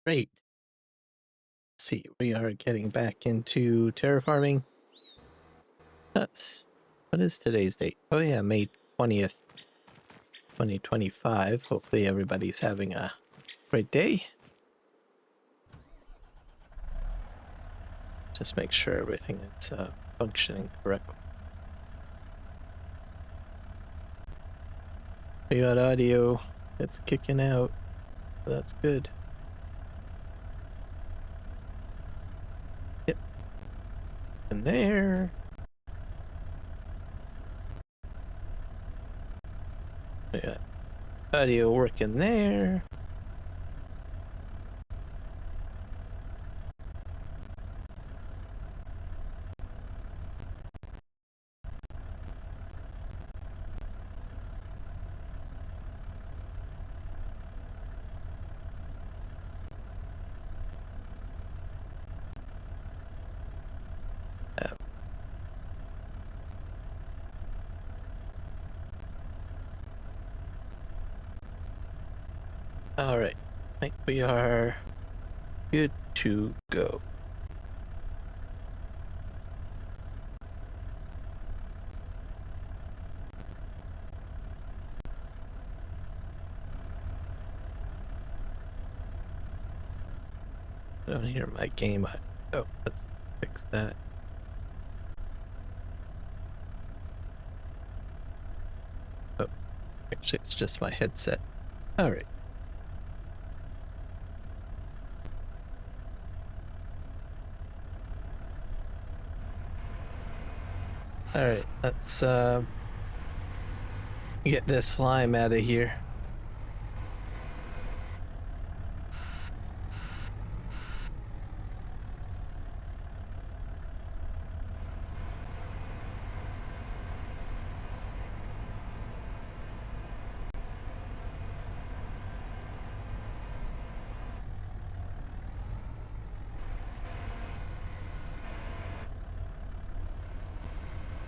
Great. Let's see, we are getting back into terraforming. What is today's date? Oh yeah, May 20th, 2025. Hopefully everybody's having a great day. Just make sure everything is functioning correctly. We got audio that's kicking out. That's good. Yep. And there. We got audio working there. All right, I think we are good to go. I don't hear my game. Oh, let's fix that. Oh, actually, it's just my headset. All right. All right, let's get this slime out of here.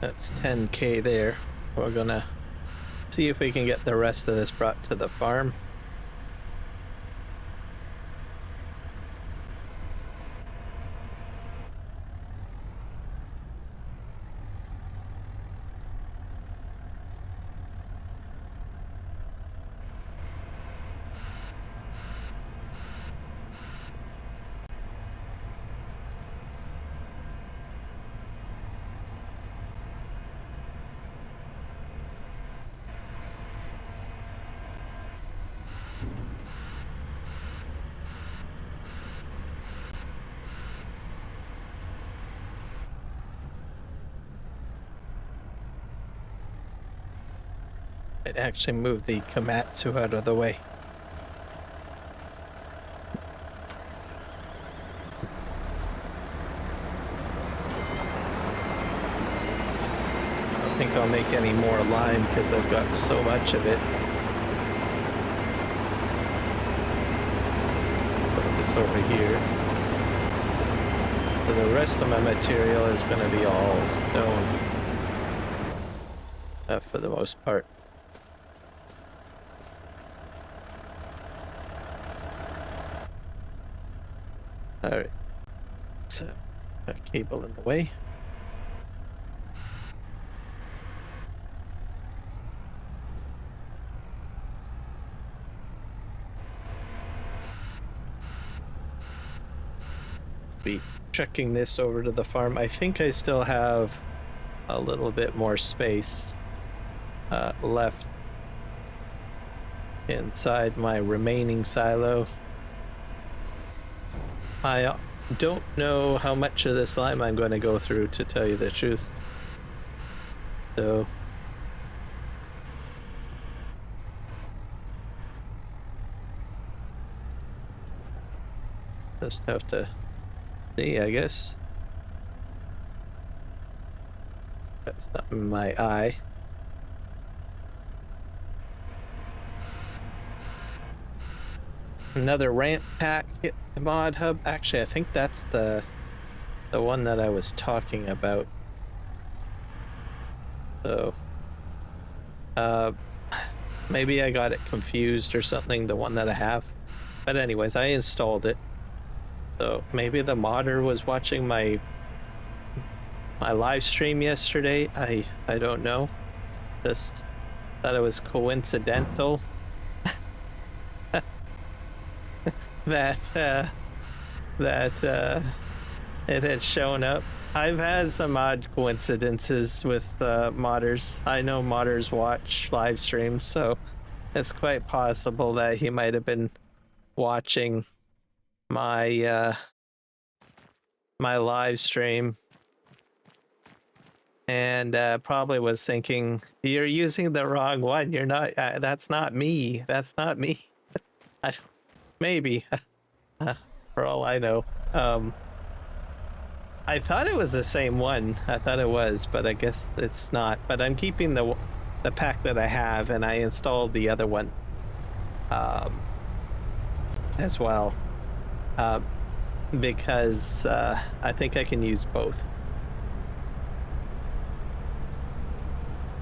That's 10K there. We're gonna see if we can get the rest of this brought to the farm. It actually moved the Komatsu out of the way. I don't think I'll make any more lime because I've got so much of it. Put this over here. So the rest of my material is going to be all stone. For the most part. Alright, so a cable in the way. Be checking this over to the farm. I think I still have a little bit more space left inside my remaining silo. I don't know how much of the slime I'm going to go through, to tell you the truth. So just have to see, I guess. That's not in my eye. Another ramp pack hit the mod hub. Actually, I think that's the one that I was talking about. So maybe I got it confused or something, the one that I have. But anyways, I installed it. So maybe the modder was watching my live stream yesterday. I don't know. Just thought it was coincidental that it had shown up. I've had some odd coincidences with modders. I know modders watch live streams, so it's quite possible that he might have been watching my my live stream and probably was thinking, you're using the wrong one. You're not, that's not me. That's not me. I don't, maybe, for all I know. I thought it was the same one. I thought it was, but I guess it's not. But I'm keeping the pack that I have, and I installed the other one as well, because I think I can use both.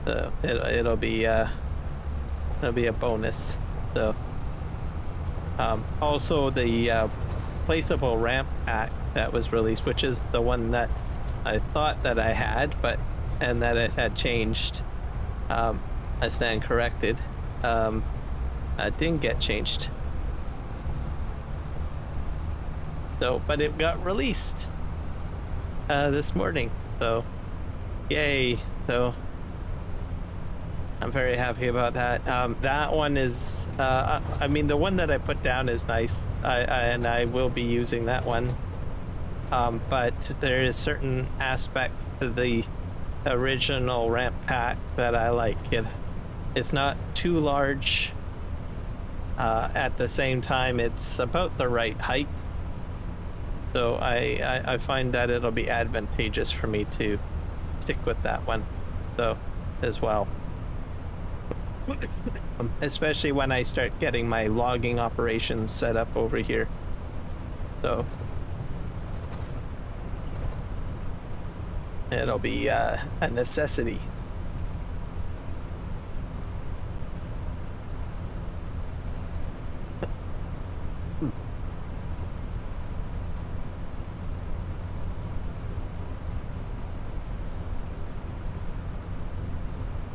So it'll be a bonus. So also the placeable ramp pack that was released, which is the one that I thought that I had, and that it had changed. I stand corrected. It didn't get changed. So, but it got released this morning. So, yay! So, I'm very happy about that. That one is, I mean, the one that I put down is nice, and I will be using that one. But there is certain aspects to the original ramp pack that I like. It's not too large. At the same time, it's about the right height. So I find that it'll be advantageous for me to stick with that one, so as well. Especially when I start getting my logging operations set up over here. So it'll be a necessity.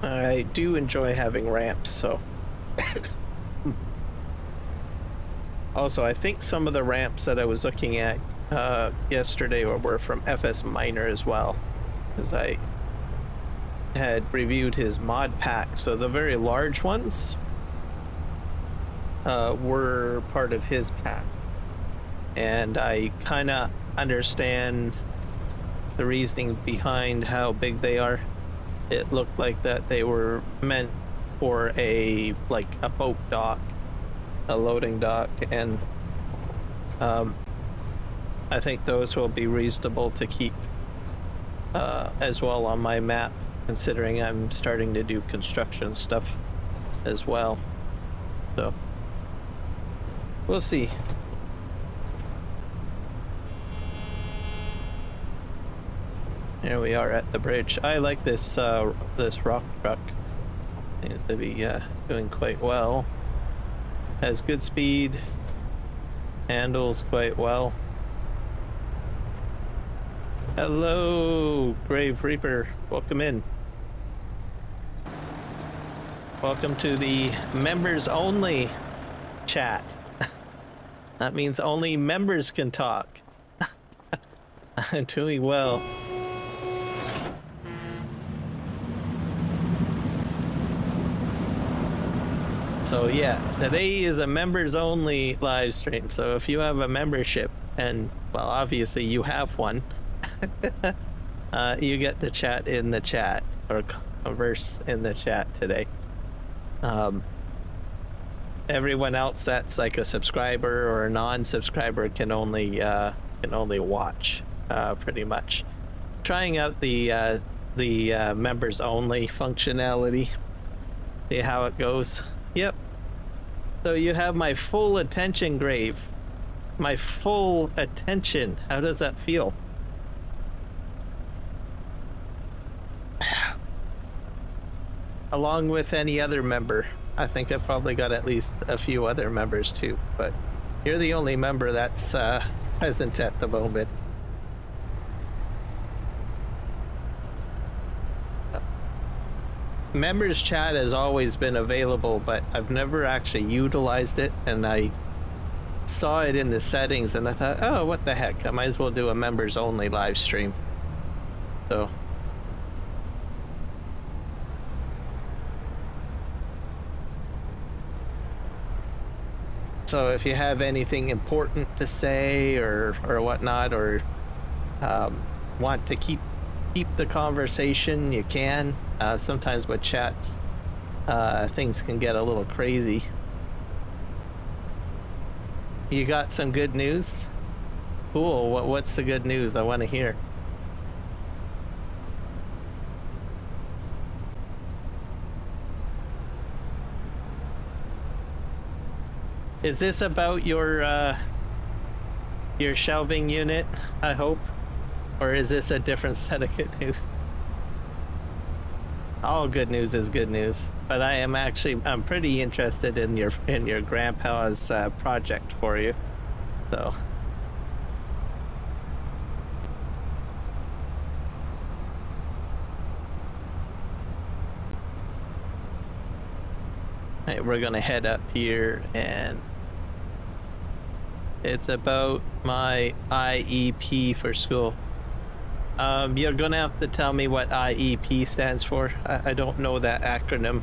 I do enjoy having ramps, so. Also, I think some of the ramps that I was looking at yesterday were from FS Miner as well, because I had reviewed his mod pack. So the very large ones were part of his pack, and I kind of understand the reasoning behind how big they are. It looked like that they were meant for a boat dock, a loading dock, and I think those will be reasonable to keep as well on my map, considering I'm starting to do construction stuff as well. So we'll see. Here we are at the bridge. I like this this rock truck. Seems to be doing quite well. Has good speed. Handles quite well. Hello, Grave Reaper. Welcome in. Welcome to the members only chat. That means only members can talk. I'm doing well. So yeah, today is a members only live stream. So if you have a membership, and well, obviously you have one, you get to chat in the chat or converse in the chat today. Everyone else that's like a subscriber or a non-subscriber can only watch, pretty much. Trying out the members only functionality. See how it goes. Yep. So you have my full attention, Grave. My full attention. How does that feel? Along with any other member. I think I've probably got at least a few other members too, but You're the only member that's present at the moment. Members chat has always been available, but I've never actually utilized it, and I saw it in the settings and I thought, oh, what the heck, I might as well do a members only live stream. So if you have anything important to say or whatnot, or want to keep the conversation, you can. Sometimes with chats, things can get a little crazy. You got some good news? Cool. What's the good news? I want to hear. Is this about your shelving unit, I hope? Or is this a different set of good news? All good news is good news, but I'm pretty interested in your grandpa's project for you, so. All right, we're gonna head up here, and it's about my IEP for school. You're gonna have to tell me what IEP stands for. I don't know that acronym.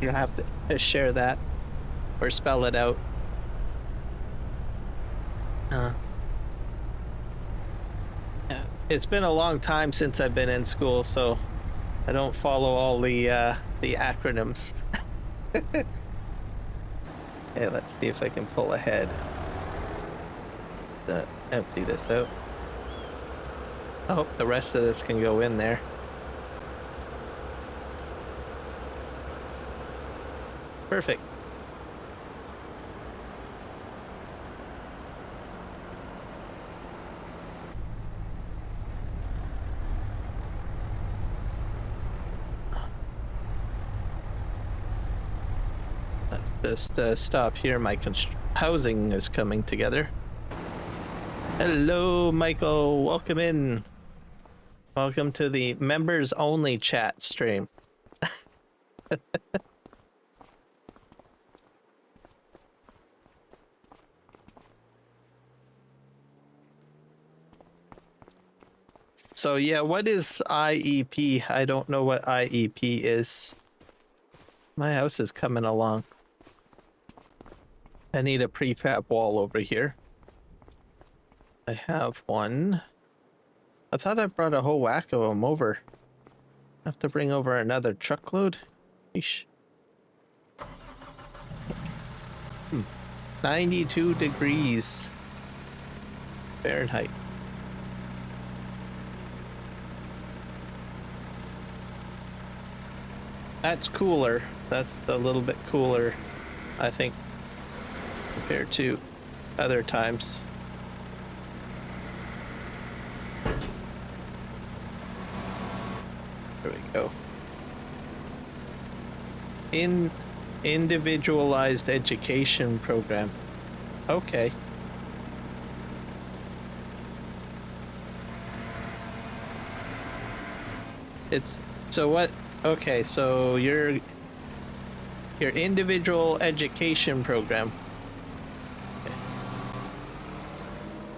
You have to share that or spell it out. Yeah. It's been a long time since I've been in school, so I don't follow all the acronyms. Okay, let's see if I can pull ahead. Empty this out. I hope the rest of this can go in there. Perfect. Let's just stop here. My housing is coming together. Hello, Michael. Welcome in. Welcome to the members only chat stream. So yeah, what is IEP? I don't know what IEP is. My house is coming along. I need a prefab wall over here. I have one. I thought I brought a whole whack of them over. I have to bring over another truckload. Eesh. 92 degrees Fahrenheit. That's cooler. That's a little bit cooler, I think, compared to other times. There we go. Individualized education program. Okay. It's so what? Okay, so your individual education program. Okay.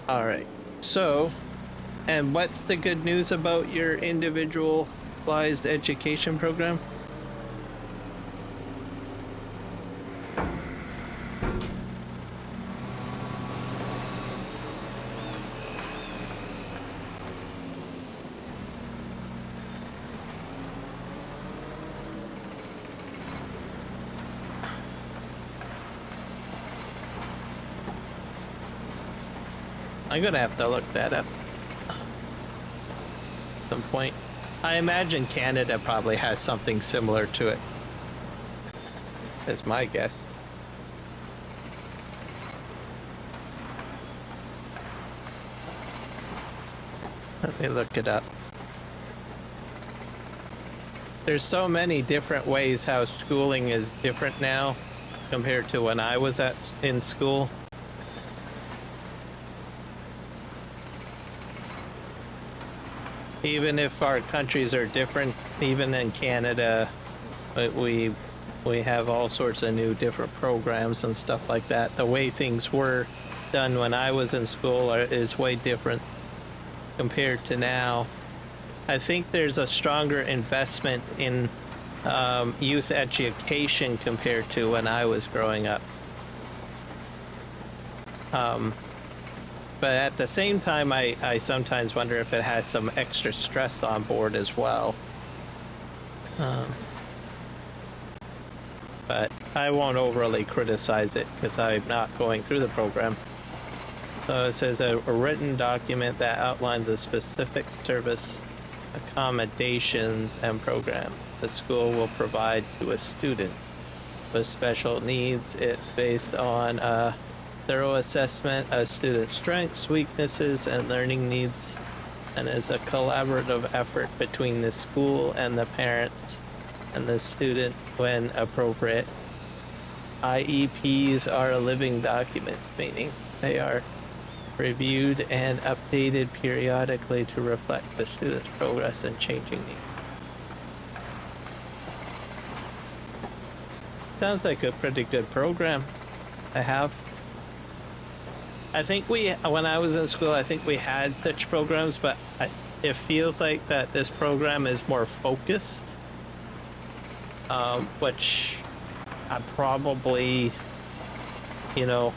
All right. So, and what's the good news about your individualized education program? I'm gonna have to look that up at some point. I imagine Canada probably has something similar to it. That's my guess. Let me look it up. There's so many different ways how schooling is different now compared to when I was in school. Even if our countries are different, even in Canada, we have all sorts of new different programs and stuff like that. The way things were done when I was in school is way different compared to now. I think there's a stronger investment in youth education compared to when I was growing up. But at the same time, I sometimes wonder if it has some extra stress on board as well. But I won't overly criticize it because I'm not going through the program. So it says a written document that outlines a specific service, accommodations, and program the school will provide to a student with special needs. It's based on a thorough assessment of student strengths, weaknesses, and learning needs, and is a collaborative effort between the school and the parents and the student when appropriate. IEPs are living documents, meaning they are reviewed and updated periodically to reflect the student's progress and changing needs. Sounds like a pretty good program I have. I think when I was in school, I think we had such programs, but it feels like that this program is more focused, which I probably, you know,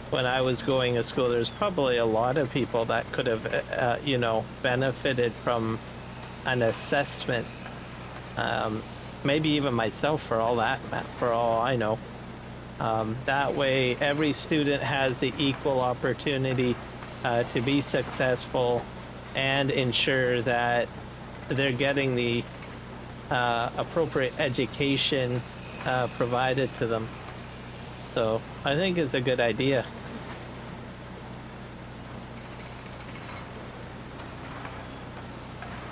when I was going to school, there's probably a lot of people that could have, you know, benefited from an assessment. Maybe even myself, for all I know. That way, every student has the equal opportunity to be successful and ensure that they're getting the appropriate education provided to them. So I think it's a good idea.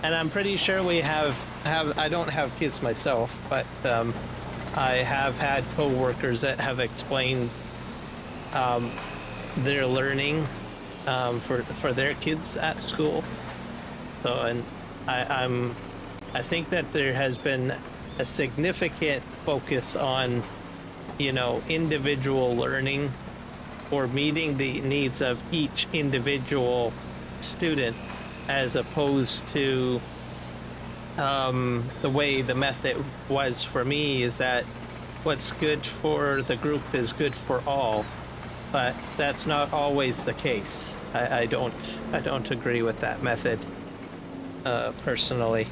And I'm pretty sure we have I don't have kids myself, but I have had co-workers that have explained their learning for their kids at school. So, and I think that there has been a significant focus on, you know, individual learning or meeting the needs of each individual student, as opposed to the way the method was for me, is that what's good for the group is good for all, but that's not always the case. I don't agree with that method personally,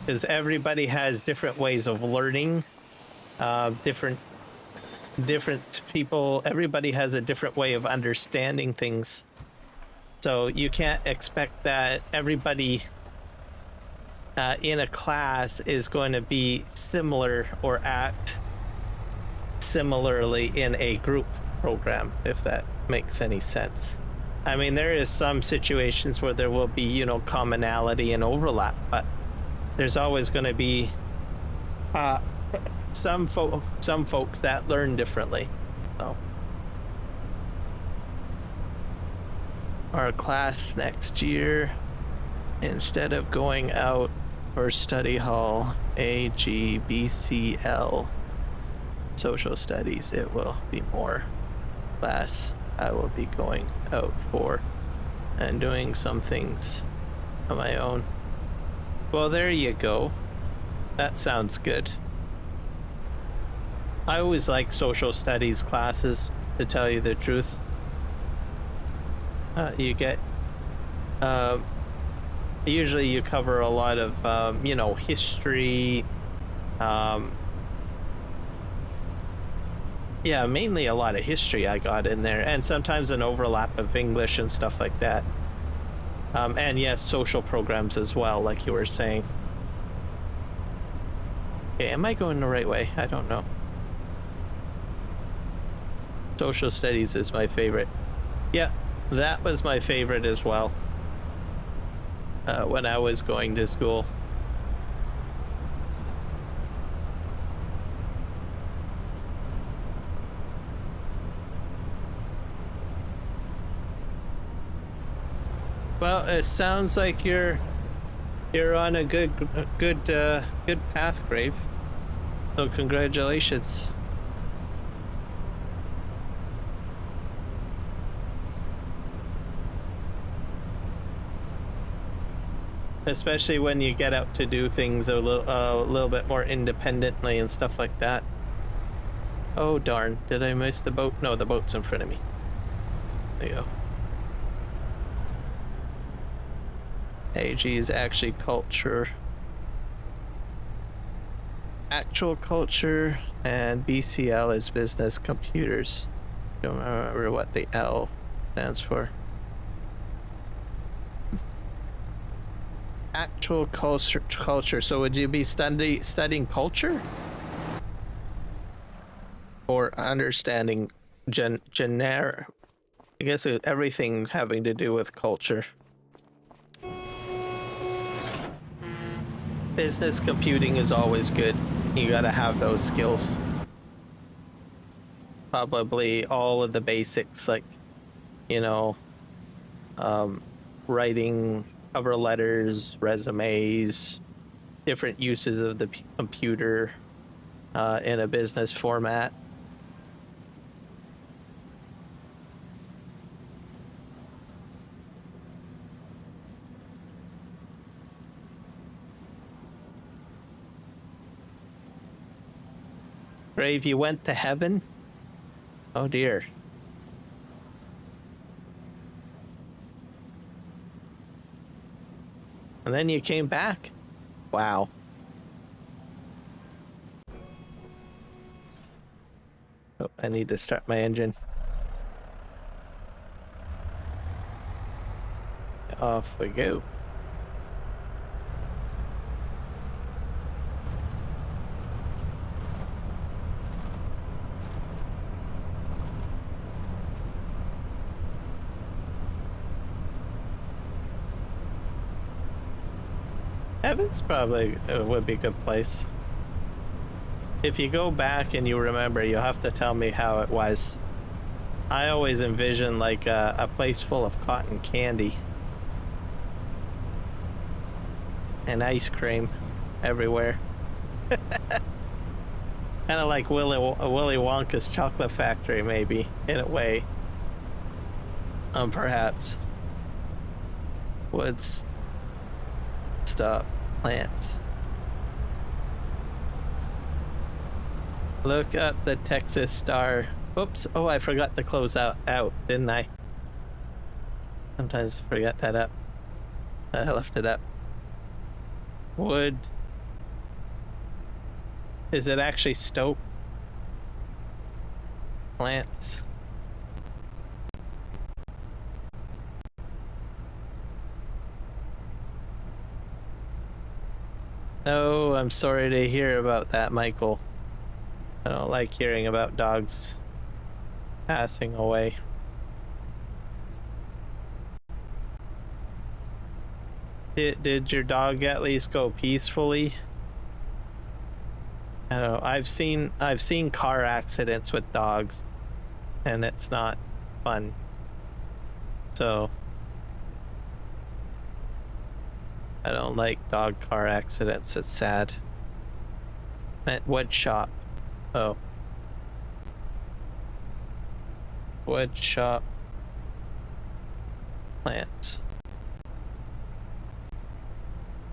because everybody has different ways of learning, different people, everybody has a different way of understanding things. So you can't expect that everybody in a class is going to be similar or act similarly in a group program, if that makes any sense. I mean, there is some situations where there will be, you know, commonality and overlap, but there's always going to be some folks that learn differently. So our class next year, instead of going out for study hall, AGBCL, social studies, it will be more class I will be going out for and doing some things on my own. Well, there you go. That sounds good. I always like social studies classes, to tell you the truth. You get usually you cover a lot of you know, history, yeah, mainly a lot of history I got in there, and sometimes an overlap of English and stuff like that, and yes, social programs as well, like you were saying. Okay, am I going the right way? I don't know. Social studies is my favorite. Yeah, that was my favorite as well when I was going to school. Well, it sounds like you're on a good path, Grave. So congratulations. Especially when you get out to do things a little bit more independently and stuff like that. Oh darn, did I miss the boat? No, the boat's in front of me. There you go. AG is actually culture. Actual culture, and BCL is business computers. Don't remember what the L stands for. Actual culture. So would you be studying culture? Or understanding generic? I guess everything having to do with culture. Business computing is always good. You gotta have those skills. Probably all of the basics, like, you know, writing cover letters, resumes, different uses of the computer in a business format. Grave, you went to heaven? Oh dear. And then you came back? Wow. Oh, I need to start my engine. Off we go. Heaven's probably would be a good place. If you go back and you remember, you'll have to tell me how it was. I always envision like a place full of cotton candy and ice cream everywhere. Kind of like Willy Wonka's chocolate factory, maybe, in a way. Perhaps. Woods. Stop. Plants. Look up the Texas Star. Oops. Oh, I forgot to close out, didn't I? Sometimes forget that up. I left it up. Wood. Is it actually Stoke? Plants. Oh, I'm sorry to hear about that, Michael. I don't like hearing about dogs passing away. Did your dog at least go peacefully? I don't know. I've seen car accidents with dogs, and it's not fun. So I don't like dog car accidents. It's sad. At wood shop. Oh. Wood shop. Plants.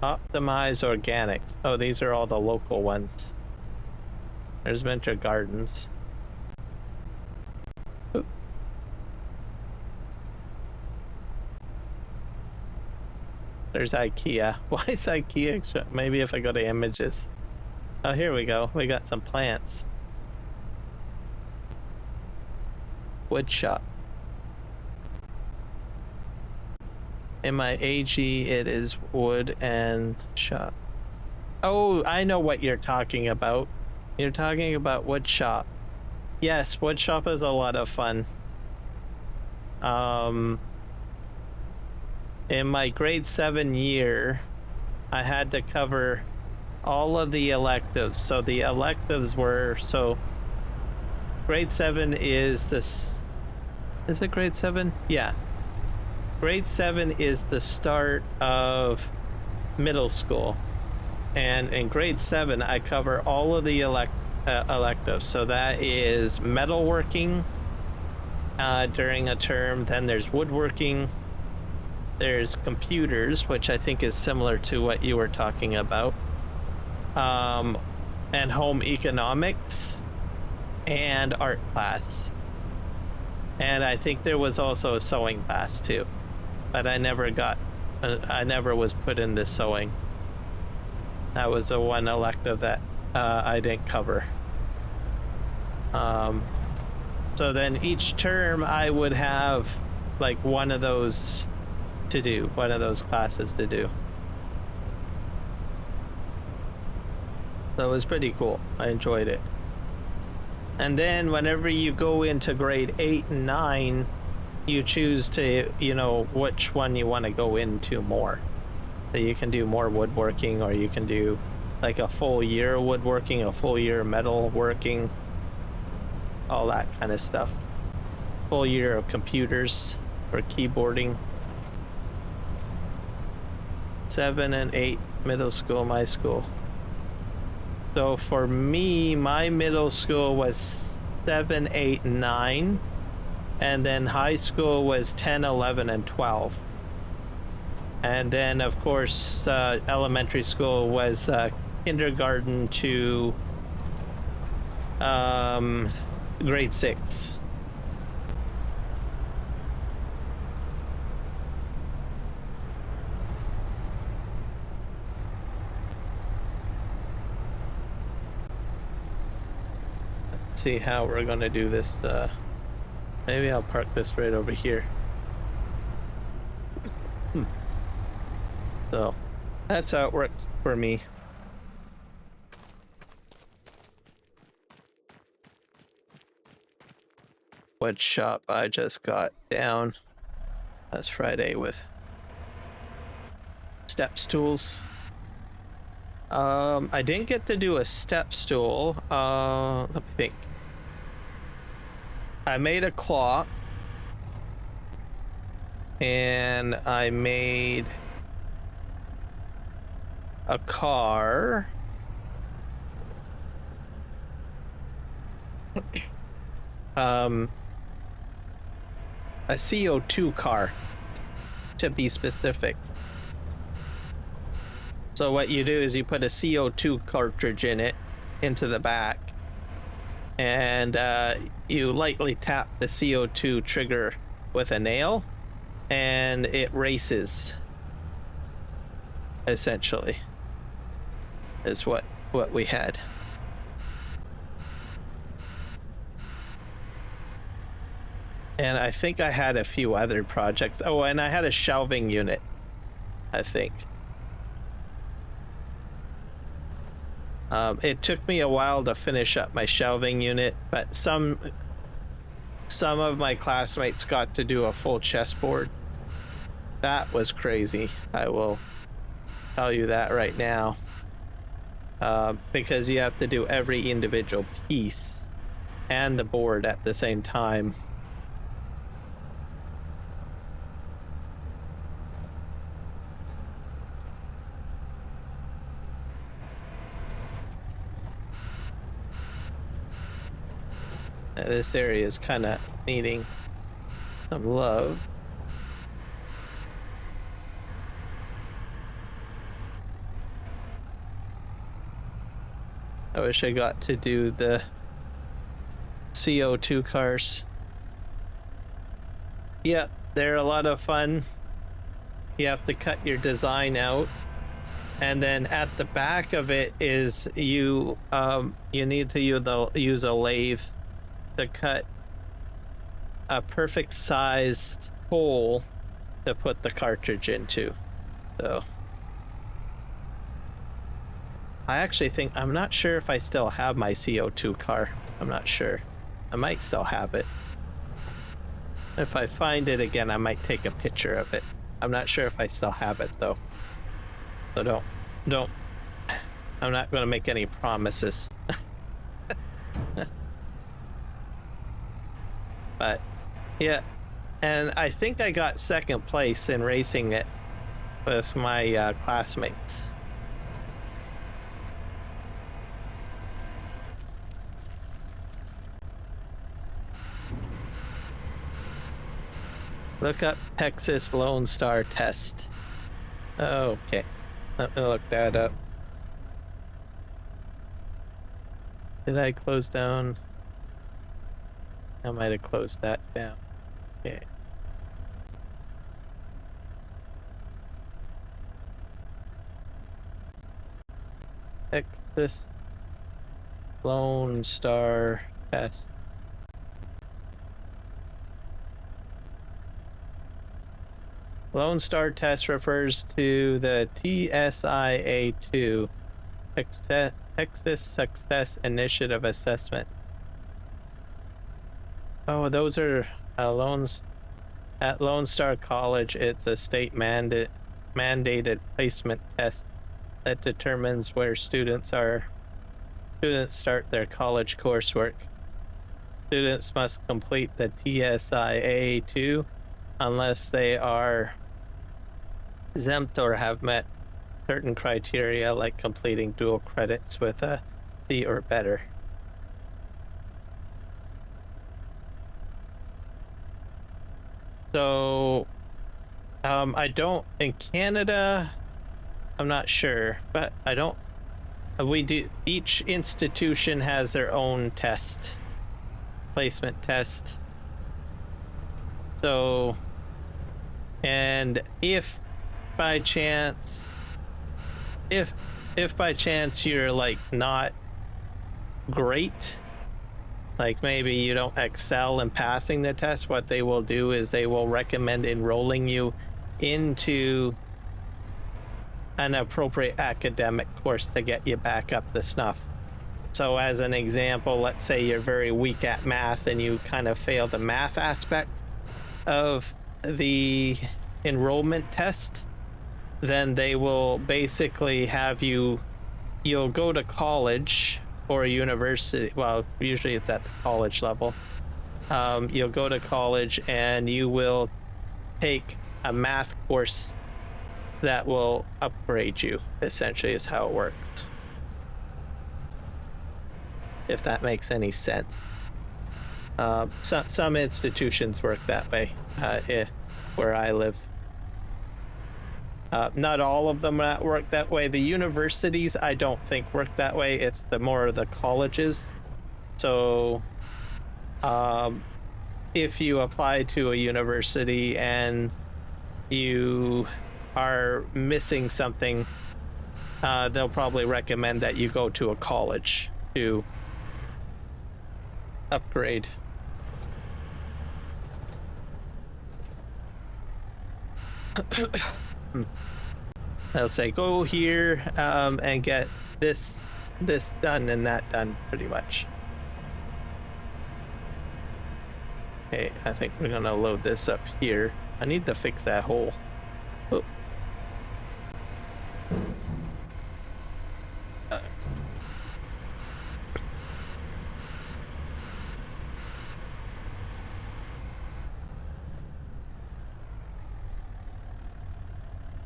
Optimize organics. Oh, these are all the local ones. There's Winter Gardens. Ooh. There's IKEA. Why is IKEA? Maybe if I go to images. Oh, here we go. We got some plants. Wood shop. In my AG, it is wood and shop. Oh, I know what you're talking about. You're talking about wood shop. Yes, wood shop is a lot of fun. In my grade 7 year, I had to cover all of the electives. So the electives were, so grade 7 is this, is it grade 7? Yeah. grade 7 is the start of middle school, and in grade 7 I cover all of the electives. So that is metalworking during a term, then there's woodworking, there's computers, which I think is similar to what you were talking about, and home economics and art class, and I think there was also a sewing class too, but I never was put into sewing. That was the one elective that I didn't cover. So then each term I would have like one of those to do, one of those classes to do. So it was pretty cool. I enjoyed it. And then whenever you go into grade 8 and 9, you choose to, you know, which one you want to go into more. So you can do more woodworking, or you can do like a full year of woodworking, a full year of metalworking, all that kind of stuff. Full year of computers or keyboarding. 7 and 8 middle school, my school. So for me, my middle school was 7, 8, 9, and then high school was 10, 11, and 12. And then of course elementary school was kindergarten to grade 6. Let's see how we're gonna do this. Maybe I'll park this right over here. So that's how it works for me. What shop I just got down last Friday with step stools. I didn't get to do a step stool. Let me think. I made a clock, and I made a car. A CO2 car, to be specific. So what you do is you put a CO2 cartridge in it, into the back, and you lightly tap the CO2 trigger with a nail, and it races, essentially, is what we had. And I think I had a few other projects. Oh, and I had a shelving unit, I think. It took me a while to finish up my shelving unit, but some of my classmates got to do a full chessboard. That was crazy. I will tell you that right now. Because you have to do every individual piece and the board at the same time. This area is kind of needing some love. I wish I got to do the CO2 cars. Yeah, they're a lot of fun. You have to cut your design out, and then at the back of it is you need to use a lathe to cut a perfect sized hole to put the cartridge into. So I actually think, I'm not sure if I still have my CO2 car. I'm not sure. I might still have it. If I find it again, I might take a picture of it. I'm not sure if I still have it though. So don't I'm not going to make any promises. But yeah, And I think I got second place in racing it with my classmates. Look up Texas Lone Star test. Okay, let me look that up. Did I close down? I might have closed that down. Okay. Texas Lone Star test. Lone Star test refers to the TSIA2 Texas Success Initiative Assessment. Oh, those are at Lone Star College. It's a state mandated placement test that determines where students start their college coursework. Students must complete the TSIA2 unless they are exempt or have met certain criteria, like completing dual credits with a C or better. So I don't, in Canada, I'm not sure, but I don't, we do, each institution has their own test, placement test. So, and if by chance you're like not great, like maybe you don't excel in passing the test, what they will do is they will recommend enrolling you into an appropriate academic course to get you back up to snuff. So as an example, let's say you're very weak at math and you kind of fail the math aspect of the enrollment test, then they will basically have you'll go to college or a university. Well, usually it's at the college level. You'll go to college and you will take a math course that will upgrade you, essentially, is how it works. If that makes any sense. Some institutions work that way, where I live. Not all of them work that way. The universities, I don't think, work that way. It's the more the colleges. So if you apply to a university and you are missing something, they'll probably recommend that you go to a college to upgrade. They'll say go here and get this done and that done, pretty much. Okay, I think we're gonna load this up here. I need to fix that hole. Oh.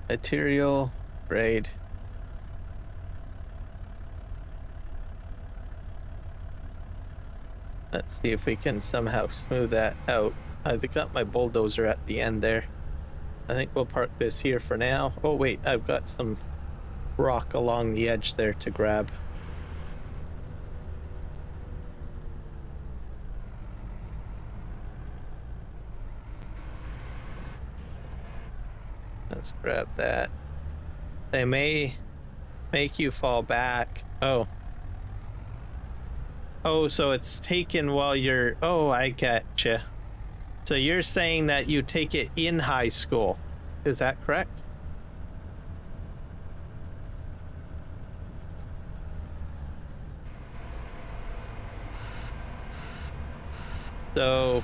Material grade. Let's see if we can somehow smooth that out. I've got my bulldozer at the end there. I think we'll park this here for now. Oh wait, I've got some rock along the edge there to grab. Let's grab that. They may make you fall back. Oh. Oh, so it's taken while you're... Oh, I getcha. So you're saying that you take it in high school. Is that correct? So,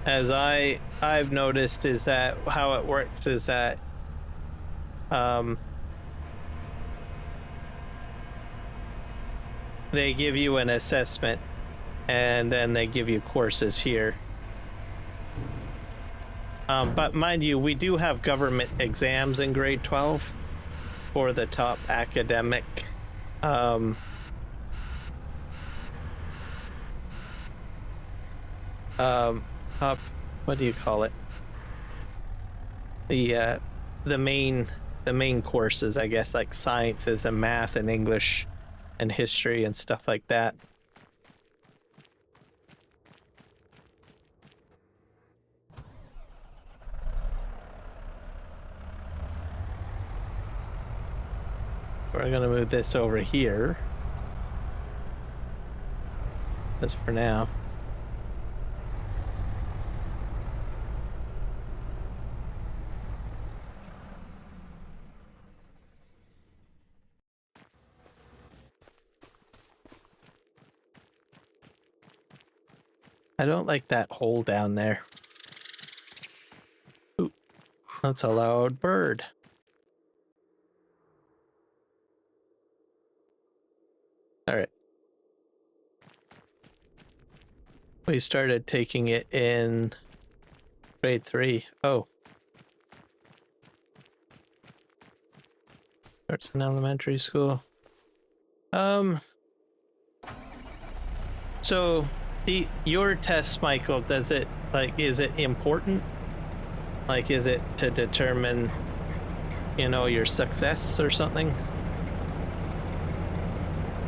as I've noticed, is that how it works is that they give you an assessment and then they give you courses here. But mind you, we do have government exams in grade 12 for the top academic top, what do you call it? The main courses, I guess, like sciences and math and English and history and stuff like that. We're gonna move this over here. Just for now. I don't like that hole down there. Ooh, that's a loud bird. All right. We started taking it in grade 3. Oh. Starts in elementary school. So your test, Michael, does it, like, is it important? Like, is it to determine, you know, your success or something?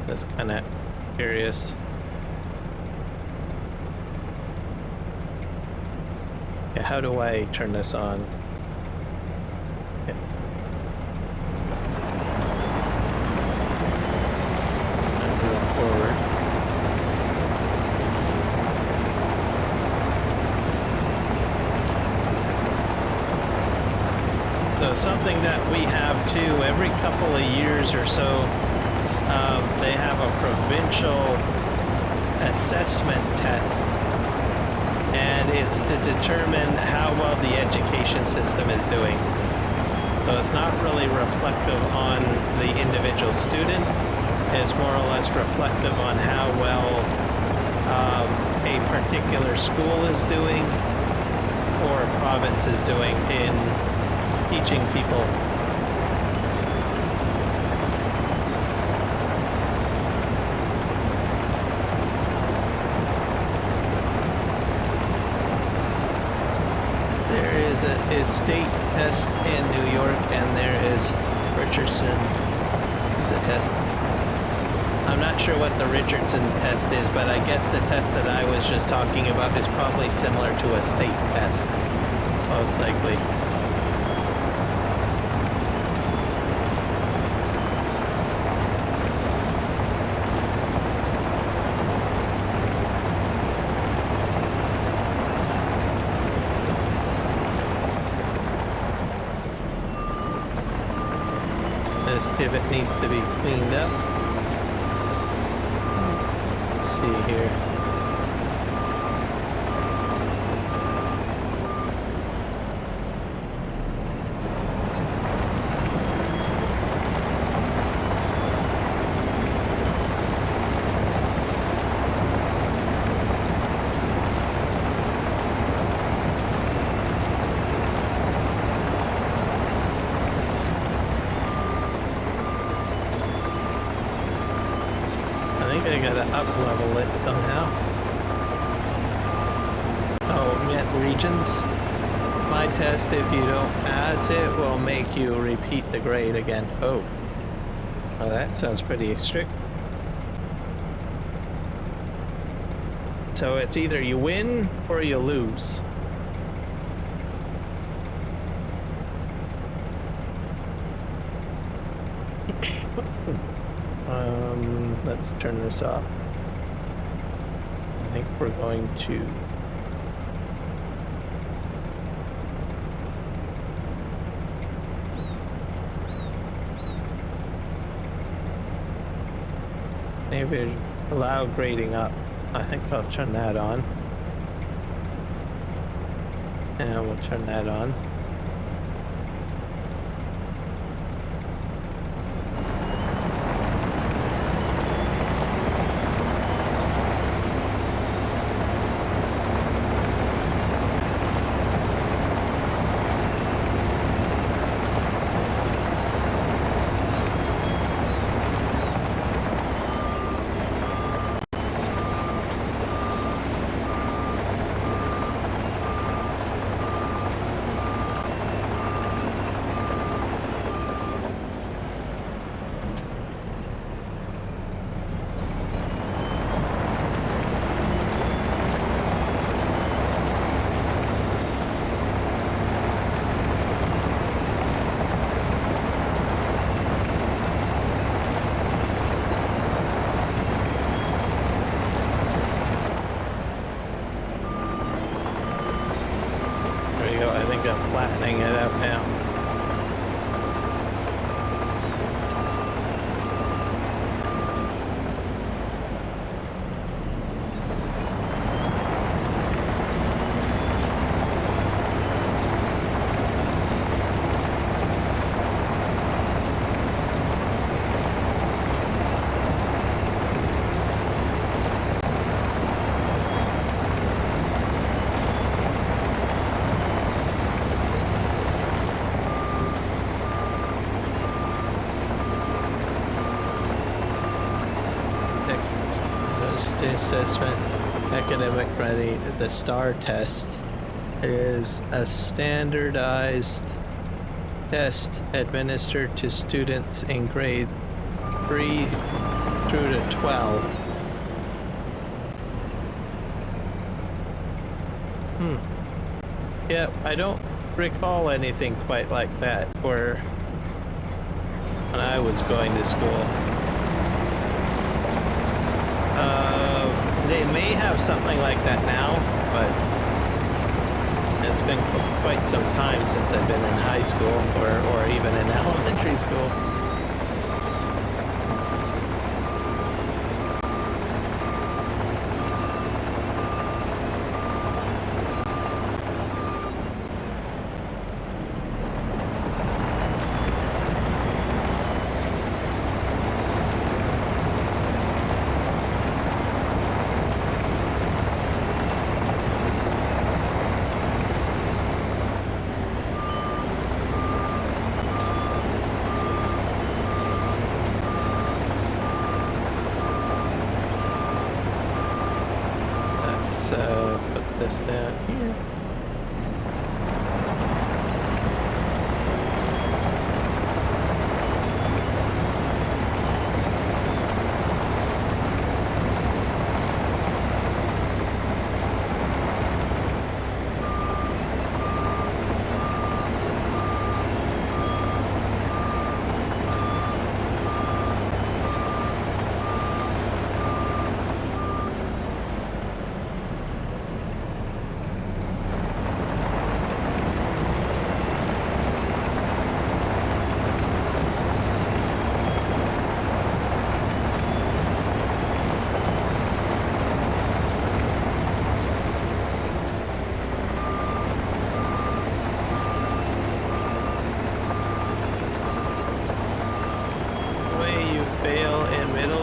Just kind of curious. Yeah, how do I turn this on? Okay. Move forward. So something that we have too, every couple of years or so, they have a provincial assessment test, and it's to determine how well the education system is doing. So it's not really reflective on the individual student, it's more or less reflective on how well a particular school is doing or a province is doing in teaching people. Is state test in New York, and there is Richardson is a test. I'm not sure what the Richardson test is, but I guess the test that I was just talking about is probably similar to a state test, most likely. This divot needs to be cleaned up. Let's see here. I gotta up-level it somehow. Oh, yeah, regions. My test, if you don't pass it, will make you repeat the grade again. Oh. Well, that sounds pretty strict. So it's either you win or you lose. Let's turn this off. I think we're going to maybe allow grading up. I think I'll turn that on. And we'll turn that on. Assessment, academic ready. The STAR test is a standardized test administered to students in grade 3 through to 12. Yeah, I don't recall anything quite like that where when I was going to school. They may have something like that now, but it's been quite some time since I've been in high school or even in elementary school. Put this down here.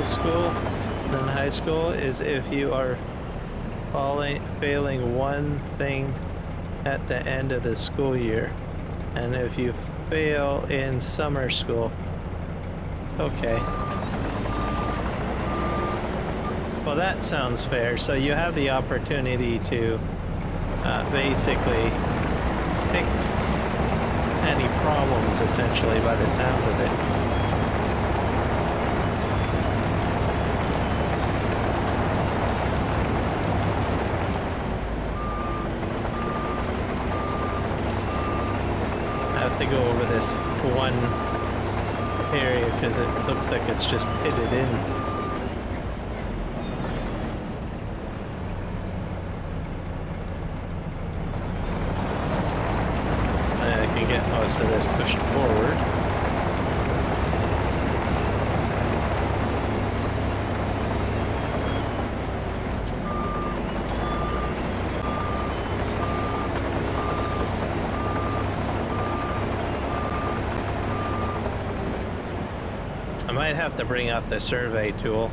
School and high school is if you are failing one thing at the end of the school year, and if you fail in summer school. Okay. Well, that sounds fair. So you have the opportunity to basically fix any problems, essentially, by the sounds of it. To go over this one area because it looks like it's just pitted in. I can get most of this pushed forward. I might have to bring out the survey tool.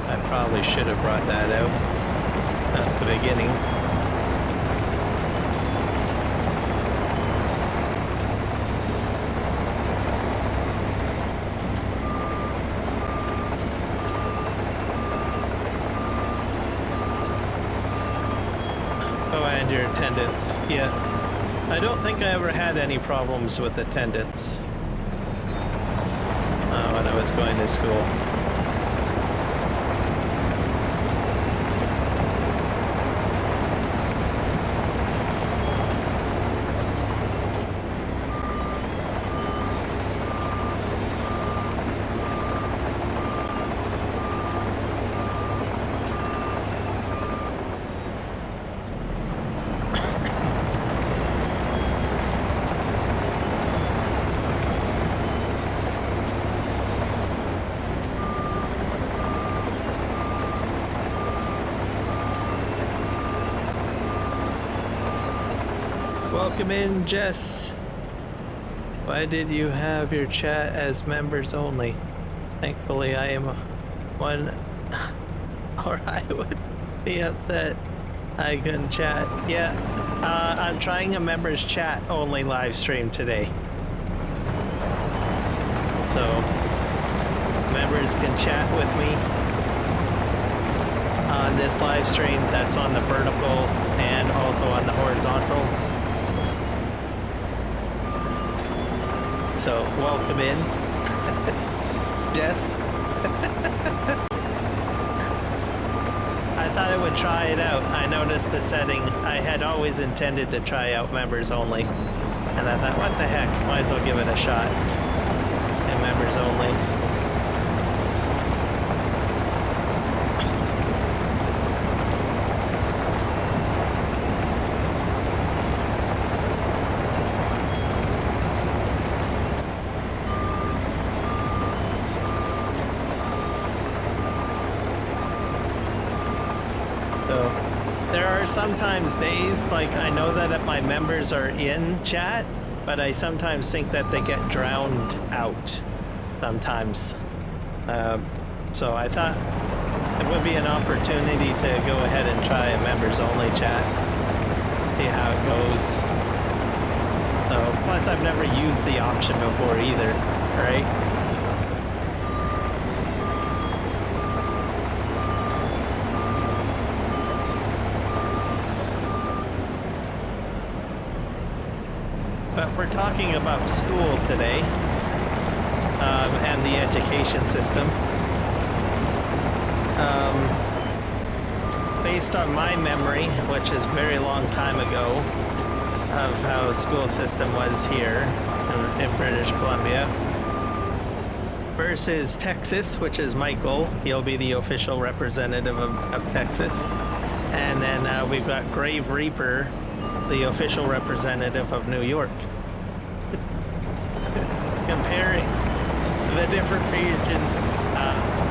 I probably should have brought that out at the beginning. Oh, and your attendance. Yeah. I don't think I ever had any problems with attendance when I was going to school. Welcome in, Jess. Why did you have your chat as members only? Thankfully, I am one, or I would be upset I couldn't chat. Yeah, I'm trying a members chat only live stream today. So, members can chat with me on this live stream that's on the vertical and also on the horizontal. So welcome in, Jess. I thought I would try it out. I noticed the setting. I had always intended to try out members only. And I thought, what the heck, might as well give it a shot. And members only. Sometimes days, like I know that my members are in chat, but I sometimes think that they get drowned out sometimes. So I thought it would be an opportunity to go ahead and try a members only chat, see how it goes. So, plus I've never used the option before either, right? We're talking about school today, and the education system. Based on my memory, which is a very long time ago, of how the school system was here in British Columbia, versus Texas, which is Michael. He'll be the official representative of Texas. And then we've got Grave Reaper, the official representative of New York. Comparing the different regions,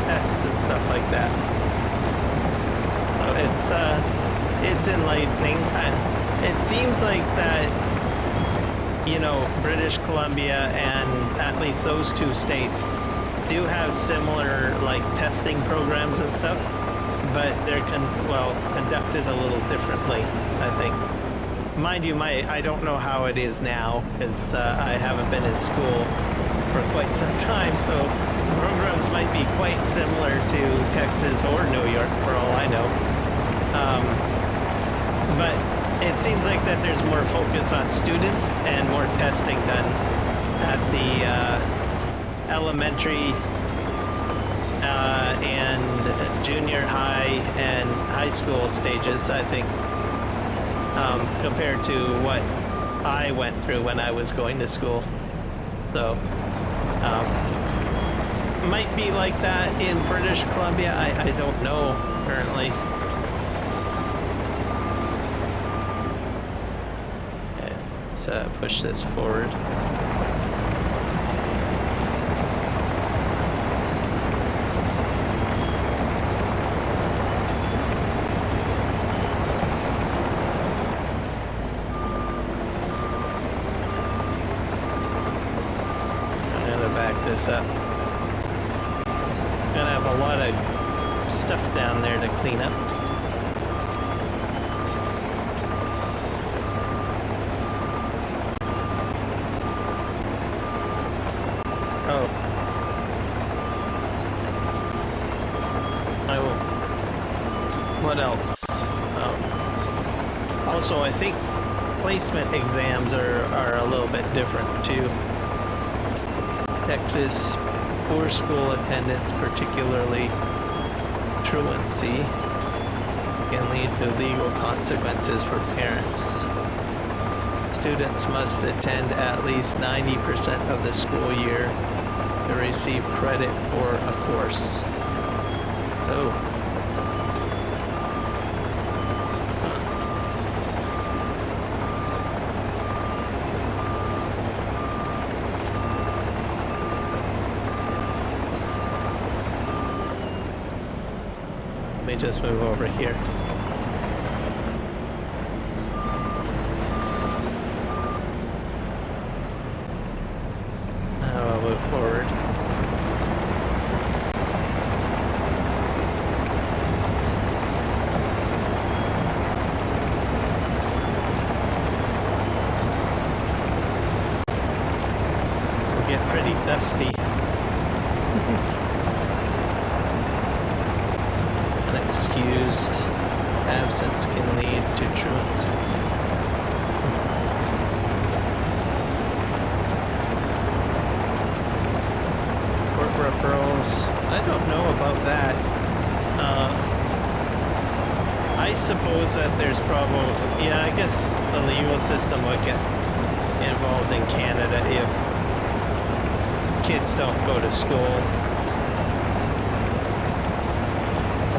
tests and stuff like that. So it's enlightening. It seems like that, you know, British Columbia and at least those two states do have similar like testing programs and stuff, but they're conducted a little differently, I think. Mind you, I don't know how it is now, because I haven't been in school for quite some time, so programs might be quite similar to Texas or New York, for all I know. But it seems like that there's more focus on students and more testing done at the elementary and junior high and high school stages, I think. Compared to what I went through when I was going to school. So, might be like that in British Columbia. I don't know currently. Okay, let's push this forward. This up. Gonna have a lot of stuff down there to clean up. Oh. What else? Also, I think placement exams are a little bit different too. Texas, poor school attendance, particularly truancy, can lead to legal consequences for parents. Students must attend at least 90% of the school year to receive credit for a course. Oh. Just move over here. Now I'll move forward. It'll get pretty dusty. excused absence can lead to truants. Court referrals. I don't know about that. I suppose that there's probably, yeah, I guess the legal system would get involved in Canada if kids don't go to school.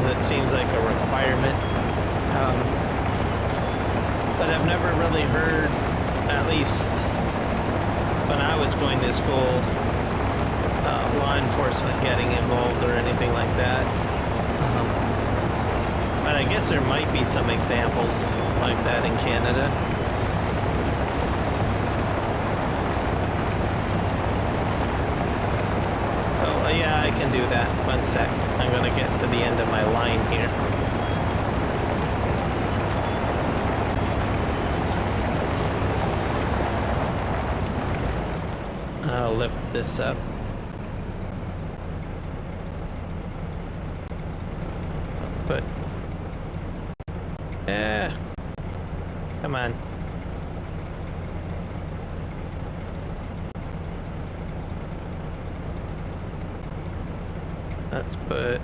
It seems like a requirement. But I've never really heard, at least when I was going to school, law enforcement getting involved or anything like that. But I guess there might be some examples like that in Canada. Oh, yeah, I can do that. One sec. I'm gonna get to the end of my line here. I'll lift this up. But come on. Let's put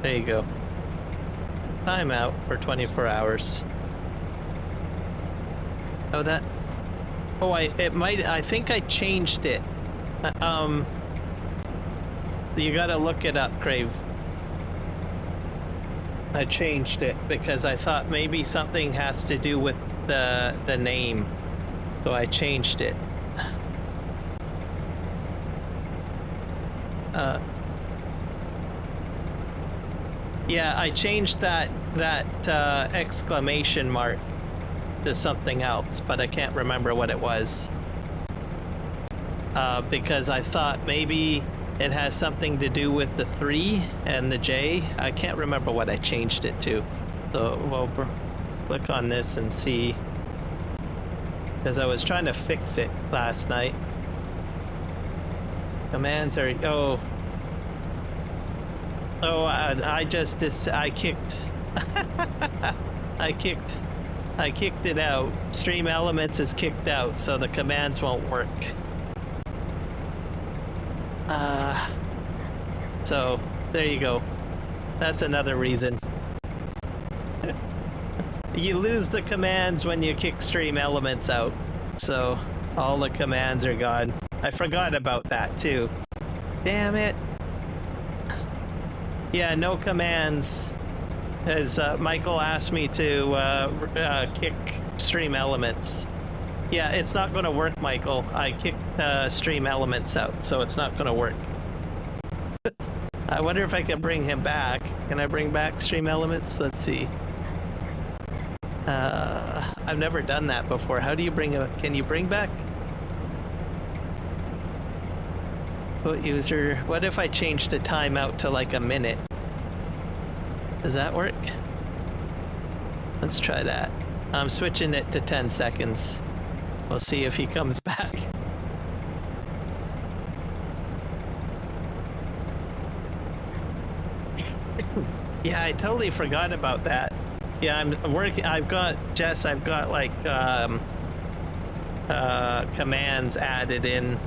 there you go. Timeout for 24 hours. Oh, that. Oh, I think I changed it. You gotta look it up, Crave. I changed it because I thought maybe something has to do with the name. So I changed it. Yeah, I changed that exclamation mark to something else, but I can't remember what it was. Because I thought maybe it has something to do with the 3 and the J. I can't remember what I changed it to. So we'll click on this and see. Because I was trying to fix it last night. Commands are... Oh, I kicked... I kicked it out. Stream Elements is kicked out, so the commands won't work. So, there you go. That's another reason. You lose the commands when you kick Stream Elements out. So, all the commands are gone. I forgot about that, too. Damn it. Yeah, no commands. As Michael asked me to kick Stream Elements. Yeah, it's not going to work, Michael. I kicked Stream Elements out, so it's not going to work. I wonder if I can bring him back. Can I bring back Stream Elements? Let's see. I've never done that before. How do you bring a... Can you bring back? Put user... What if I change the timeout to like a minute? Does that work? Let's try that. I'm switching it to 10 seconds. We'll see if he comes back. Yeah, I totally forgot about that. Yeah, I'm working. I've got Jess. I've got like commands added in.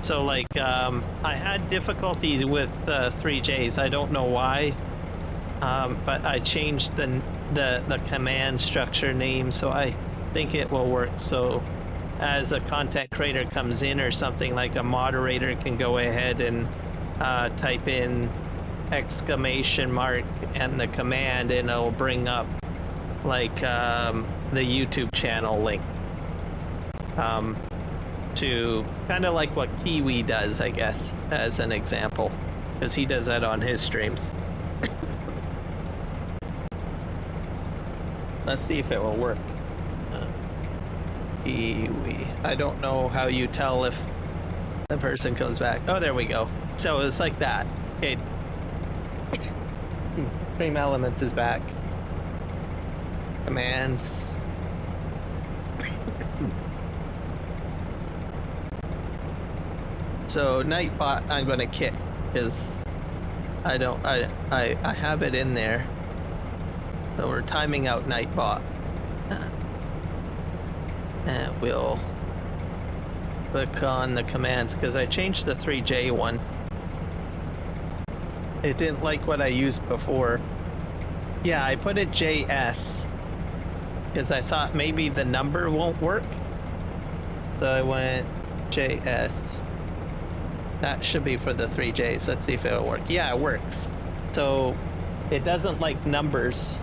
So like I had difficulty with 3Js. I don't know why, but I changed the command structure name, so I think it will work. So as a content creator comes in or something, like a moderator can go ahead and type in exclamation mark and the command, and it'll bring up like the YouTube channel link to kind of like what Kiwi does, I guess, as an example, because he does that on his streams. Let's see if it will work. Kiwi. I don't know how you tell if the person comes back. Oh, there we go. So it's like that. Okay. Stream Elements is back. So Nightbot I'm gonna kick because I have it in there. So we're timing out Nightbot. And we'll click on the commands because I changed the 3J one. It didn't like what I used before. Yeah, I put it JS because I thought maybe the number won't work. So I went JS. That should be for the 3Js. Let's see if it'll work. Yeah, it works. So it doesn't like numbers.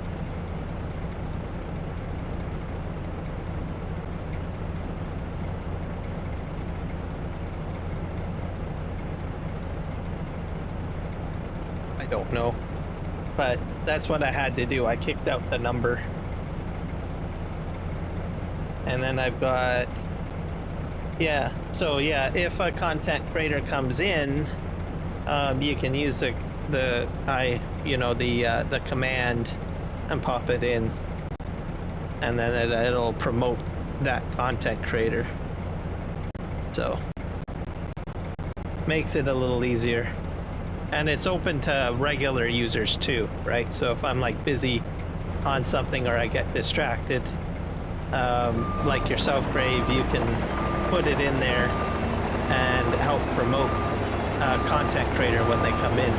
I don't know. But that's what I had to do. I kicked out the number. And then I've got, yeah, so yeah, if a content creator comes in, you can use the command and pop it in, and then it'll promote that content creator. So makes it a little easier. And it's open to regular users too, right? So if I'm like busy on something or I get distracted, like yourself, Grave, you can put it in there and help promote a content creator when they come in.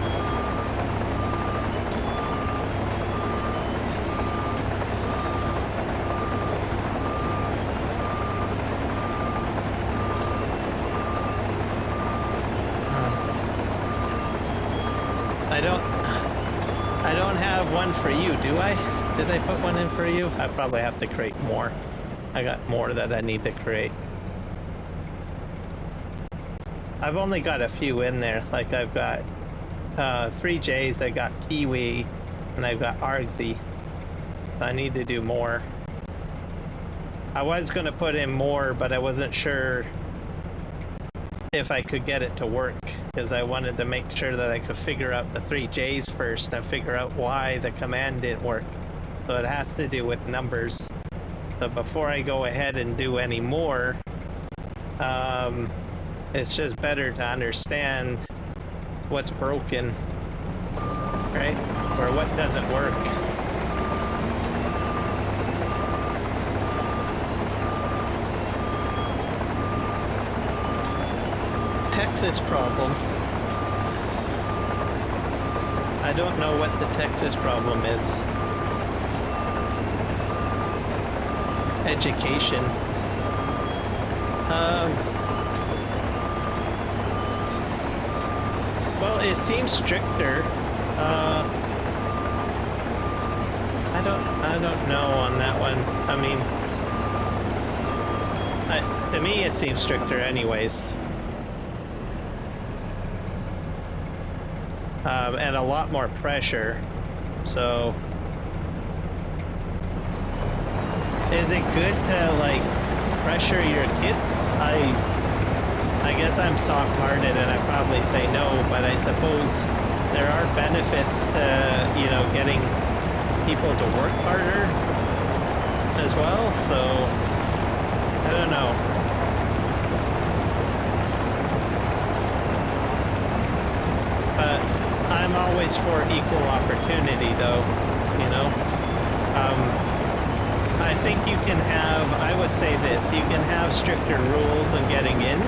I don't have one for you, do I? Did I put one in for you? I probably have to create more. I got more that I need to create. I've only got a few in there. Like I've got 3Js, I got Kiwi, and I've got Argsy. I need to do more. I was gonna put in more, but I wasn't sure if I could get it to work, because I wanted to make sure that I could figure out the 3Js first and figure out why the command didn't work. So it has to do with numbers. So before I go ahead and do any more, it's just better to understand what's broken, right? Or what doesn't work. Texas problem. I don't know what the Texas problem is. Education. Well, it seems stricter. I don't know on that one. I mean, to me it seems stricter anyways. And a lot more pressure. So is it good to like pressure your kids? I guess I'm soft-hearted and I probably say no, but I suppose there are benefits to, you know, getting people to work harder as well, so I don't know. But I'm always for equal opportunity though, you know. I think you can have, I would say this, you can have stricter rules on getting in,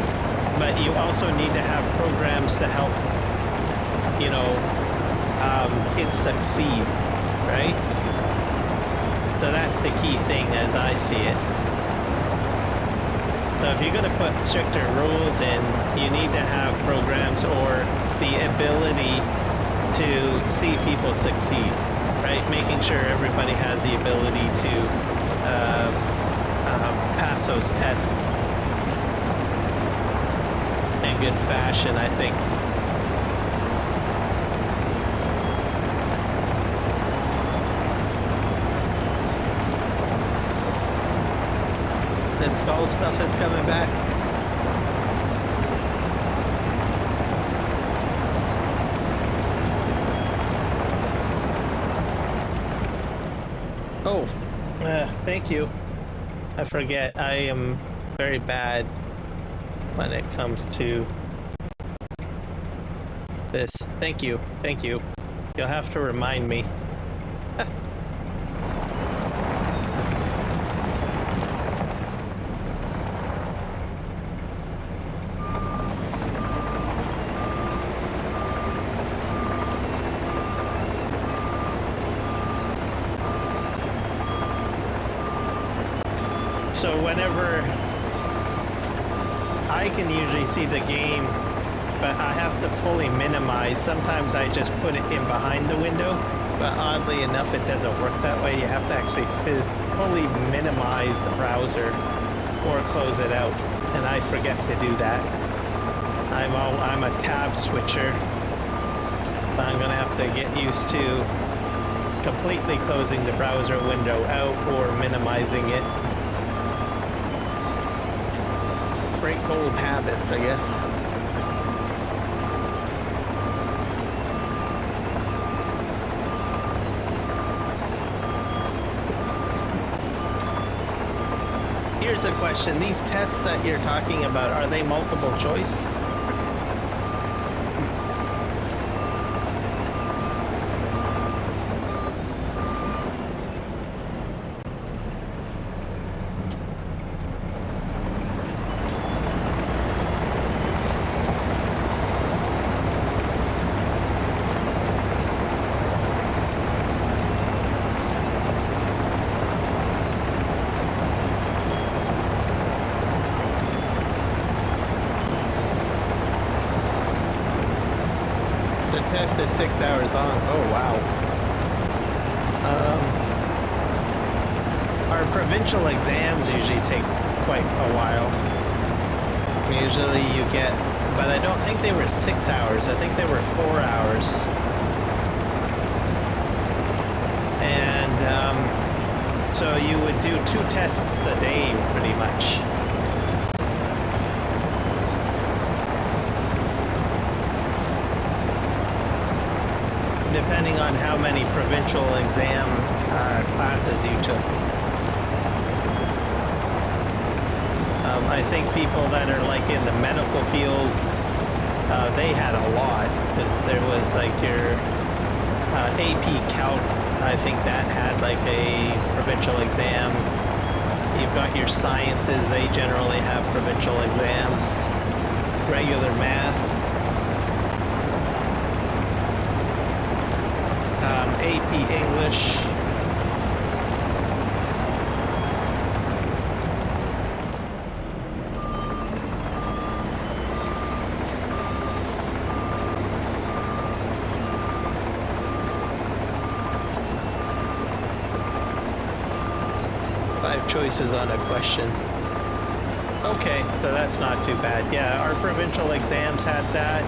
but you also need to have programs to help, you know, kids succeed, right? So that's the key thing as I see it. So if you're going to put stricter rules in, you need to have programs or the ability to see people succeed, right? Making sure everybody has the ability to pass those tests in good fashion, I think. The skull stuff is coming back. Oh, thank you. I forget, I am very bad when it comes to this. Thank you. Thank you. You'll have to remind me. So whenever I can usually see the game, but I have to fully minimize. Sometimes I just put it in behind the window, but oddly enough it doesn't work that way. You have to actually fully minimize the browser or close it out, and I forget to do that. I'm a tab switcher, but I'm gonna have to get used to completely closing the browser window out or minimizing it. Break old habits, I guess. Here's a question. These tests that you're talking about, are they multiple choice? Test is 6 hours long. Oh wow. Our provincial exams usually take quite a while. Usually you get, but I don't think they were 6 hours. I think they were 4 hours. And so you would do 2 tests a day pretty much. Depending on how many provincial exam classes you took. I think people that are like in the medical field, they had a lot, because there was like your AP Calc, I think that had like a provincial exam. You've got your sciences, they generally have provincial exams. Regular math. AP English. Five choices on a question. Okay, so that's not too bad. Yeah, our provincial exams had that.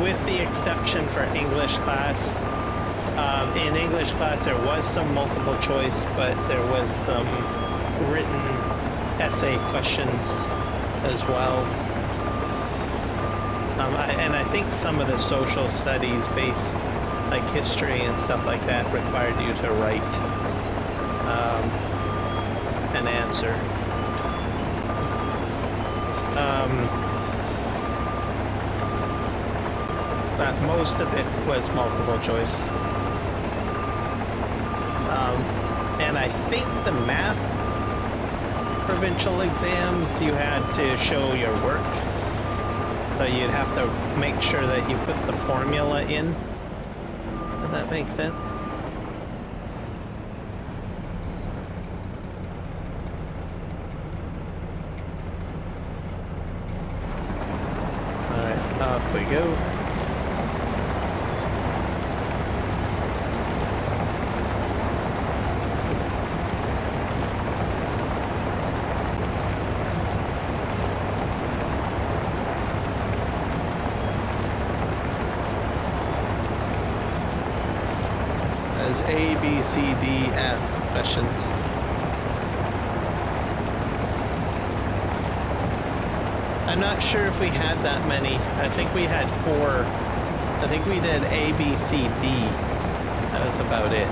With the exception for English class. In English class there was some multiple choice, but there was some written essay questions as well. And I think some of the social studies based, like history and stuff like that, required you to write an answer. But most of it was multiple choice. And I think the math provincial exams, you had to show your work. So you'd have to make sure that you put the formula in. Does that make sense? Alright, off we go. A, B, C, D, F questions. I'm not sure if we had that many. I think we had 4. I think we did A, B, C, D. That was about it.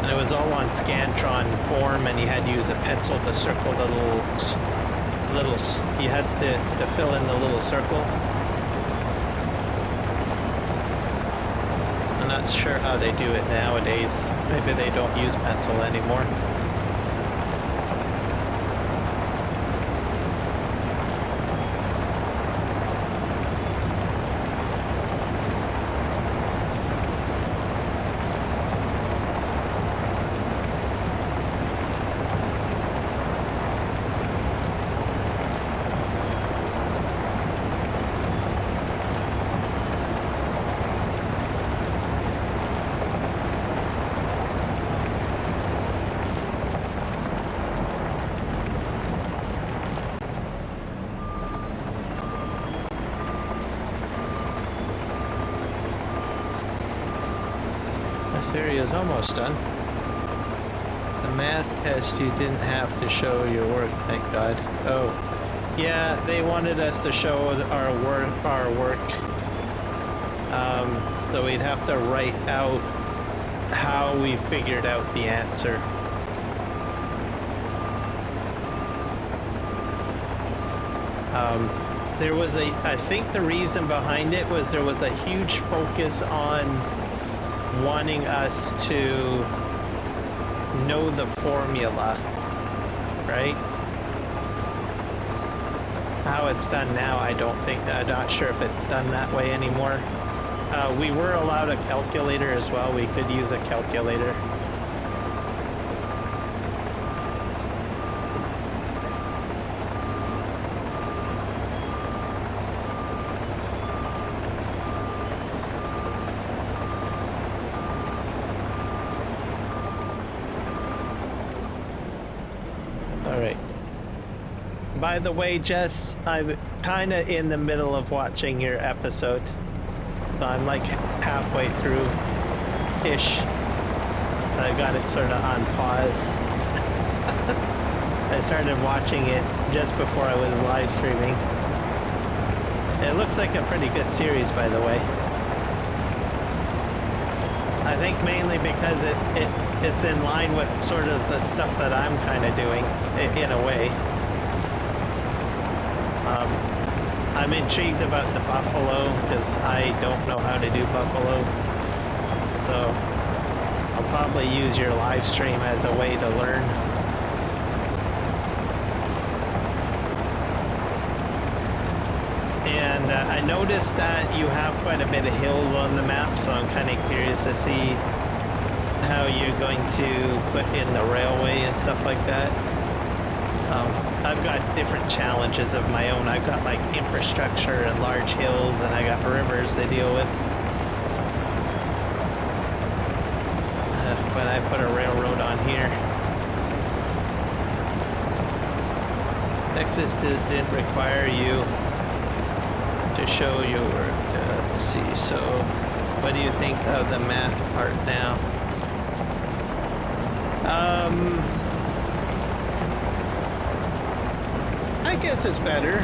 And it was all on Scantron form, and you had to use a pencil to circle the little little, you had to fill in the little circle. I'm not sure how they do it nowadays. Maybe they don't use pencil anymore. This area is almost done. The math test, you didn't have to show your work, thank God. Oh, yeah, they wanted us to show our work. So we'd have to write out how we figured out the answer. There was I think the reason behind it was there was a huge focus on wanting us to know the formula, right? How it's done now, I'm not sure if it's done that way anymore. We were allowed a calculator as well. We could use a calculator. By the way, Jess, I'm kind of in the middle of watching your episode. So I'm like halfway through-ish. I got it sort of on pause. I started watching it just before I was live streaming. It looks like a pretty good series, by the way. I think mainly because it's in line with sort of the stuff that I'm kind of doing, in a way. I'm intrigued about the buffalo because I don't know how to do buffalo. So I'll probably use your live stream as a way to learn. And I noticed that you have quite a bit of hills on the map, so I'm kind of curious to see how you're going to put in the railway and stuff like that. I've got different challenges of my own. I've got like infrastructure and large hills, and I got rivers to deal with. When I put a railroad on here. Texas didn't require you to show your work. Let's see, so what do you think of the math part now? I guess it's better.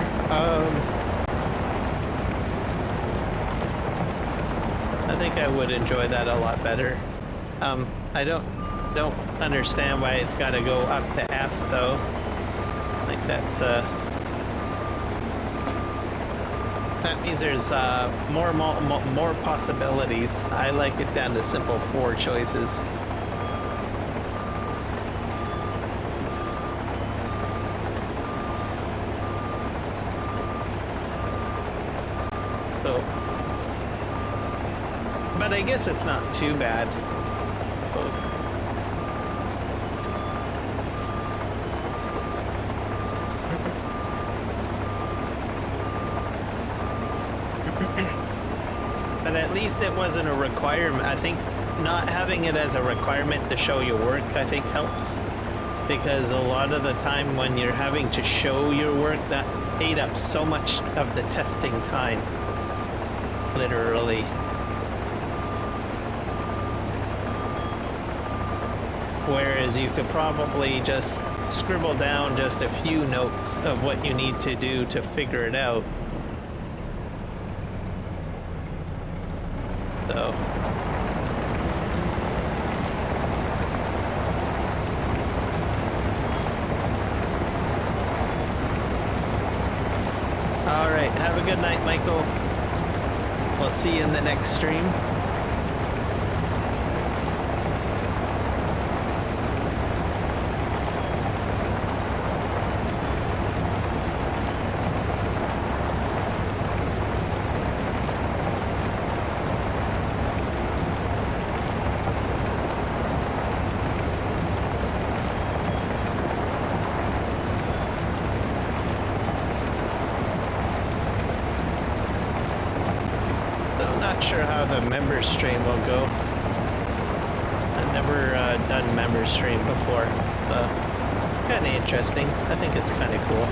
I think I would enjoy that a lot better. I don't understand why it's got to go up to F though. Like that's that means there's more possibilities. I like it down to simple 4 choices. But I guess it's not too bad, I suppose. But at least it wasn't a requirement. I think not having it as a requirement to show your work, I think helps. Because a lot of the time when you're having to show your work, that ate up so much of the testing time. Literally. Whereas you could probably just scribble down just a few notes of what you need to do to figure it out. So. a good night, Michael. We'll see you in the next stream. Members stream will go. I've never done members stream before. Kind of interesting. I think it's kind of cool.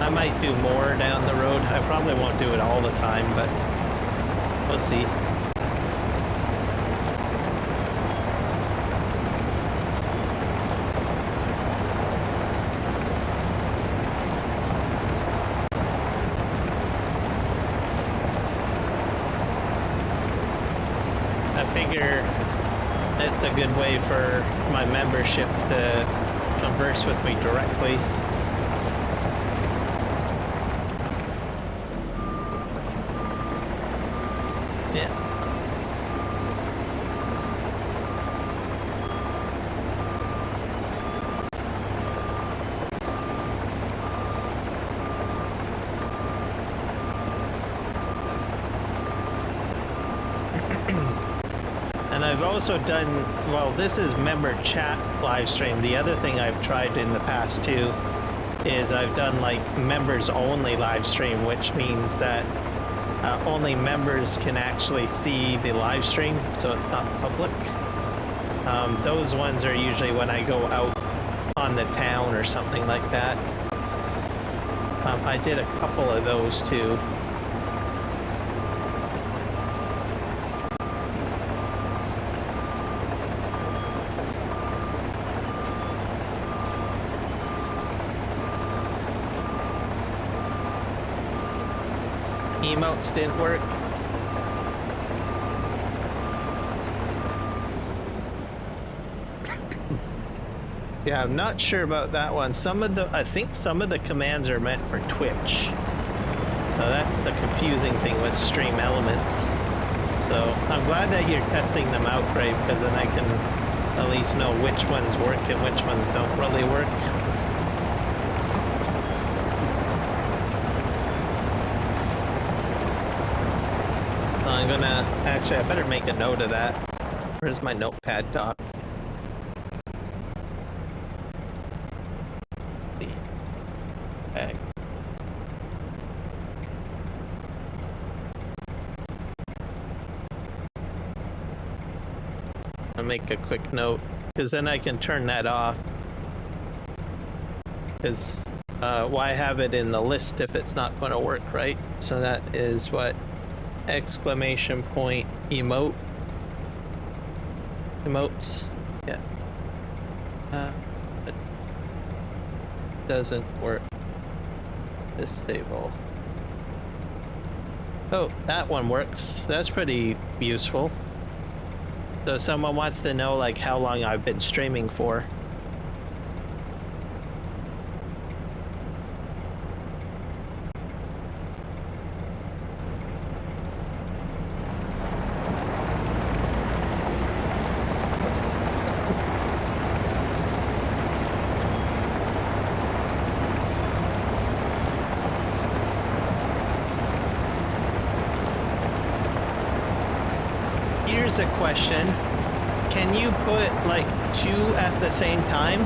I might do more down the road. I probably won't do it all the time, but we'll see. It's a good way for my membership to converse with me directly. Yeah. I've also done, well, this is member chat live stream. The other thing I've tried in the past too is I've done like members only live stream, which means that only members can actually see the live stream, so it's not public. Those ones are usually when I go out on the town or something like that. I did a couple of those too. Emotes didn't work. Yeah, I'm not sure about that one. I think some of the commands are meant for Twitch. So that's the confusing thing with stream elements. So I'm glad that you're testing them out, Brave, because then I can at least know which ones work and which ones don't really work. I'm gonna, actually, I better make a note of that. Where's my notepad doc? I'll make a quick note, because then I can turn that off. Because why have it in the list if it's not going to work, right? So that is what? Exclamation point emote. Emotes. Yeah. It doesn't work. Disable. Oh, that one works. That's pretty useful. So someone wants to know like how long I've been streaming for. Here's a question. Can you put like two at the same time?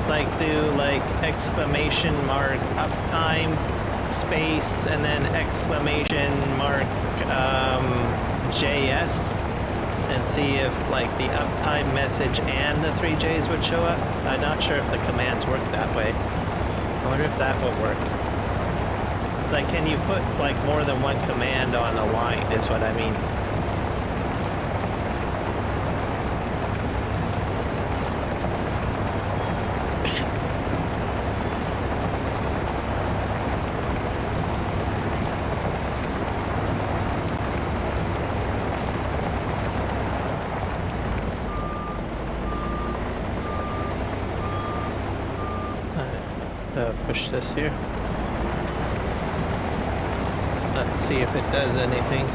Like do like exclamation mark uptime space and then exclamation mark JS and see if like the uptime message and the 3Js would show up? I'm not sure if the commands work that way. I wonder if that would work. Like can you put like more than one command on a line is what I mean. push this here. Let's see if it does anything.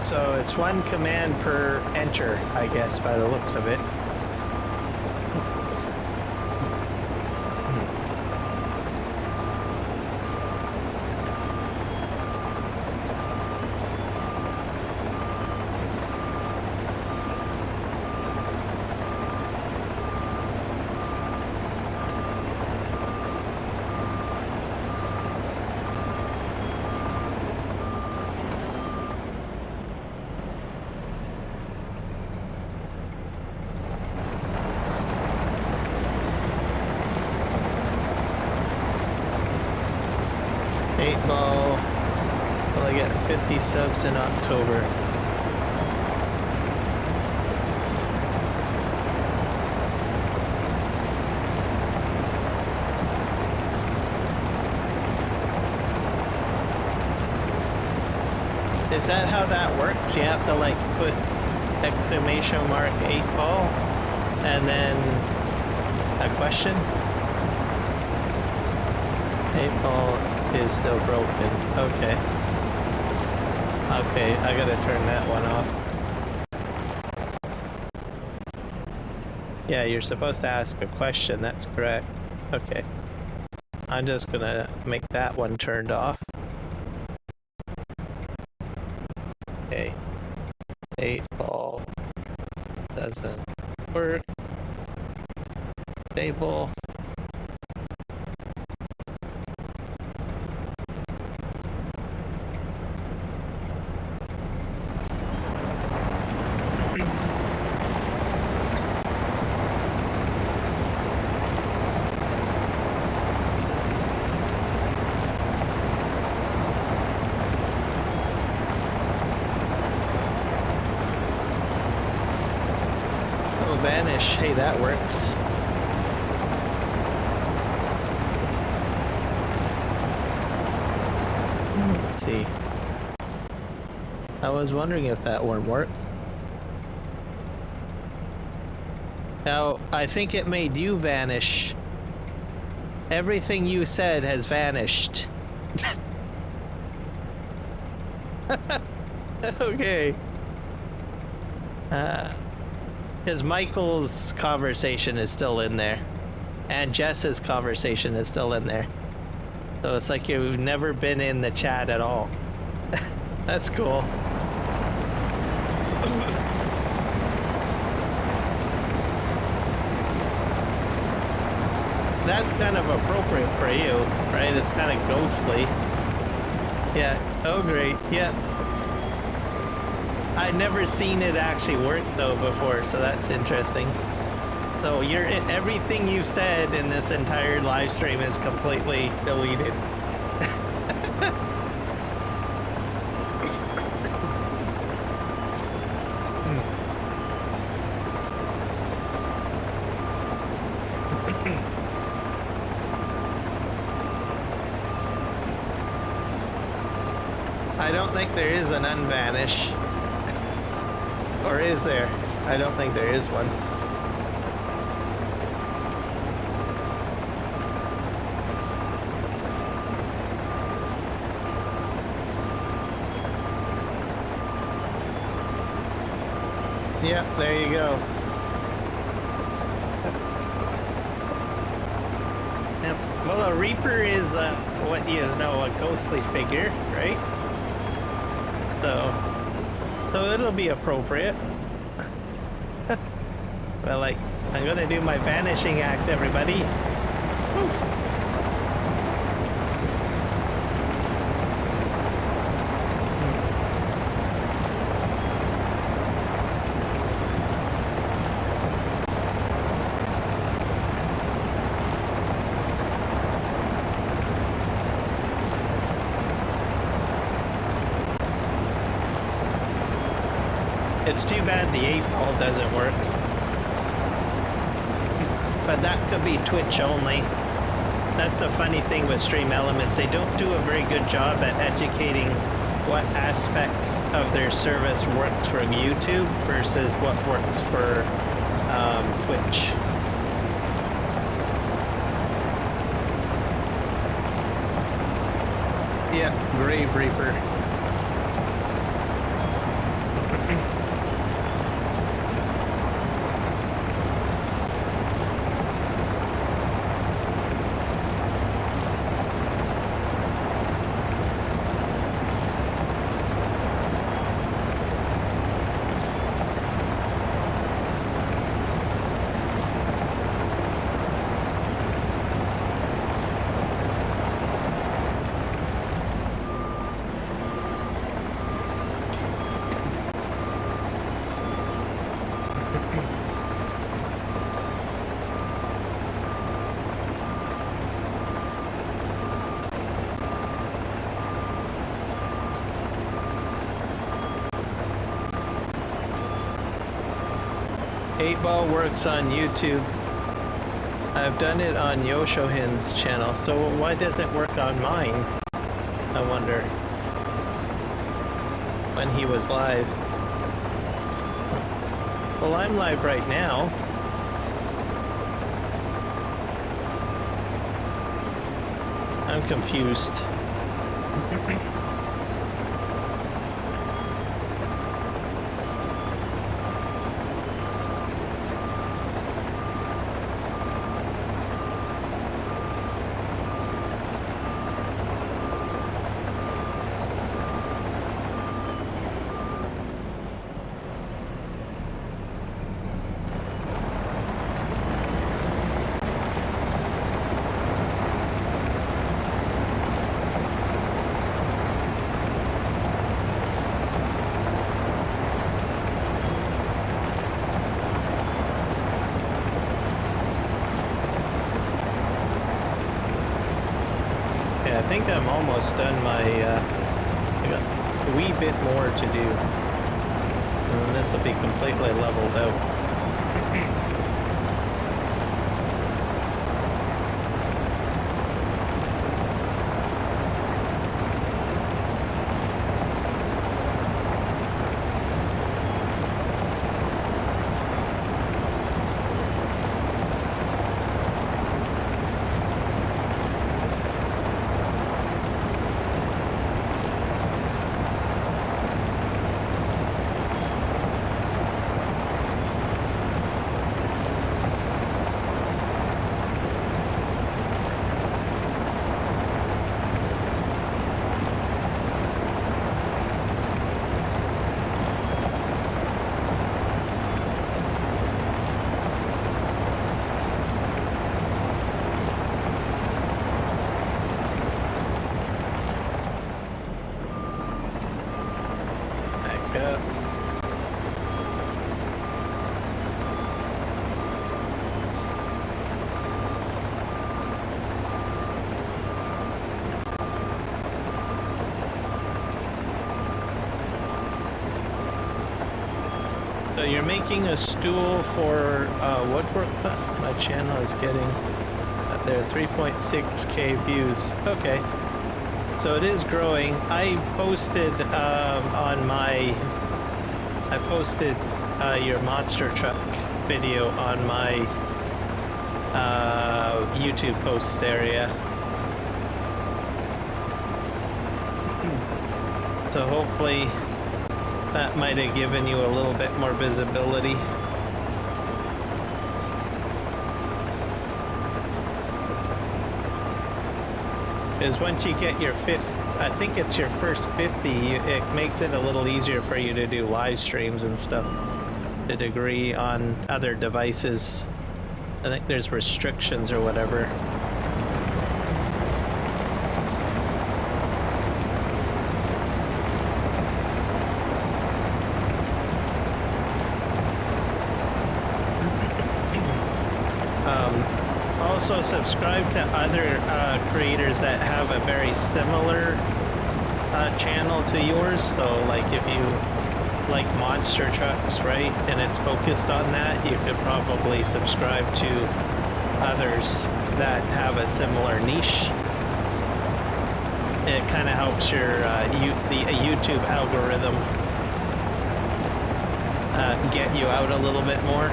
So it's one command per enter, I guess, by the looks of it. Will I get 50 subs in October? Is that how that works? You have to like put exclamation mark 8-ball and then a question? 8-ball is still broken. Okay. Okay, I gotta turn that one off. Yeah, you're supposed to ask a question, that's correct. Okay. I'm just gonna make that one turned off. Okay. 8-ball doesn't work. Stable. Vanish, hey, that works. Let's see. I was wondering if that one worked. Now, I think it made you vanish. Everything you said has vanished. Okay. Because Michael's conversation is still in there. And Jess's conversation is still in there. So it's like you've never been in the chat at all. That's cool. That's kind of appropriate for you, right? It's kind of ghostly. Yeah. Oh, great. Yeah. I've never seen it actually work though before, so that's interesting. So everything you said in this entire live stream is completely deleted. I don't think there is an unvanish. Or is there? I don't think there is one. Yeah, there you go. Yep. Well, a Reaper is a ghostly figure, right? So it'll be appropriate. Well, like, I'm gonna do my vanishing act, everybody. Oof. It's too bad the 8-ball doesn't work. But that could be Twitch only. That's the funny thing with Stream Elements. They don't do a very good job at educating what aspects of their service works for YouTube versus what works for Twitch. Yeah, Grave Reaper. Ball works on YouTube. I've done it on Yoshohin's channel, so why does it work on mine? I wonder. When he was live. Well, I'm live right now. I'm confused. I think I'm almost done my, I got a wee bit more to do. And then this will be completely leveled out. So you're making a stool for woodwork? My channel is getting there 3.6k views. Okay, so it is growing. I posted your monster truck video on my YouTube posts area. So hopefully that might have given you a little bit more visibility. Because once you get your I think it's your first 50, it makes it a little easier for you to do live streams and stuff to a degree on other devices. I think there's restrictions or whatever. Also subscribe to other creators that have a very similar channel to yours. So like if you like monster trucks, right? And it's focused on that, you could probably subscribe to others that have a similar niche. It kind of helps your the YouTube algorithm get you out a little bit more.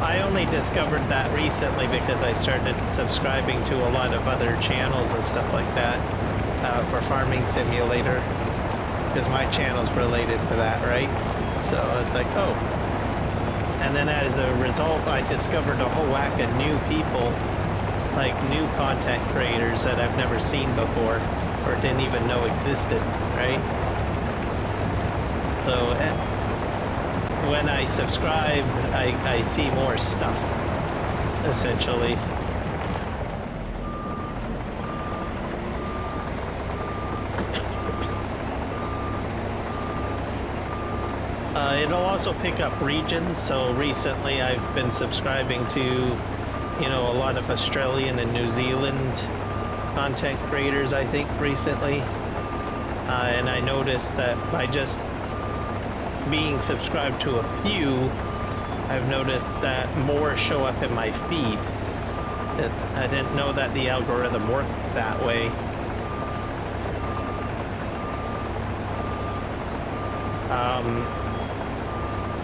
I only discovered that recently because I started subscribing to a lot of other channels and stuff like that for Farming Simulator, because my channel's related to that, right? So it's like, oh. And then as a result, I discovered a whole whack of new people, like new content creators that I've never seen before or didn't even know existed, right? So when I subscribe, I see more stuff, essentially. It'll also pick up regions, so recently I've been subscribing to, you know, a lot of Australian and New Zealand content creators, I think, recently. And I noticed that by just being subscribed to a few, I've noticed that more show up in my feed. I didn't know that the algorithm worked that way.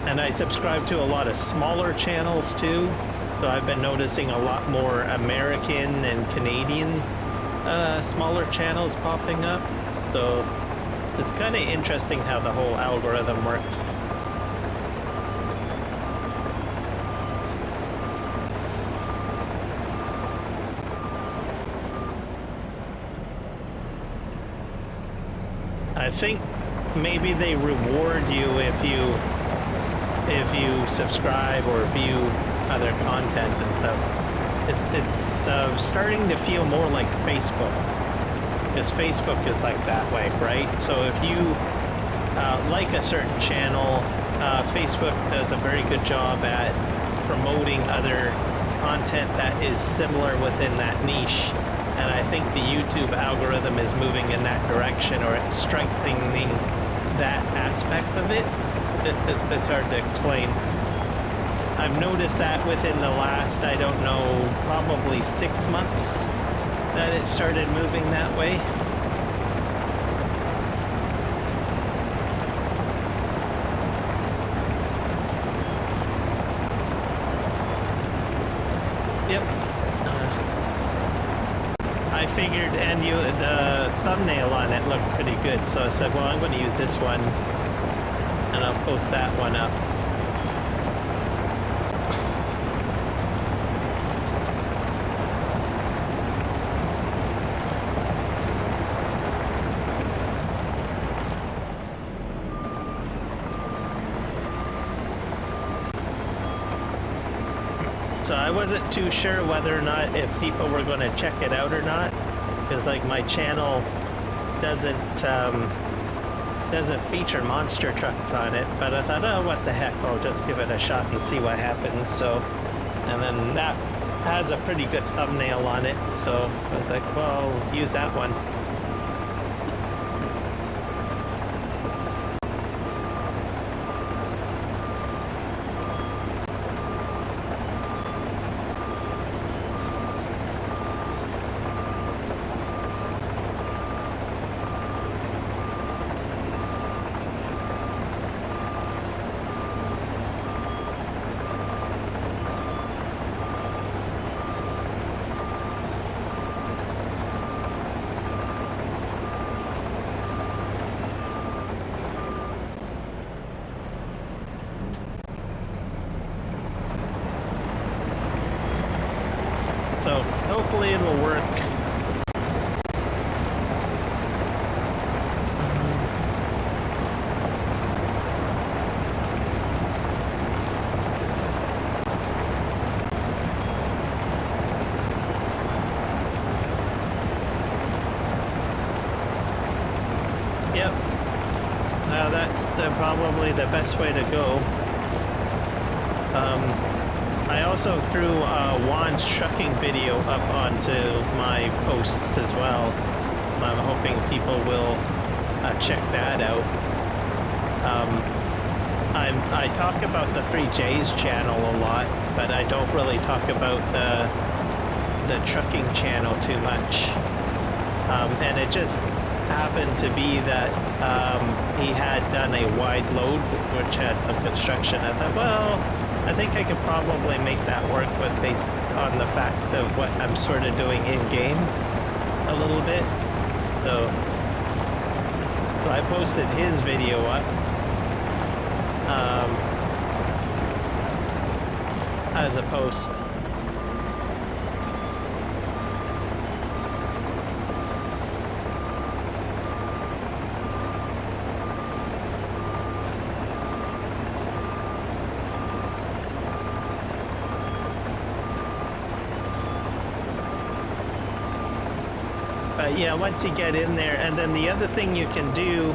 And I subscribe to a lot of smaller channels too, so I've been noticing a lot more American and Canadian smaller channels popping up. So it's kind of interesting how the whole algorithm works. I think maybe they reward you if you subscribe or view other content and stuff. It's starting to feel more like Facebook, because Facebook is like that way, right? So if you like a certain channel, Facebook does a very good job at promoting other content that is similar within that niche. And I think the YouTube algorithm is moving in that direction, or it's strengthening that aspect of it. It's hard to explain. I've noticed that within the last, I don't know, probably 6 months that it started moving that way. Yep. I figured, and the thumbnail on it looked pretty good, so I said, well, I'm going to use this one, and I'll post that one up. So I wasn't too sure whether or not if people were going to check it out or not, because like my channel doesn't feature monster trucks on it, but I thought, oh, what the heck, I'll just give it a shot and see what happens. So, and then that has a pretty good thumbnail on it, so I was like, well, I'll use that one. So hopefully it will work. Yep. That's probably the best way to go. I also threw Juan's trucking video up onto my posts as well. I'm hoping people will check that out. I talk about the 3J's channel a lot, but I don't really talk about the trucking channel too much. And it just happened to be that he had done a wide load, which had some construction. I thought, well, I think I could probably make that work with based on the fact of what I'm sort of doing in game a little bit. So I posted his video up. As a post. But yeah, once you get in there, and then the other thing you can do,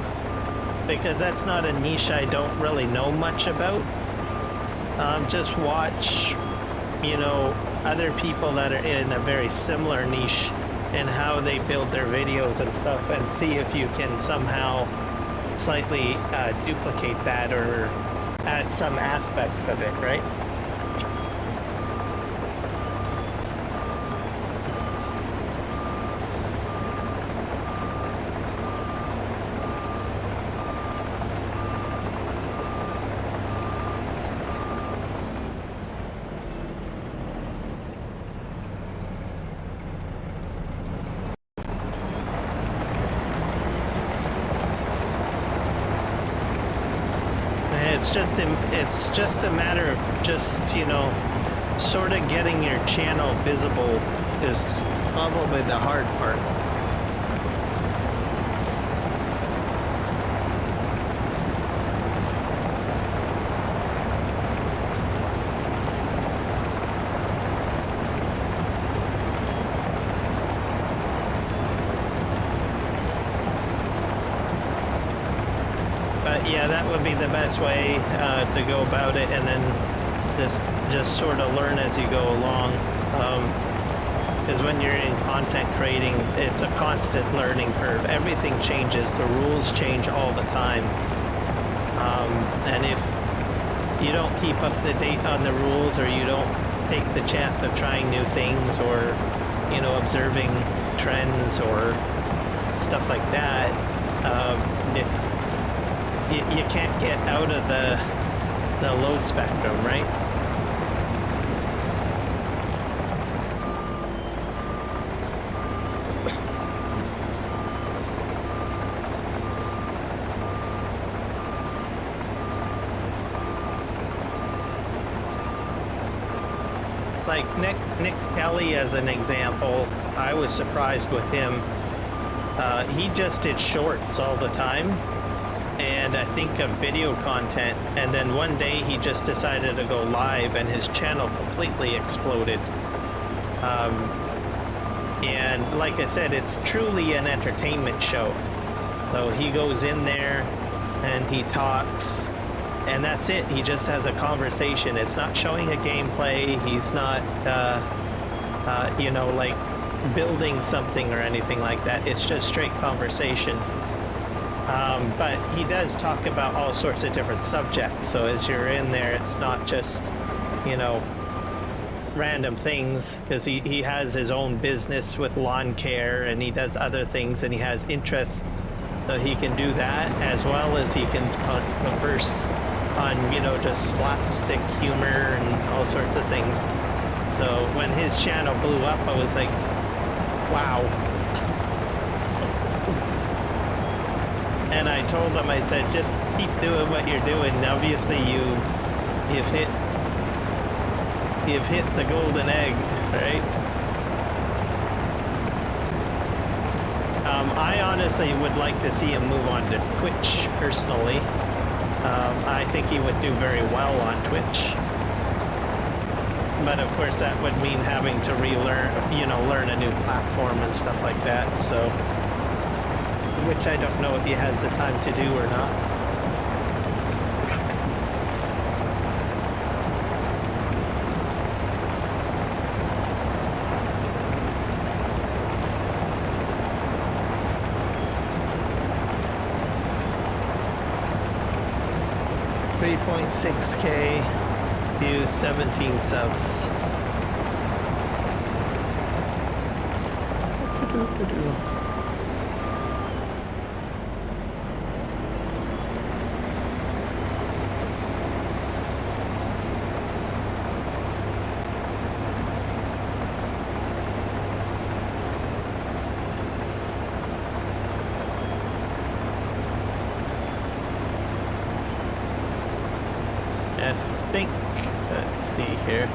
because that's not a niche I don't really know much about, just watch, you know, other people that are in a very similar niche and how they build their videos and stuff, and see if you can somehow slightly duplicate that or add some aspects of it, right? It's just a matter of just, you know, sort of getting your channel visible is probably the hard part. Yeah, that would be the best way to go about it, and then just sort of learn as you go along. Because when you're in content creating, it's a constant learning curve. Everything changes. The rules change all the time. And if you don't keep up to date on the rules, or you don't take the chance of trying new things, or, you know, observing trends or stuff like that, you can't get out of the low spectrum, right? Like Nick Kelly as an example, I was surprised with him. He just did shorts all the time, and I think of video content, and then one day he just decided to go live and his channel completely exploded. And like I said, it's truly an entertainment show. So he goes in there and he talks, and that's it. He just has a conversation. It's not showing a gameplay. He's not, you know, like building something or anything like that. It's just straight conversation. But he does talk about all sorts of different subjects. So as you're in there, it's not just, you know, random things, because he has his own business with lawn care, and he does other things, and he has interests. So he can do that, as well as he can converse on, you know, just slapstick humor and all sorts of things. So when his channel blew up, I was like, wow. And I told him, I said, just keep doing what you're doing. Obviously you've hit the golden egg, right? I honestly would like to see him move on to Twitch personally. I think he would do very well on Twitch. But of course that would mean having to relearn, you know, learn a new platform and stuff like that, so, which I don't know if he has the time to do or not. 3.6K views, 17 subs. I think, let's see here.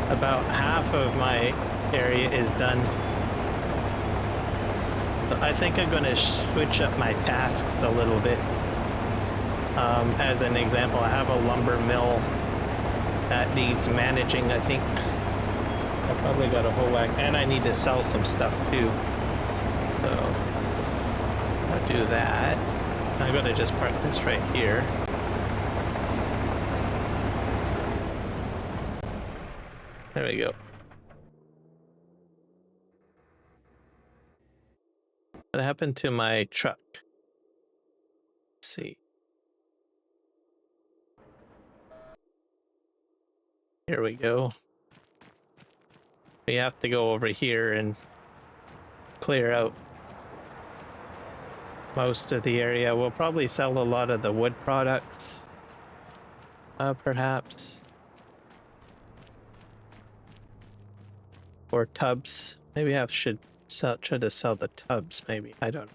About half of my area is done. So I think I'm going to switch up my tasks a little bit. As an example, I have a lumber mill that needs managing, I think. I probably got a whole whack, and I need to sell some stuff too. So I'll do that. I'm going to just park this right here. There we go. What happened to my truck? Let's see. Here we go. We have to go over here and clear out most of the area. We'll probably sell a lot of the wood products. Perhaps. Or tubs. Maybe I should try to sell the tubs, maybe. I don't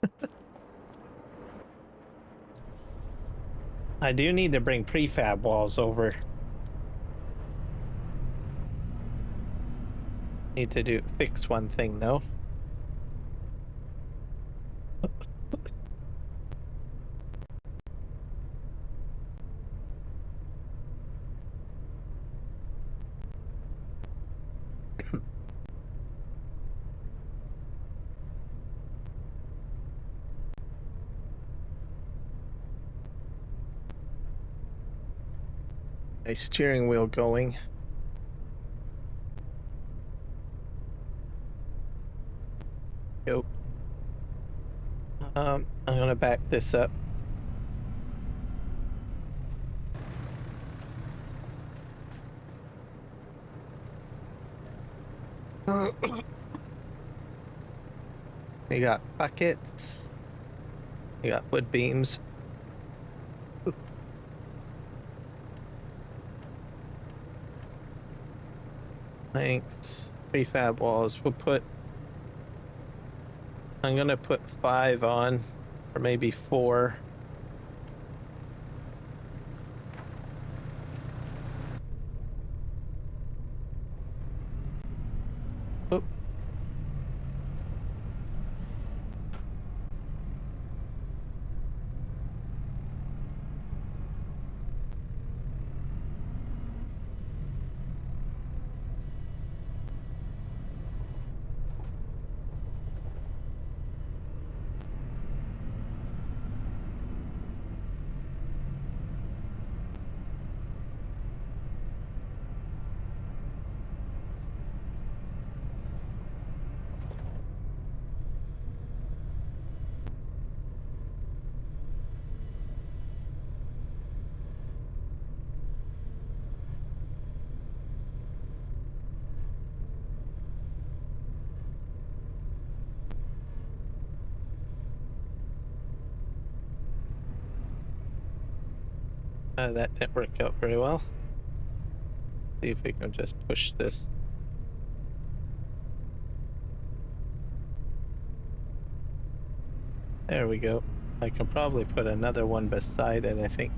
know. I do need to bring prefab walls over. Need to fix one thing though. My steering wheel going. Go. I'm gonna back this up. We got buckets. We got wood beams. Planks, prefab walls. I'm gonna put 5 on, or maybe 4. Oop. That didn't work out very well. See if we can just push this. There we go. I can probably put another one beside it, I think.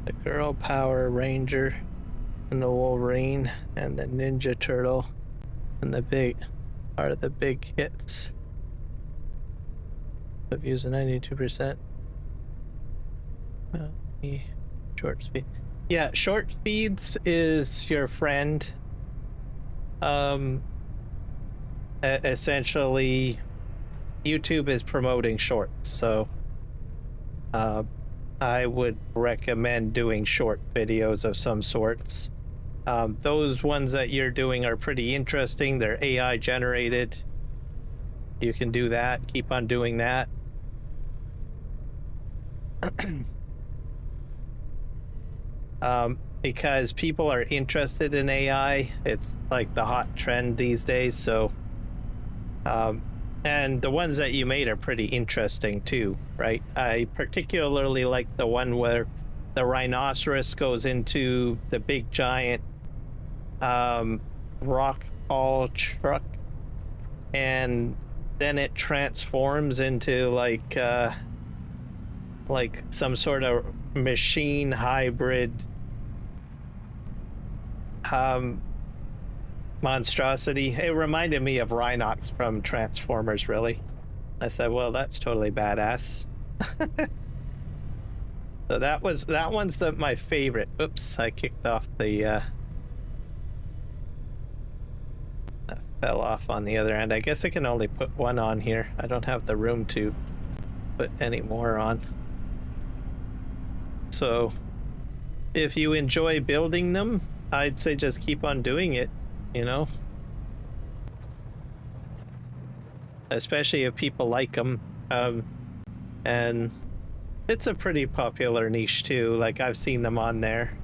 The Girl Power Ranger and the Wolverine and the Ninja Turtle and the big are the big hits. The views are 92%. Short speed. Yeah, short feeds is your friend. Essentially, YouTube is promoting shorts, so I would recommend doing short videos of some sorts. Those ones that you're doing are pretty interesting. They're AI generated. You can do that. Keep on doing that. Because people are interested in AI. It's like the hot trend these days. So, and the ones that you made are pretty interesting too, right? I particularly like the one where the rhinoceros goes into the big giant rock haul truck, and then it transforms into like some sort of machine hybrid monstrosity. It reminded me of Rhinox from Transformers, really. I said, well, that's totally badass. So that one's my favorite. Oops, I kicked off the that fell off on the other end. I guess I can only put one on here. I don't have the room to put any more on. So if you enjoy building them, I'd say just keep on doing it, you know? Especially if people like them. And it's a pretty popular niche too. Like, I've seen them on there.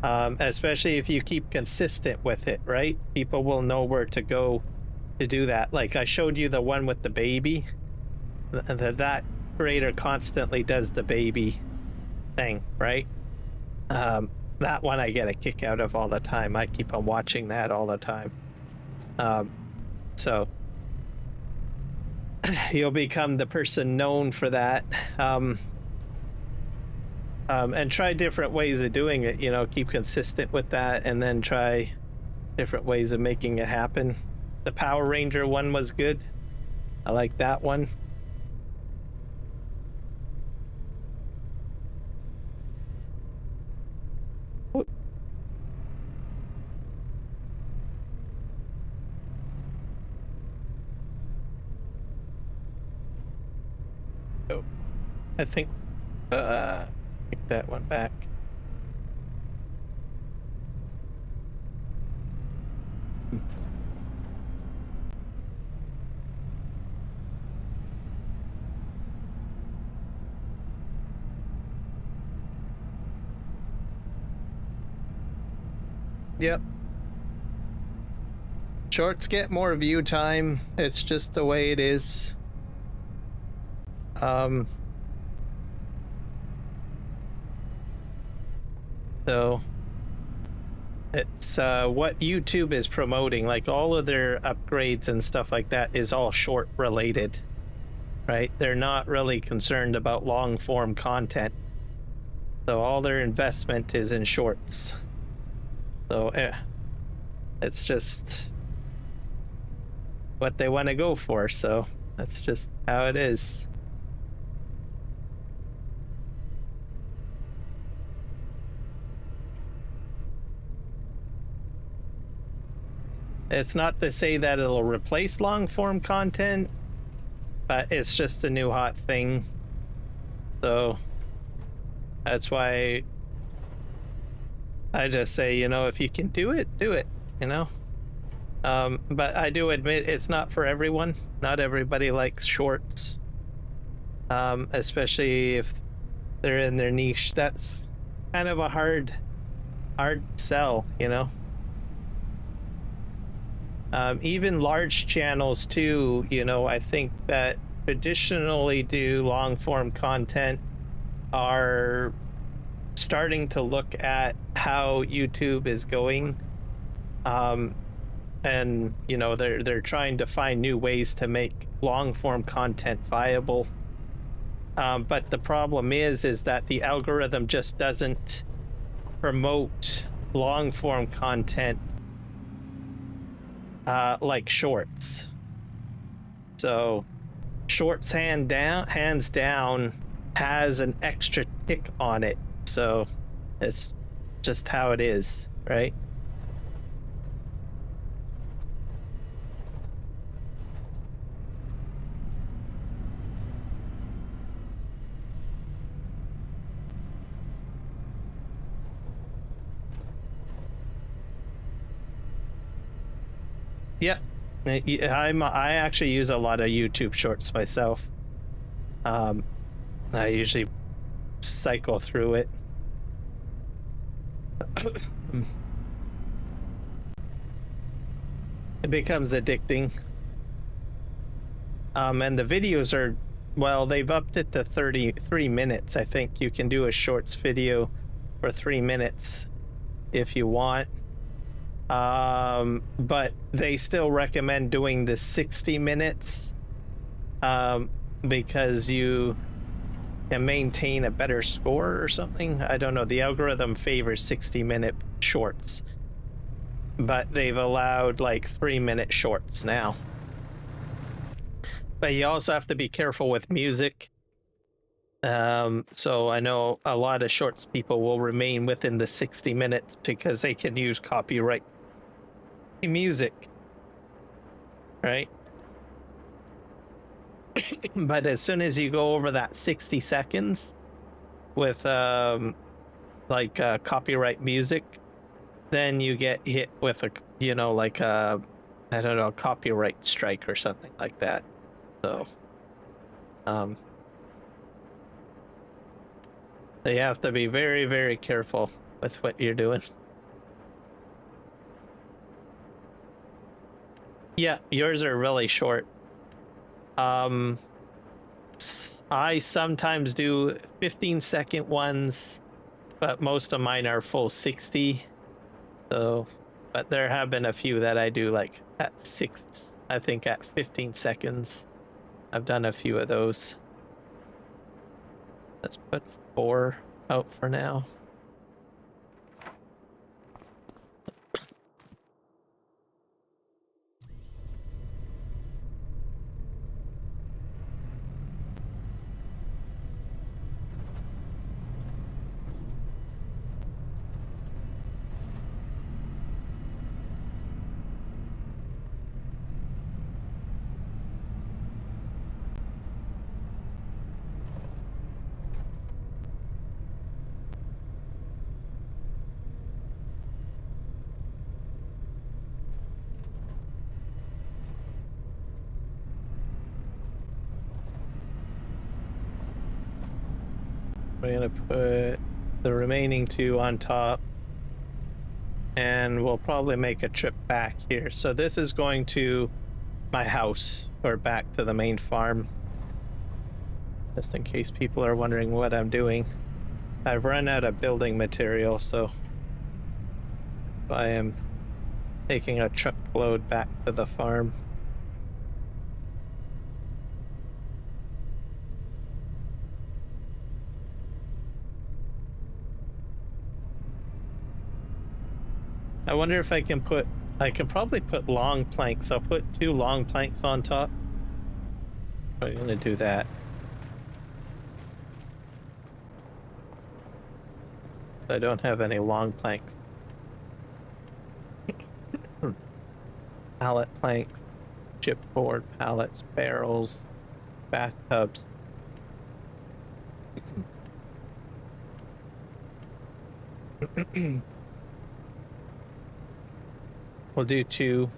Especially if you keep consistent with it, right? People will know where to go to do that. Like, I showed you the one with the baby. That creator constantly does the baby thing, right? That one I get a kick out of all the time. I keep on watching that all the time. So you'll become the person known for that. And try different ways of doing it, you know, keep consistent with that, and then try different ways of making it happen. The Power Ranger one was good. I like that one. Oh, I think take that one back. Yep. Shorts get more view time. It's just the way it is. So it's what YouTube is promoting, like all of their upgrades and stuff like that is all short related, right? They're not really concerned about long form content. So all their investment is in shorts. So it's just what they want to go for. So that's just how it is. It's not to say that it'll replace long form content, but it's just a new hot thing. So that's why I just say, you know, if you can do it, you know? But I do admit it's not for everyone. Not everybody likes shorts. Especially if they're in their niche. That's kind of a hard sell, you know? Even large channels too, you know, I think that traditionally do long form content are starting to look at how YouTube is going. And you know, they're trying to find new ways to make long form content viable. But the problem is that the algorithm just doesn't promote long form content like shorts. So shorts hands down has an extra tick on it. So it's just how it is, right? Yeah, I actually use a lot of YouTube shorts myself. I usually cycle through it. It becomes addicting. And the videos are, well, they've upped it to 33 minutes. I think you can do a shorts video for 3 minutes if you want. But they still recommend doing the 60 minutes because you can maintain a better score or something. I don't know. The algorithm favors 60-minute shorts, but they've allowed like 3-minute shorts now. But you also have to be careful with music. So I know a lot of shorts people will remain within the 60 minutes because they can use copyright music, right? But as soon as you go over that 60 seconds with copyright music, then you get hit with a, you know, like a, I don't know, copyright strike or something like that. So you have to be very, very careful with what you're doing. Yeah, yours are really short. I sometimes do 15-second ones, but most of mine are full 60. So, but there have been a few that I do like at I think at 15 seconds. I've done a few of those. Let's put 4 out for now. We're gonna put the remaining 2 on top, and we'll probably make a trip back here. So this is going to my house or back to the main farm, just in case people are wondering what I'm doing. I've run out of building material, so I am taking a truckload back to the farm. I wonder if I can probably put long planks. I'll put 2 long planks on top. I'm gonna do that. I don't have any long planks. Pallet planks, chipboard, pallets, barrels, bathtubs. We'll do 2.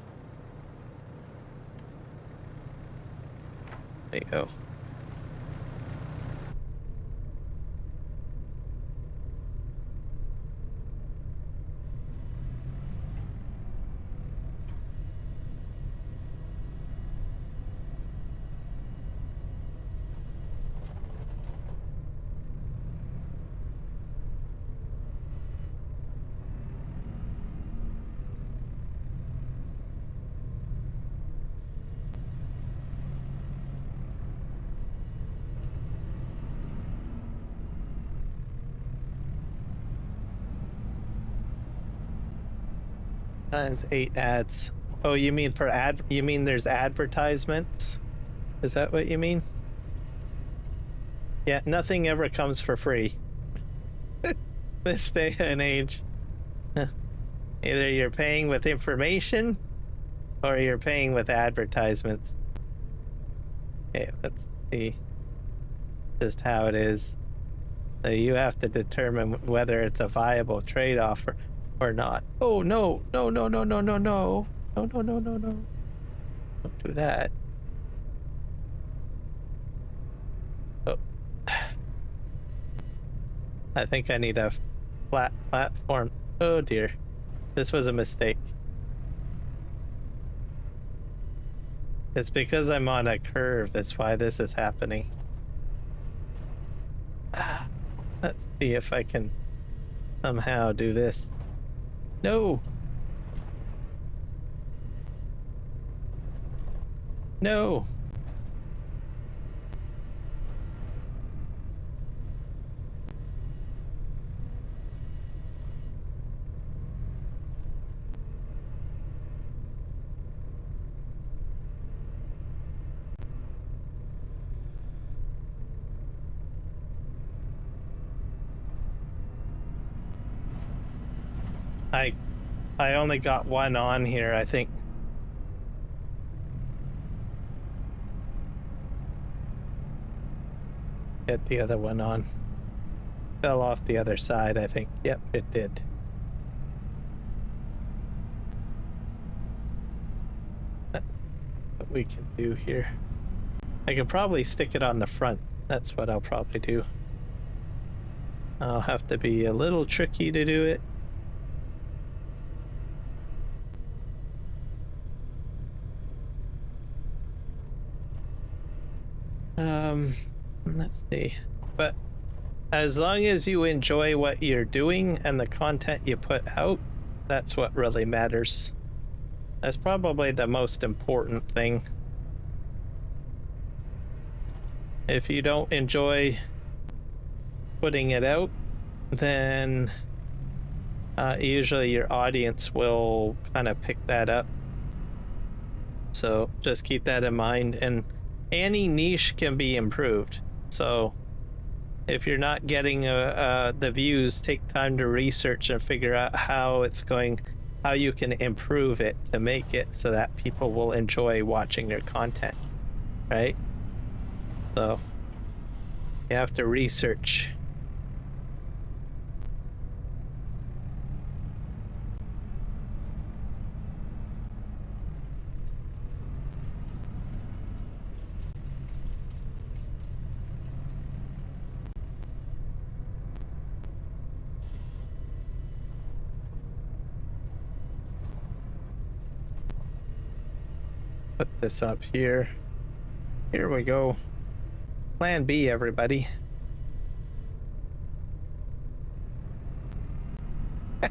There you go. Times 8 adds. Oh, you mean for you mean there's advertisements? Is that what you mean? Yeah, nothing ever comes for free. This day and age. Either you're paying with information or you're paying with advertisements. Okay, let's see just how it is. So you have to determine whether it's a viable trade-off or not. Oh, no, no, no, no, no, no, no. No, no, no, no, no. Don't do that. Oh. I think I need a flat platform. Oh dear. This was a mistake. It's because I'm on a curve. That's why this is happening. Let's see if I can somehow do this. No! No! I only got one on here, I think. Get the other one on. Fell off the other side, I think. Yep, it did. That's what we can do here. I can probably stick it on the front. That's what I'll probably do. I'll have to be a little tricky to do it. Let's see. But as long as you enjoy what you're doing and the content you put out, that's what really matters. That's probably the most important thing. If you don't enjoy putting it out, then usually your audience will kind of pick that up. So just keep that in mind, and any niche can be improved. So if you're not getting the views, take time to research and figure out how you can improve it to make it so that people will enjoy watching your content, right? So you have to research. Put this up here. Here we go. Plan B, everybody. I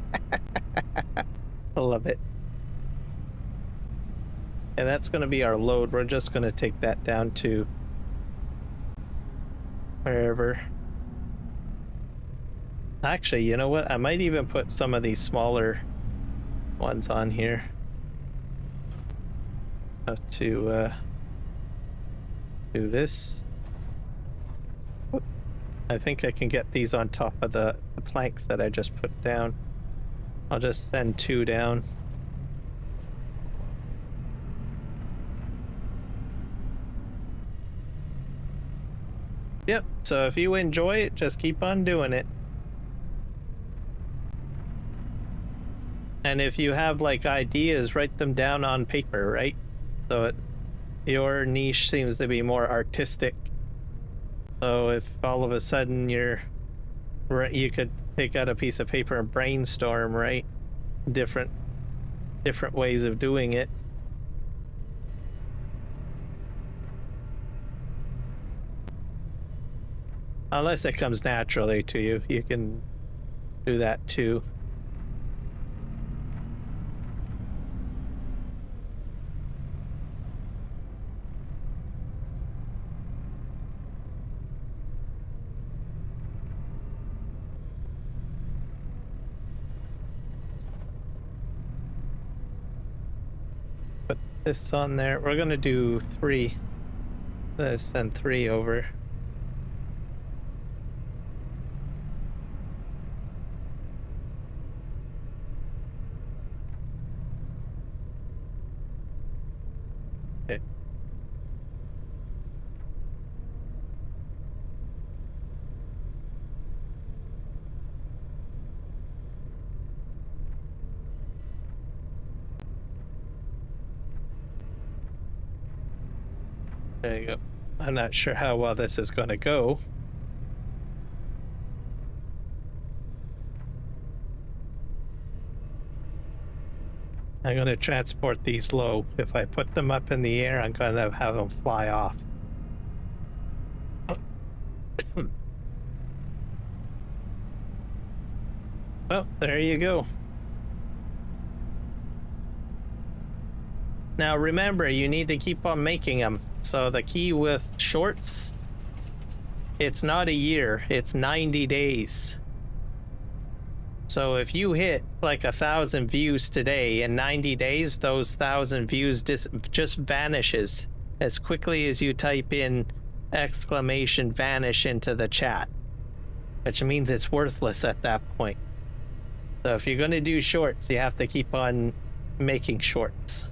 love it. And that's going to be our load. We're just going to take that down to wherever. Actually, you know what? I might even put some of these smaller ones on here. Have to do this. I think I can get these on top of the planks that I just put down. I'll just send 2 down. Yep, so if you enjoy it, just keep on doing it. And if you have like ideas, write them down on paper, right? So your niche seems to be more artistic. So if all of a sudden you could take out a piece of paper and brainstorm, right? Different ways of doing it. Unless it comes naturally to you, you can do that too. this on there. We're gonna do 3. Let's send 3 over. Okay. There you go. I'm not sure how well this is going to go. I'm going to transport these low. If I put them up in the air, I'm going to have them fly off. Well, there you go. Now remember, you need to keep on making them. So the key with shorts, it's not a year, it's 90 days. So if you hit like 1,000 views today, in 90 days, those 1,000 views just vanishes as quickly as you type in !vanish into the chat, which means it's worthless at that point. So if you're going to do shorts, you have to keep on making shorts.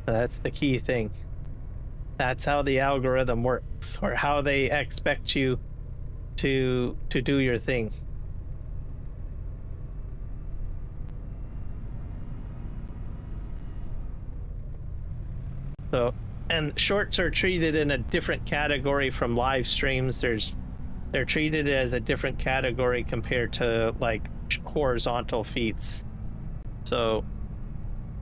That's the key thing. That's how the algorithm works, or how they expect you to do your thing. So, and shorts are treated in a different category from live streams. They're treated as a different category compared to like horizontal feeds. So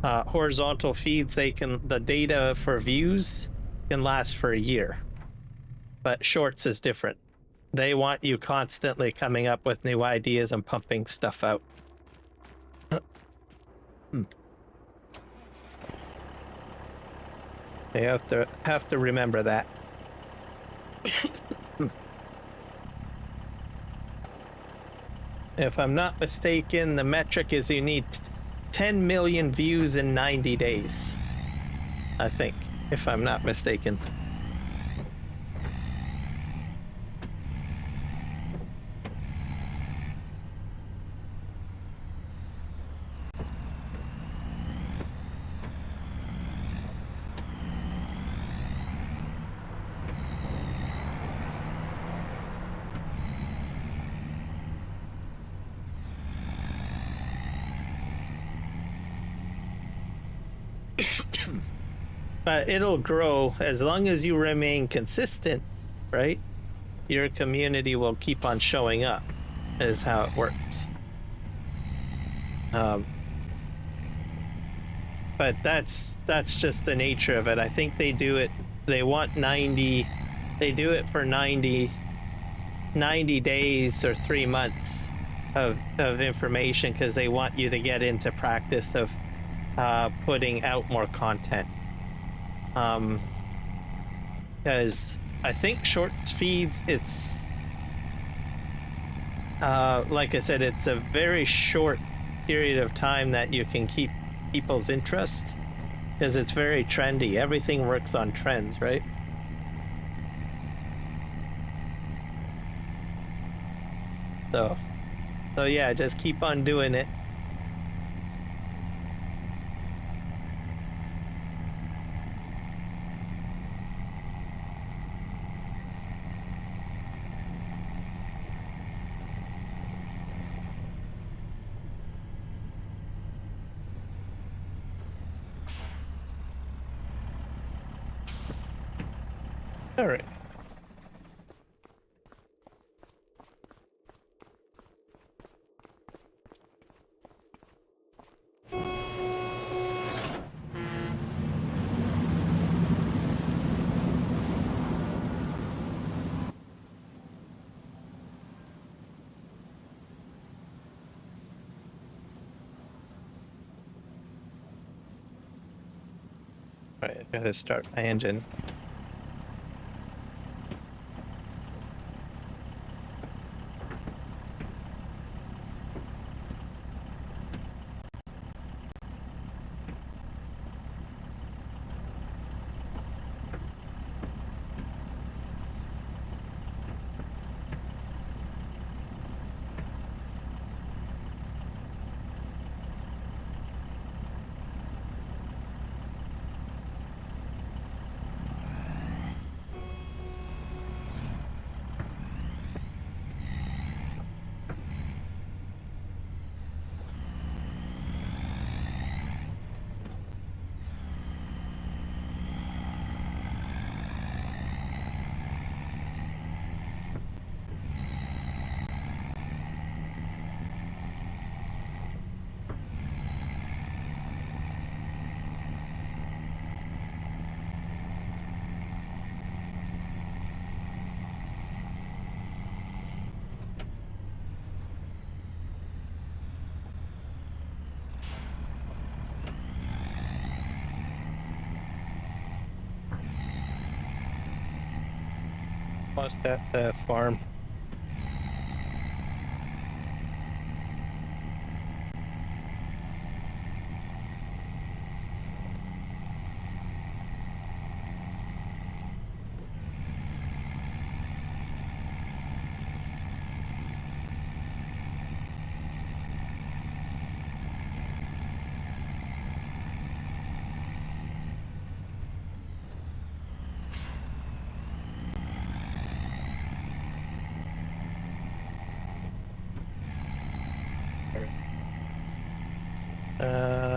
horizontal feeds, the data for views can last for a year, but shorts is different. They want you constantly coming up with new ideas and pumping stuff out. You have to remember that. If I'm not mistaken, the metric is you need 10 million views in 90 days. I think, if I'm not mistaken. But it'll grow as long as you remain consistent, right? Your community will keep on showing up, is how it works. But that's just the nature of it. I think they do it, they want 90, they do it for 90 days or 3 months of information, because they want you to get into practice of putting out more content. Because I think shorts feeds, it's like I said, it's a very short period of time that you can keep people's interest, because it's very trendy. Everything works on trends, right? So yeah, just keep on doing it. All right. All right, I gotta start my engine. almost at the farm.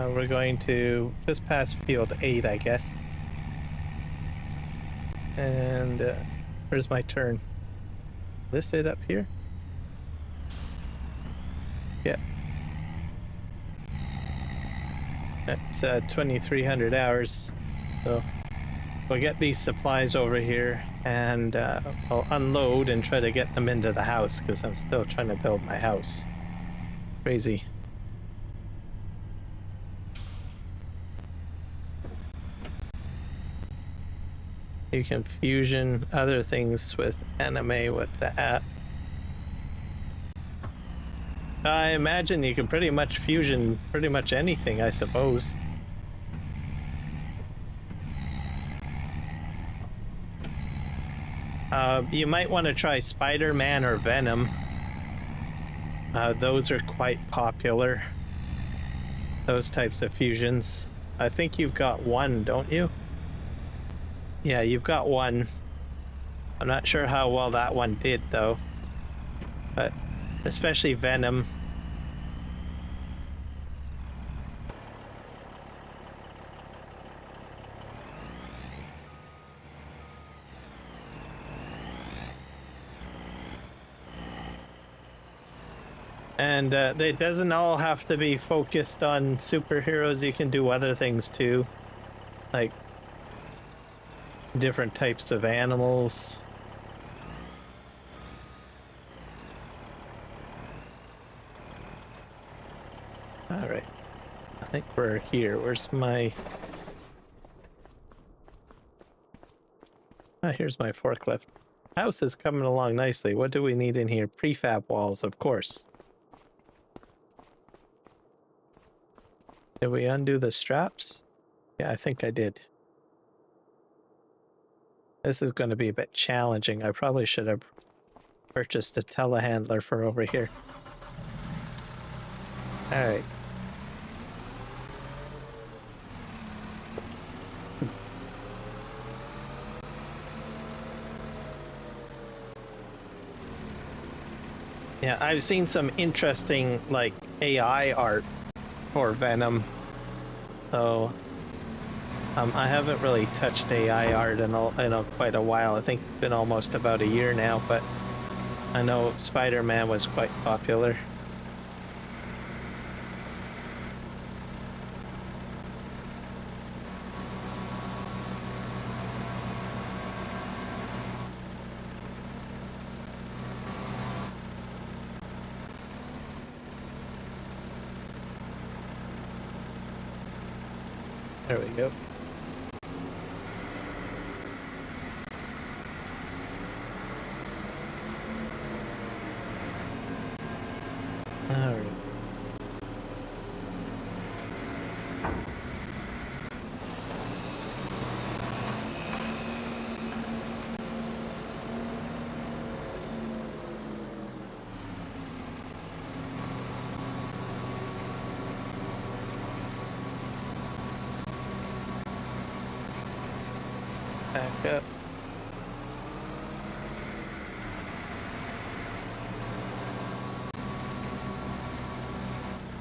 We're going to just pass field 8, I guess. And where's my turn? This it up here? Yeah. That's 2,300 hours. So we'll get these supplies over here and I'll unload and try to get them into the house because I'm still trying to build my house. Crazy. You can fusion other things with anime with the app. I imagine you can pretty much fusion pretty much anything, I suppose. You might want to try Spider-Man or Venom. Those are quite popular. Those types of fusions. I think you've got one, don't you? Yeah, you've got one. I'm not sure how well that one did, though. But especially Venom. And it doesn't all have to be focused on superheroes. You can do other things too. Like different types of animals. All right. I think we're here. Where's my... Ah, here's my forklift. House is coming along nicely. What do we need in here? Prefab walls, of course. Did we undo the straps? Yeah, I think I did. This is going to be a bit challenging. I probably should have purchased a telehandler for over here. All right. Yeah, I've seen some interesting, like, AI art for Venom. So, I haven't really touched AI art in quite a while. I think it's been almost about a year now, but I know Spider-Man was quite popular. There we go. All right. Back up.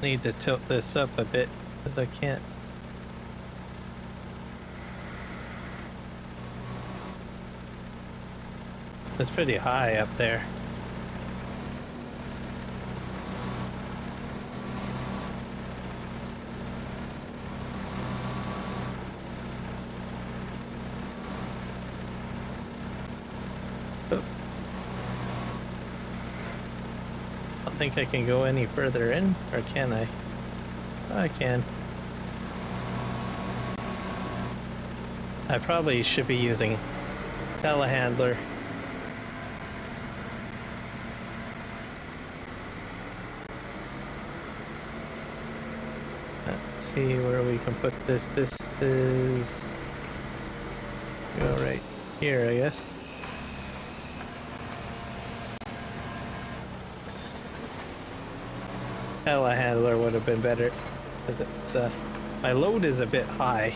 Need to tilt this up a bit because I can't. It's pretty high up there. I think I can go any further in, or can I? I can. I probably should be using telehandler. see where we can put this. This is go right here, I guess. Telehandler would have been better because it's my load is a bit high.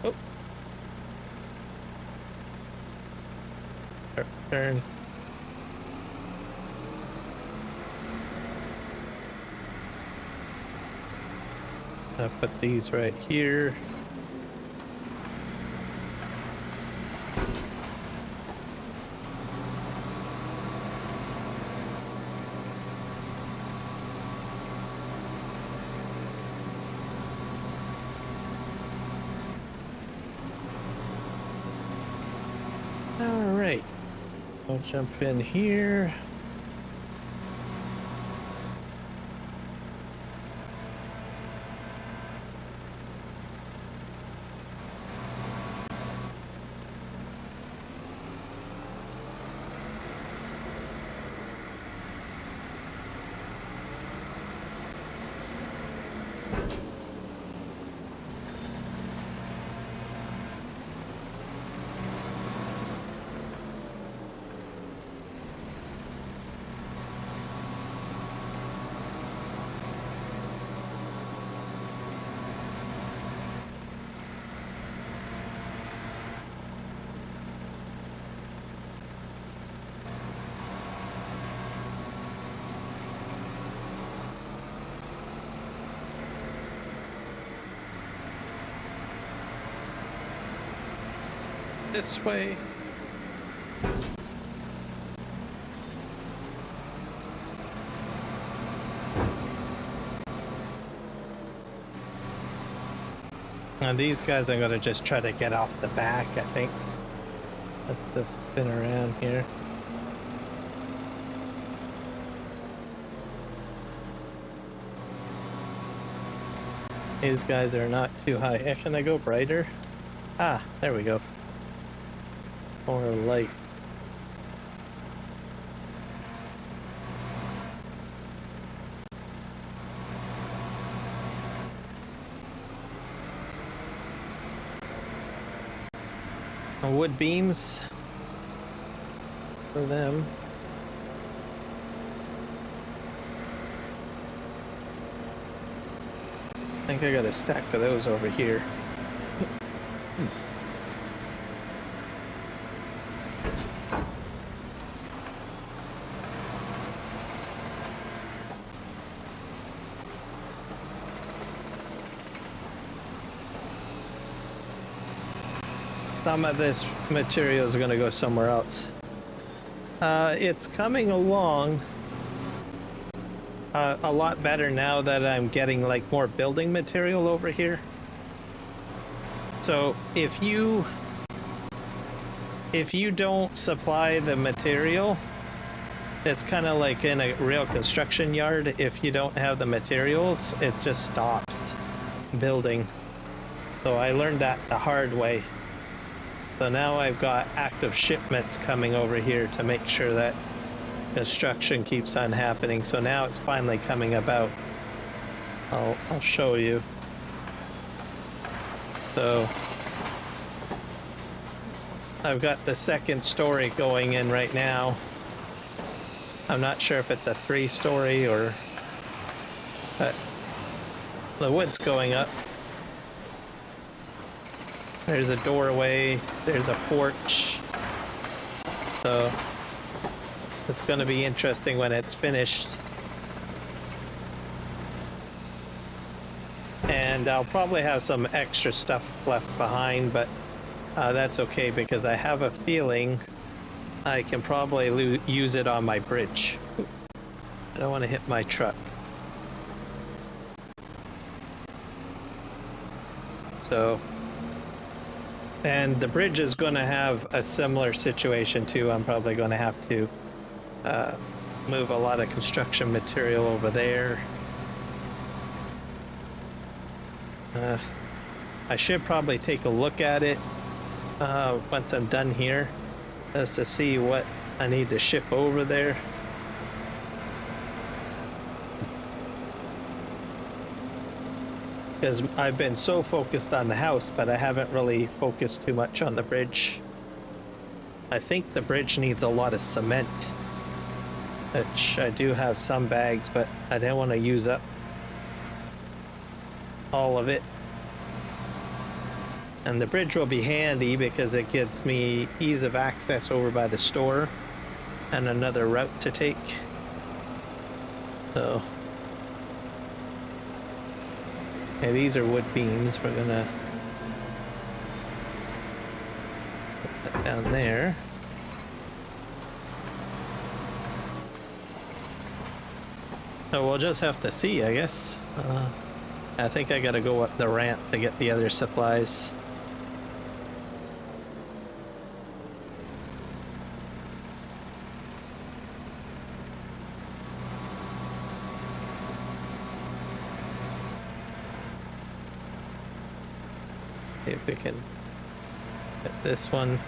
Oh. Turn. I'll put these right here. All right, I'll jump in here. This way. Now these guys I'm gonna just try to get off the back, I think. Let's just spin around here. These guys are not too high. Can I go brighter? Ah, there we go. More light. Wood beams for them. I think I got a stack of those over here. Some of this material is going to go somewhere else. It's coming along a lot better now that I'm getting like more building material over here. So if you don't supply the material, it's kind of like in a real construction yard. If you don't have the materials, it just stops building. So I learned that the hard way. So now I've got active shipments coming over here to make sure that construction keeps on happening. So now it's finally coming about. I'll show you. So I've got the second story going in right now. I'm not sure if it's a 3-story or... but the wood's going up. There's a doorway, there's a porch. So it's going to be interesting when it's finished. And I'll probably have some extra stuff left behind, but that's okay because I have a feeling I can probably use it on my bridge. I don't want to hit my truck. So... and the bridge is going to have a similar situation too. I'm probably going to have to move a lot of construction material over there. I should probably take a look at it once I'm done here, just to see what I need to ship over there. Because I've been so focused on the house, but I haven't really focused too much on the bridge. I think the bridge needs a lot of cement, which I do have some bags, but I don't want to use up all of it. And the bridge will be handy because it gives me ease of access over by the store and another route to take. So, okay, these are wood beams. We're gonna put that down there. So we'll just have to see, I guess. I think I gotta go up the ramp to get the other supplies. See if we can get this one.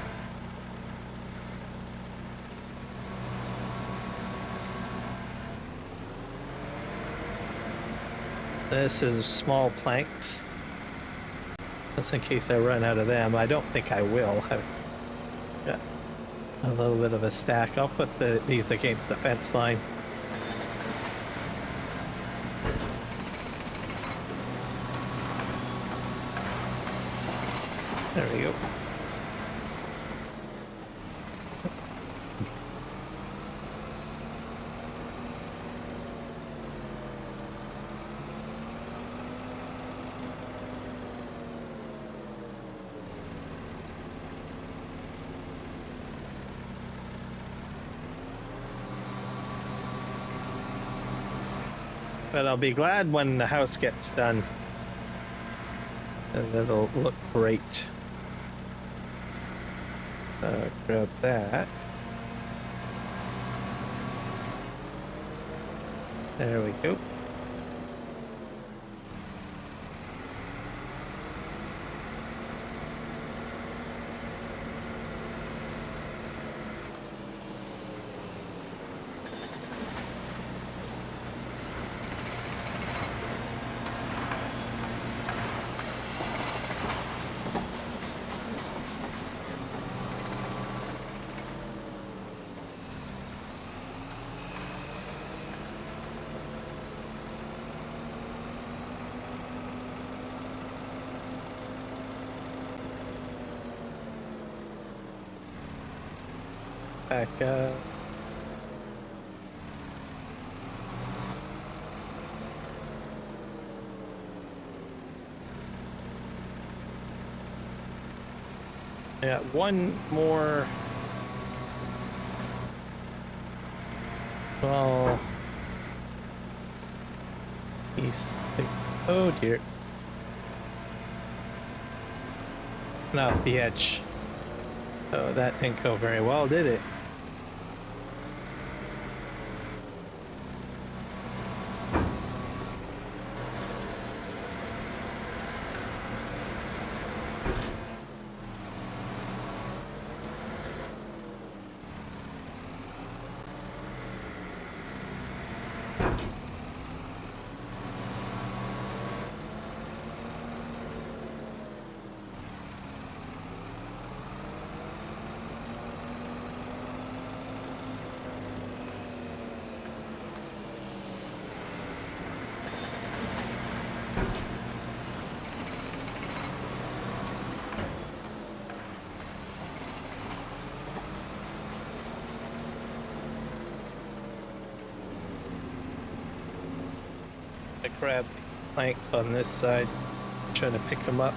This is small planks, just in case I run out of them. I don't think I will. I've got a little bit of a stack. I'll put these against the fence line. There we go. But I'll be glad when the house gets done. And it'll look great. Grab that. There we go. Back up. Yeah, one more. Well, he's. Oh dear. Off the edge. Oh, that didn't go very well, did it? I grabbed planks on this side, trying to pick them up.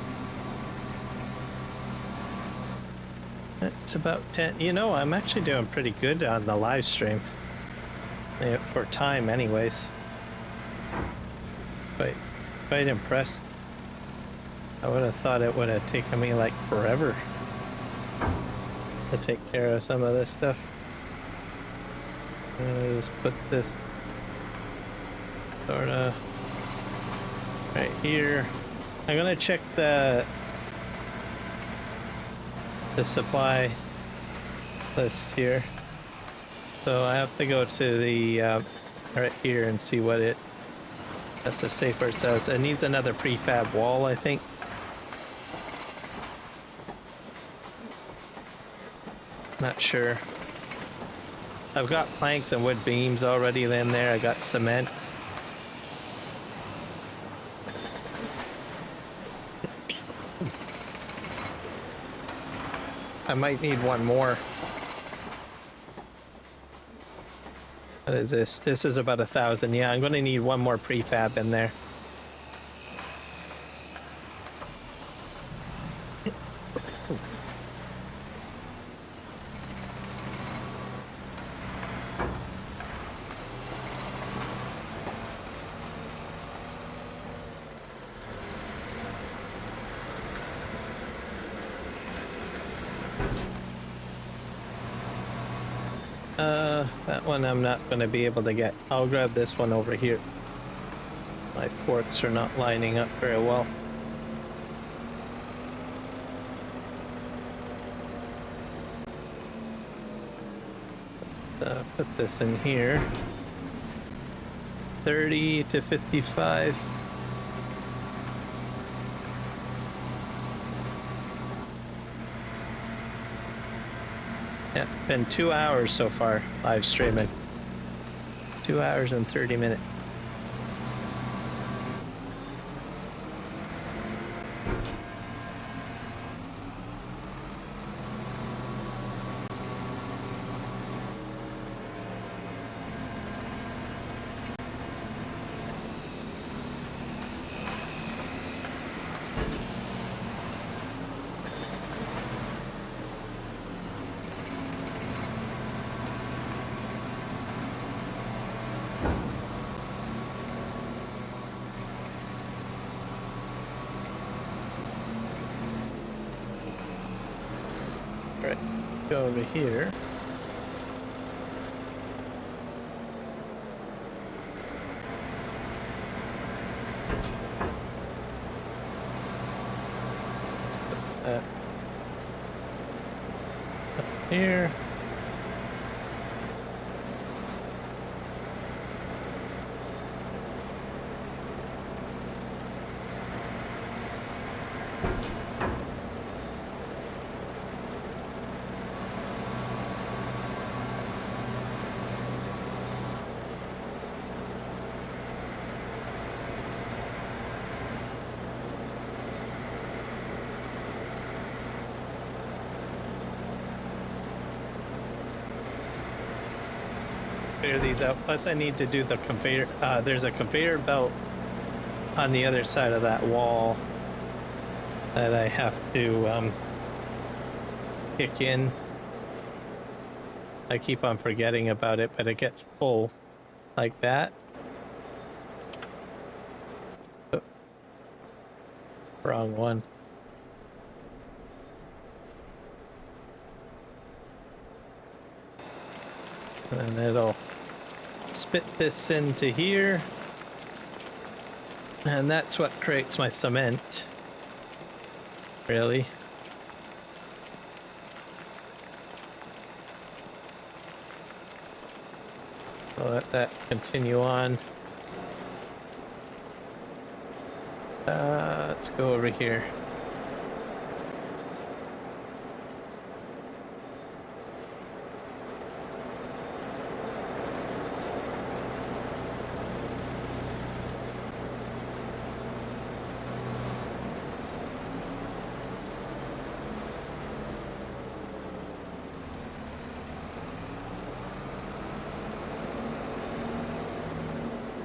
It's about 10. You know, I'm actually doing pretty good on the live stream. Yeah, for time anyways. Quite impressed. I would have thought it would have taken me like forever to take care of some of this stuff. Just put this sort of right here. I'm gonna check the supply list here. So I have to go to the right here and see what it has to say where it says. It needs another prefab wall, I think. Not sure. I've got planks and wood beams already in there. I got cement. I might need one more. What is this? This is about 1,000. Yeah, I'm going to need one more prefab in there. That one I'm not going to be able to get. I'll grab this one over here. My forks are not lining up very well. Put this in here. 30 to 55. Yeah, been 2 hours so far live streaming. 2 hours and 30 minutes. Go over here. Put that up here. Clear these out. Plus I need to do the conveyor. There's a conveyor belt on the other side of that wall that I have to kick in. I keep on forgetting about it, but it gets full like that. Oh. Wrong one. And then it'll spit this into here. And that's what creates my cement. Really. I'll let that continue on. Let's go over here.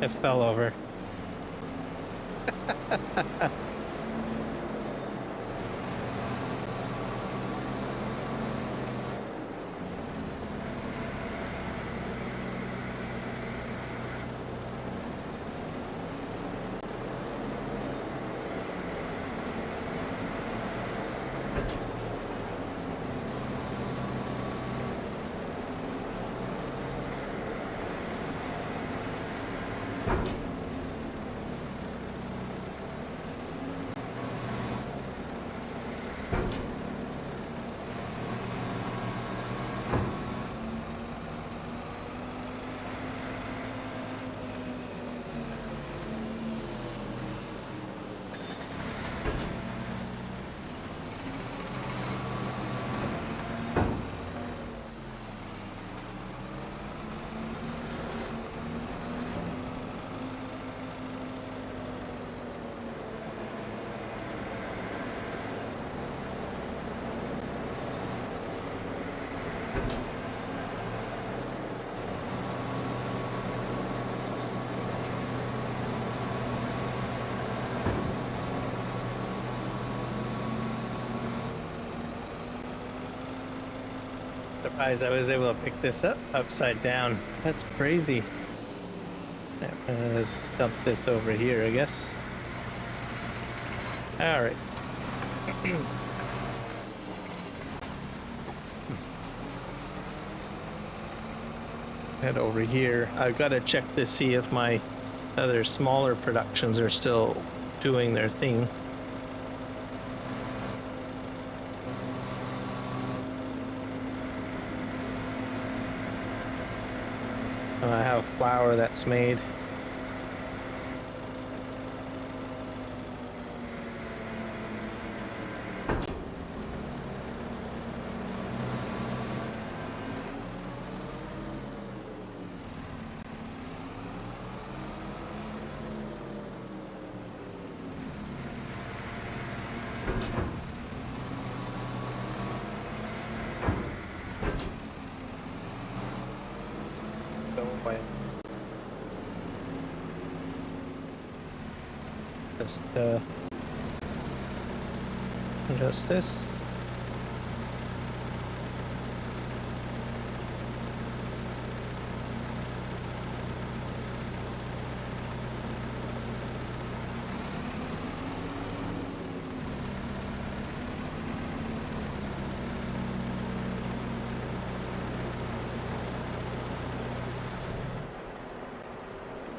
It fell over. Surprised I was able to pick this up upside down. That's crazy. Let's dump this over here, I guess. All right. Head over here. I've got to check to see if my other smaller productions are still doing their thing. I have flour that's made. Just this.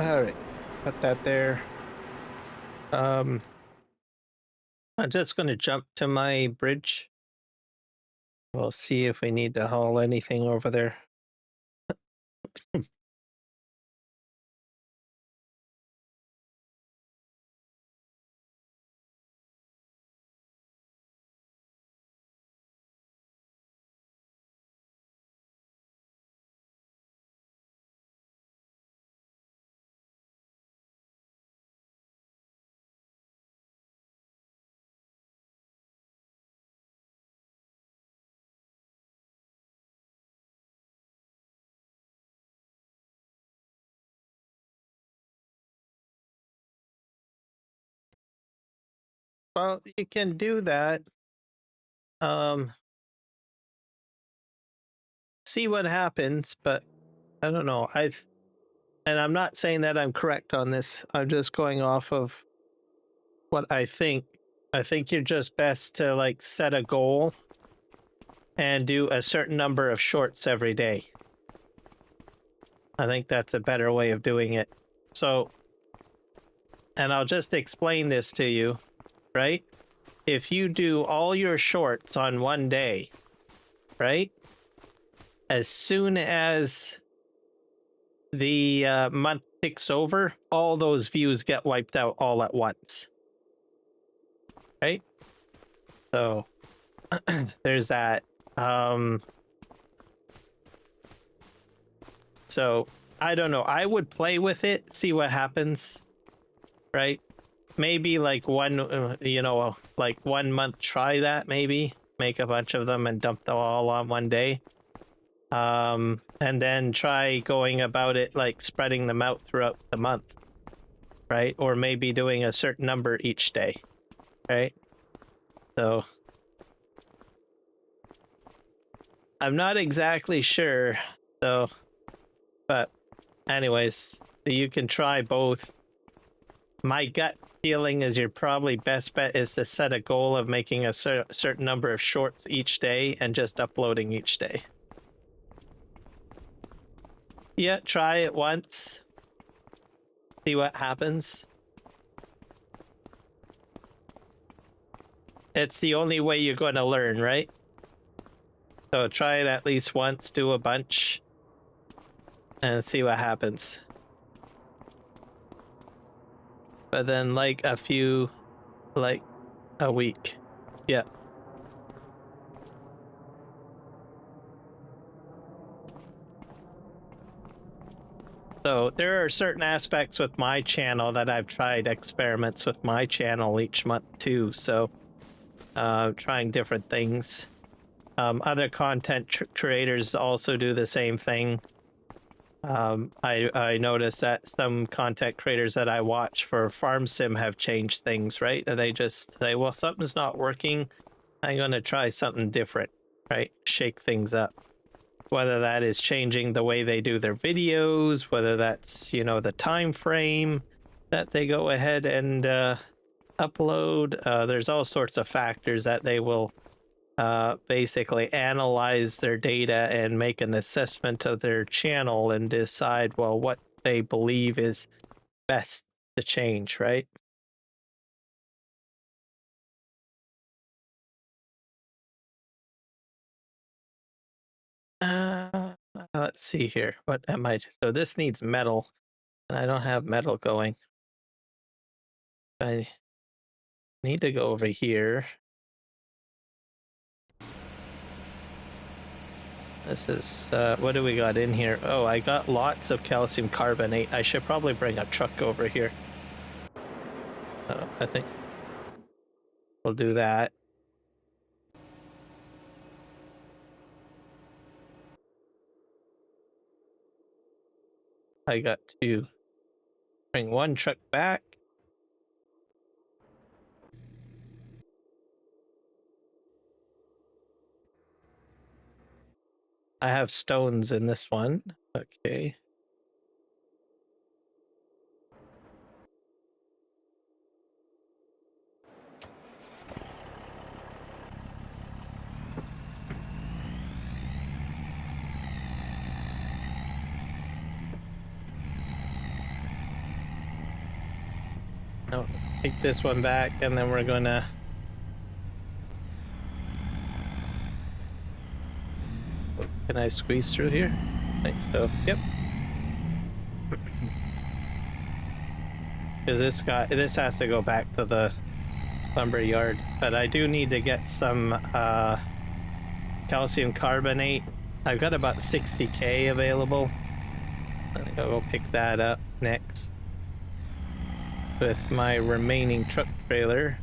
All right, put that there. I'm just going to jump to my bridge. We'll see if we need to haul anything over there. Well, you can do that. See what happens, but I don't know. And I'm not saying that I'm correct on this. I'm just going off of what I think. I think you're just best to like set a goal and do a certain number of shorts every day. I think that's a better way of doing it. So, and I'll just explain this to you, right? If you do all your shorts on one day, right? As soon as the month ticks over, all those views get wiped out all at once. Right? So, there's that. So, I don't know. I would play with it, see what happens. Right? Maybe like one, like 1 month, try that maybe. Make a bunch of them and dump them all on one day. And then try going about it like spreading them out throughout the month. Right? Or maybe doing a certain number each day. Right? So I'm not exactly sure, so, but anyways, you can try both. My gut feeling is your probably best bet is to set a goal of making a certain number of shorts each day and just uploading each day. Yeah, try it once. See what happens. It's the only way you're going to learn, right? So try it at least once, do a bunch, and see what happens. But then like a few, like a week. Yeah. So there are certain aspects with my channel that I've tried experiments with my channel each month too. So trying different things. Other content creators also do the same thing. I noticed that some content creators that I watch for farm sim have changed things, right? And they just say, well, something's not working. I'm going to try something different, right? Shake things up. whether that is changing the way they do their videos, whether that's, you know, the time frame that they go ahead and upload. There's all sorts of factors that they will basically analyze their data and make an assessment of their channel and decide, well, what they believe is best to change, right? Let's see here. What am I? So this needs metal, and I don't have metal going. I need to go over here. This is, what do we got in here? Oh, I got lots of calcium carbonate. I should probably bring a truck over here. I think we'll do that. I got to bring one truck back. I have stones in this one. Okay. No, take this one back, and then we're gonna can I squeeze through here? I think so. Yep. Because this has to go back to the lumber yard, but I do need to get some calcium carbonate. I've got about 60k available. I think I'll go pick that up next with my remaining truck trailer.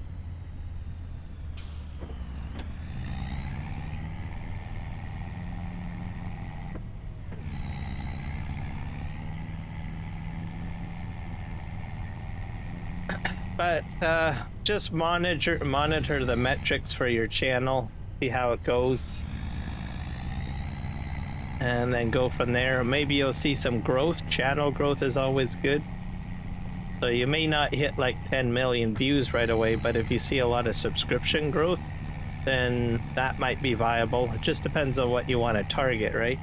But just monitor the metrics for your channel, see how it goes, and then go from there. Maybe you'll see some growth. Channel growth is always good. So you may not hit like 10 million views right away, but if you see a lot of subscription growth, then that might be viable. It just depends on what you want to target, right?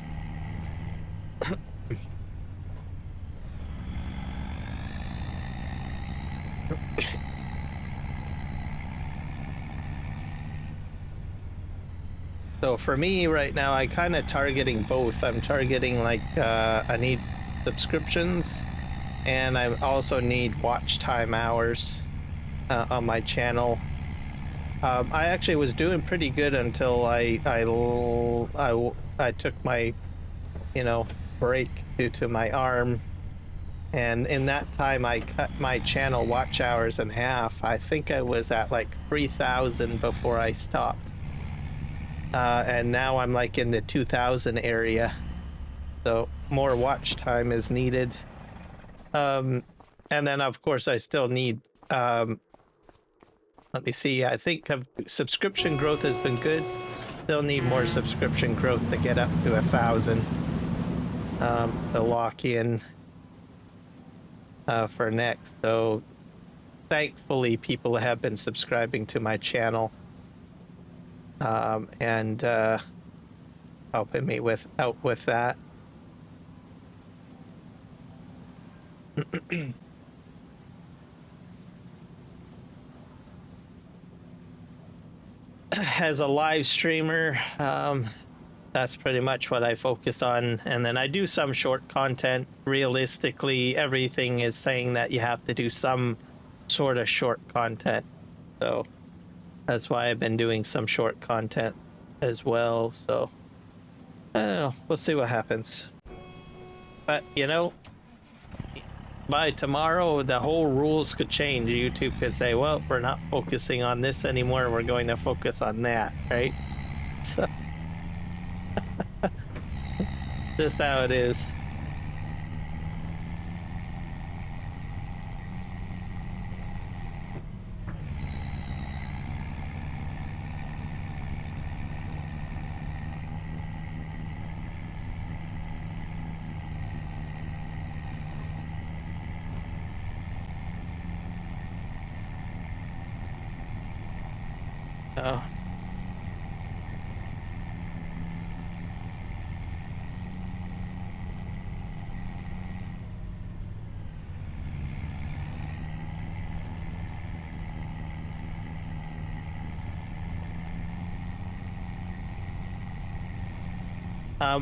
So for me right now, I kind of targeting both. I'm targeting like I need subscriptions, and I also need watch time hours on my channel. I actually was doing pretty good until I took my, you know, break due to my arm, and in that time I cut my channel watch hours in half. I think I was at like 3,000 before I stopped. And now I'm like in the 2,000 area, so more watch time is needed. And then of course I still need, let me see, I think subscription growth has been good. Still need more subscription growth to get up to 1,000 to lock in for next. So thankfully people have been subscribing to my channel. And helping me out with that. As a live streamer, that's pretty much what I focus on, and then I do some short content. Realistically, everything is saying that you have to do some sort of short content, so that's why I've been doing some short content as well. So I don't know, we'll see what happens. But you know, by tomorrow the whole rules could change. YouTube could say, well, we're not focusing on this anymore, we're going to focus on that, right? So just how it is. Oh.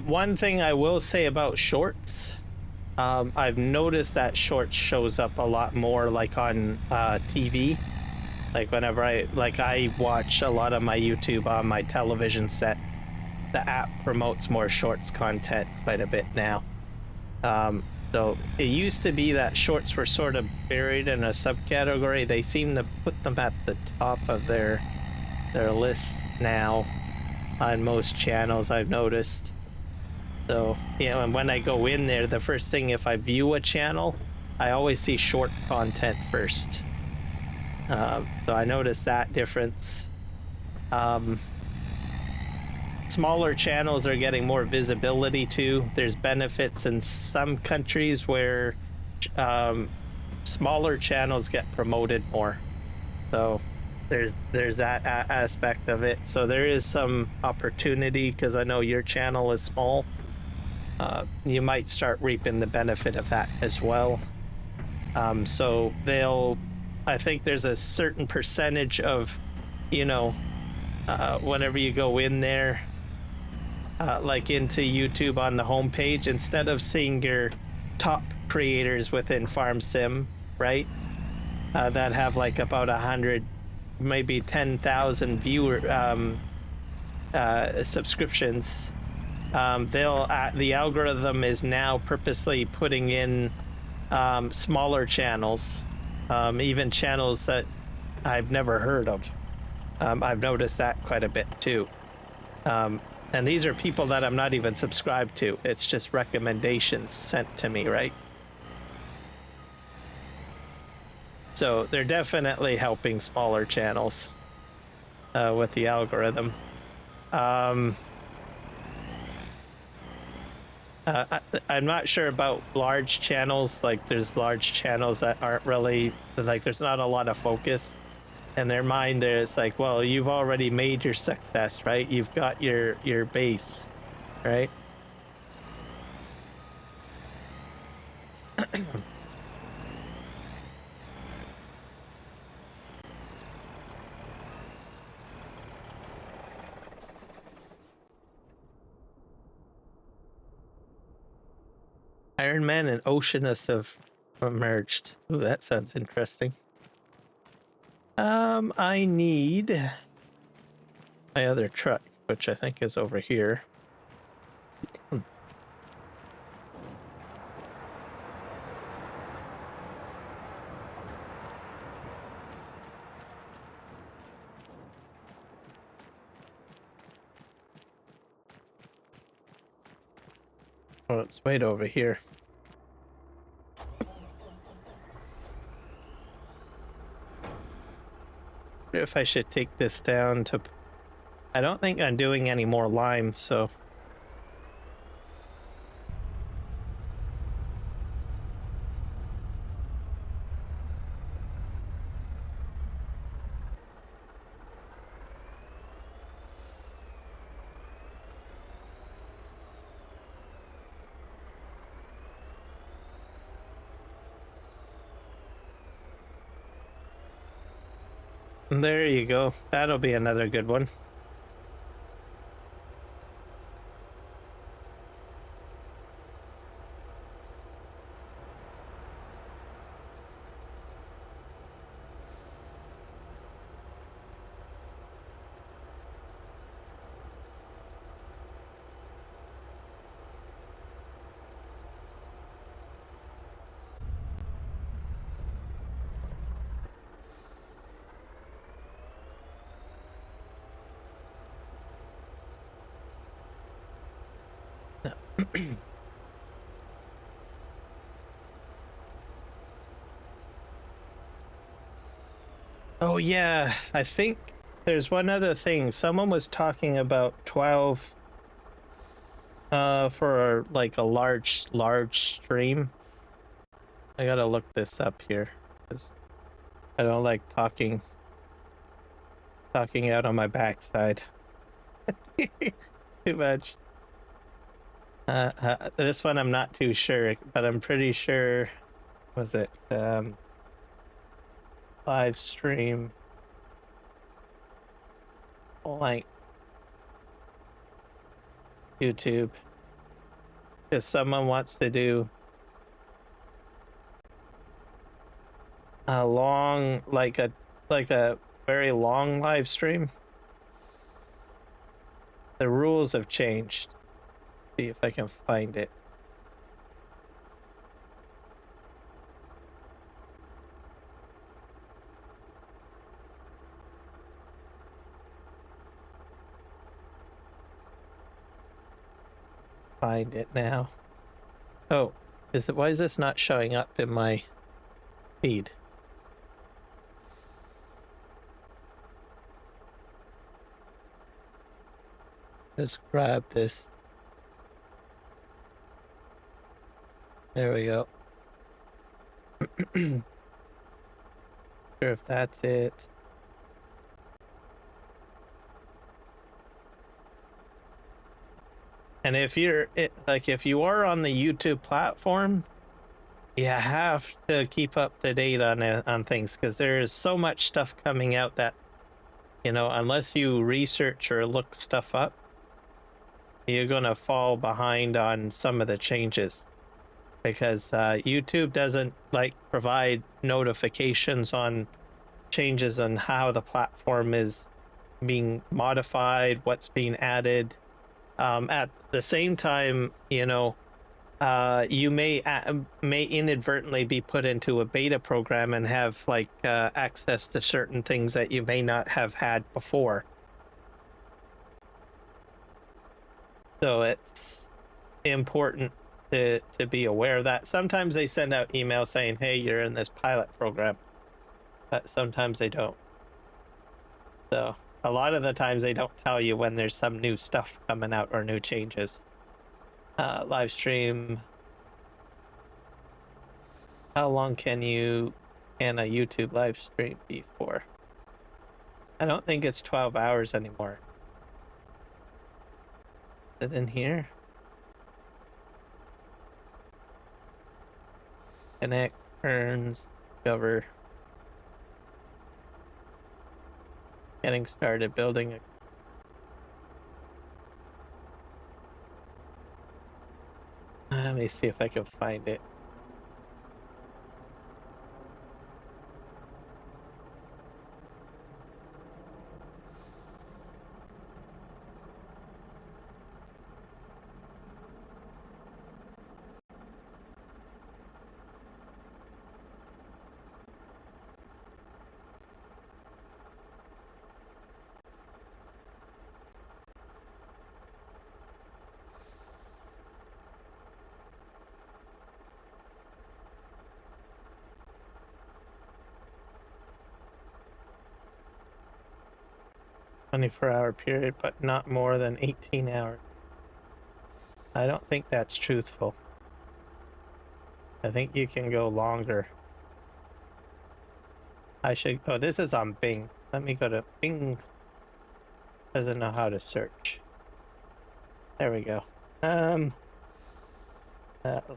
One thing I will say about shorts, I've noticed that shorts shows up a lot more like on TV. Like whenever I watch a lot of my YouTube on my television set, the app promotes more shorts content quite a bit now. So it used to be that shorts were sort of buried in a subcategory. They seem to put them at the top of their lists now on most channels, I've noticed. So, you know, and when I go in there, the first thing, if I view a channel, I always see short content first. So I noticed that difference. Smaller channels are getting more visibility too. There's benefits in some countries where smaller channels get promoted more. So there's that aspect of it. So there is some opportunity, because I know your channel is small. You might start reaping the benefit of that as well. So I think there's a certain percentage of, you know, whenever you go in there, like into YouTube on the homepage, instead of seeing your top creators within Farm Sim, right? That have like about 100, maybe 10,000 subscriptions. The algorithm is now purposely putting in smaller channels, even channels that I've never heard of. I've noticed that quite a bit too. And these are people that I'm not even subscribed to. It's just recommendations sent to me, right? So they're definitely helping smaller channels with the algorithm. I'm not sure about large channels. Like there's large channels that aren't really, like there's not a lot of focus in their mind. There's like, well, you've already made your success, right? You've got your base, right? Iron Man and Oceanus have emerged. Ooh, that sounds interesting. I need my other truck, which I think is over here. Oh, it's right over here. If I should take this down to... I don't think I'm doing any more lime, so... There you go. That'll be another good one. Oh yeah, I think there's one other thing. Someone was talking about 12 for like a large stream. I gotta look this up here, because I don't like talking talking out on my backside. Too much. This one I'm not too sure, but I'm pretty sure. Was it live stream like YouTube? If someone wants to do a long, like a very long live stream, the rules have changed. See if I can find it. Find it now. Oh, why is this not showing up in my feed? Let's grab this. There we go. Sure if that's it. And if you're if you are on the YouTube platform, you have to keep up to date on things, because there is so much stuff coming out that, you know, unless you research or look stuff up, you're gonna fall behind on some of the changes, because YouTube doesn't like provide notifications on changes on how the platform is being modified, what's being added. At the same time, you know, you may inadvertently be put into a beta program and have like access to certain things that you may not have had before. So it's important to be aware of that. Sometimes they send out emails saying, hey, you're in this pilot program, but sometimes they don't. So a lot of the times they don't tell you when there's some new stuff coming out or new changes. Live stream. How long can a YouTube live stream be for? I don't think it's 12 hours anymore. Is it in here? Connect, earns, discover. Getting started building a... Let me see if I can find it. ...24-hour period, but not more than 18 hours. I don't think that's truthful. I think you can go longer. I should... Oh, this is on Bing. Let me go to Bing. Doesn't know how to search. There we go.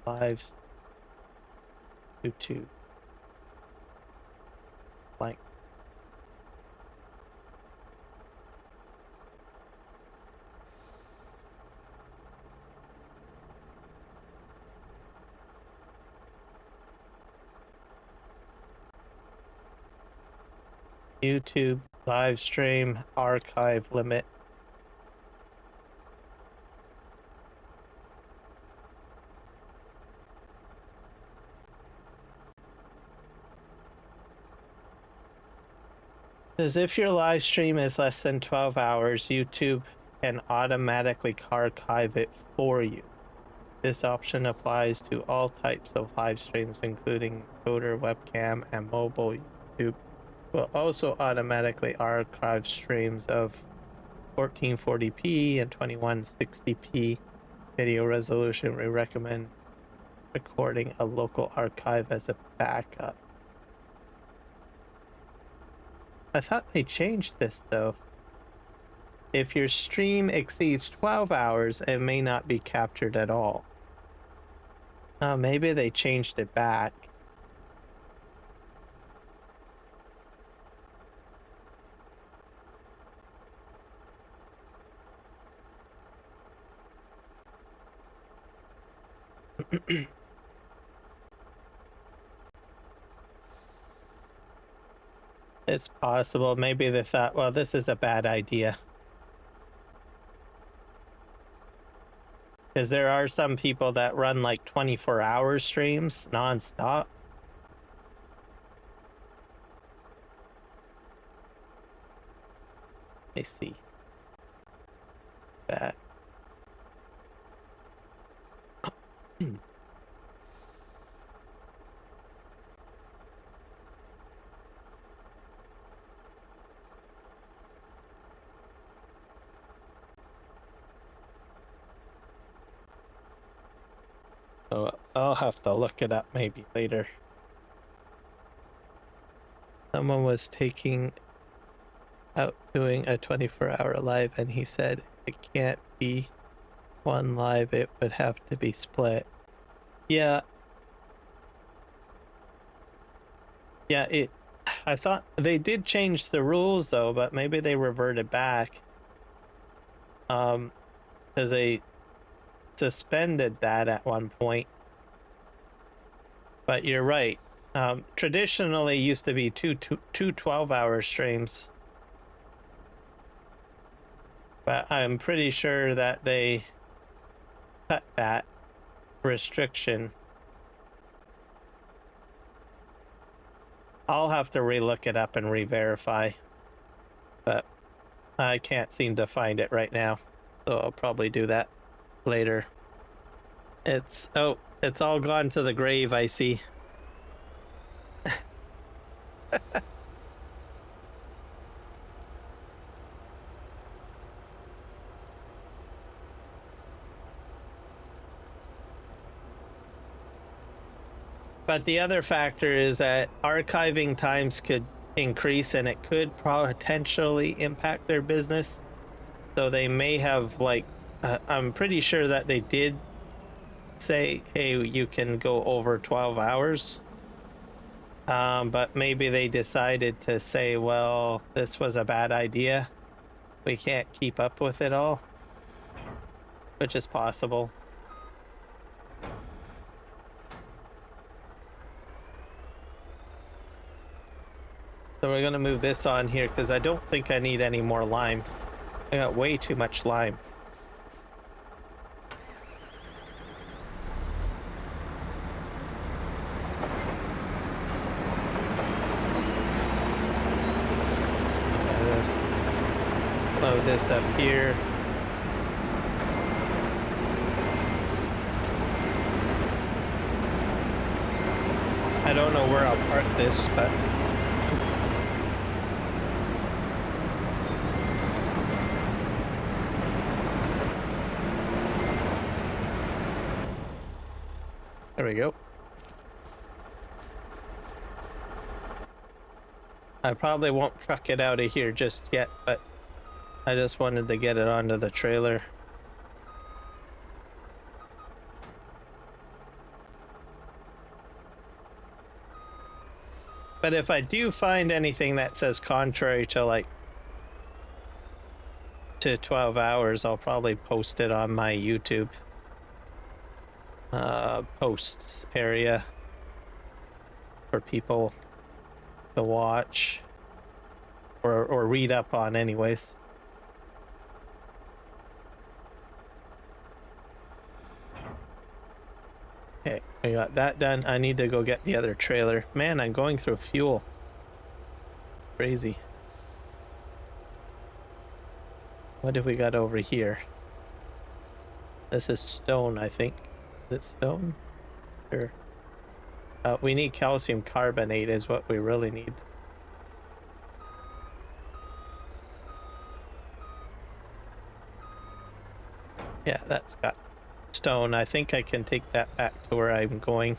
Lives YouTube blank. YouTube live stream archive limit. As if your live stream is less than 12 hours, YouTube can automatically archive it for you. This option applies to all types of live streams, including encoder, webcam, and mobile. YouTube will also automatically archive streams of 1440p and 2160p video resolution. We recommend recording a local archive as a backup. I thought they changed this though. If your stream exceeds 12 hours, it may not be captured at all. Oh, maybe they changed it back. It's possible. Maybe they thought, well, this is a bad idea. Because there are some people that run like 24-hour streams nonstop. I see. Back. So I'll have to look it up maybe later. Someone was taking out doing a 24-hour live and he said it can't be one live, it would have to be split. Yeah. Yeah, I thought they did change the rules though, but maybe they reverted back. Because they suspended that at one point. But you're right. Traditionally used to be two 12-hour streams. But I'm pretty sure that they cut that restriction. I'll have to re-look it up and re-verify. But I can't seem to find it right now. So I'll probably do that later. It's all gone to the grave, I see. But the other factor is that archiving times could increase and it could potentially impact their business. So they may have like, I'm pretty sure that they did say, hey, you can go over 12 hours. But maybe they decided to say, well, this was a bad idea. We can't keep up with it all, which is possible. So we're gonna move this on here because I don't think I need any more lime. I got way too much lime. Just load this up here. I don't know where I'll park this, but there we go. I probably won't truck it out of here just yet, but I just wanted to get it onto the trailer. But if I do find anything that says contrary to like to 12 hours, I'll probably post it on my YouTube posts area for people to watch or read up on anyways. Okay, we got that done. I need to go get the other trailer. Man, I'm going through fuel. Crazy. What have we got over here? This is stone, I think. Is it stone? Sure. We need calcium carbonate is what we really need. Yeah, that's got stone. I think I can take that back to where I'm going.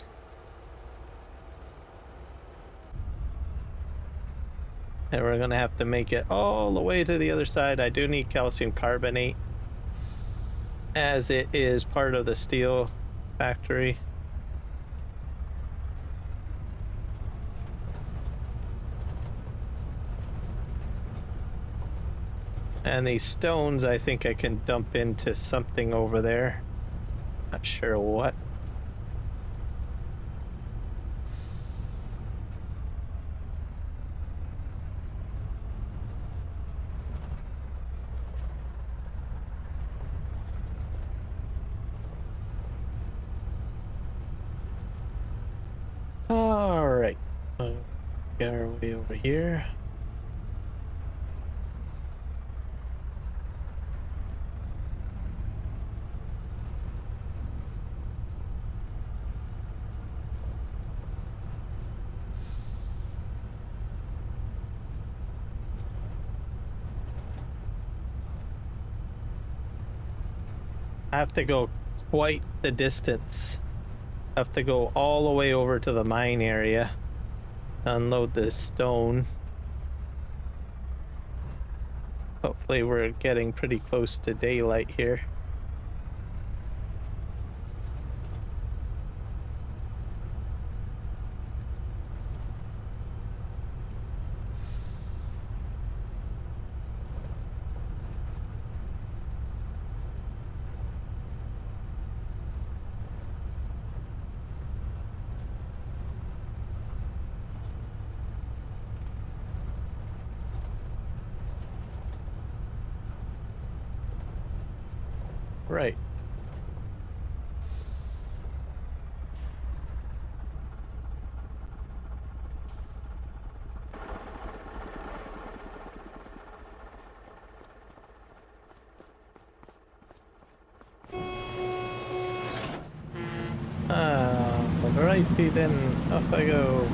And we're gonna have to make it all the way to the other side. I do need calcium carbonate, as it is part of the steel factory. And these stones, I think I can dump into something over there. Not sure what. All right, get our way over here. I have to go quite the distance. I have to go all the way over to the mine area, unload this stone. Hopefully we're getting pretty close to daylight here. Right. Alrighty then, off I go.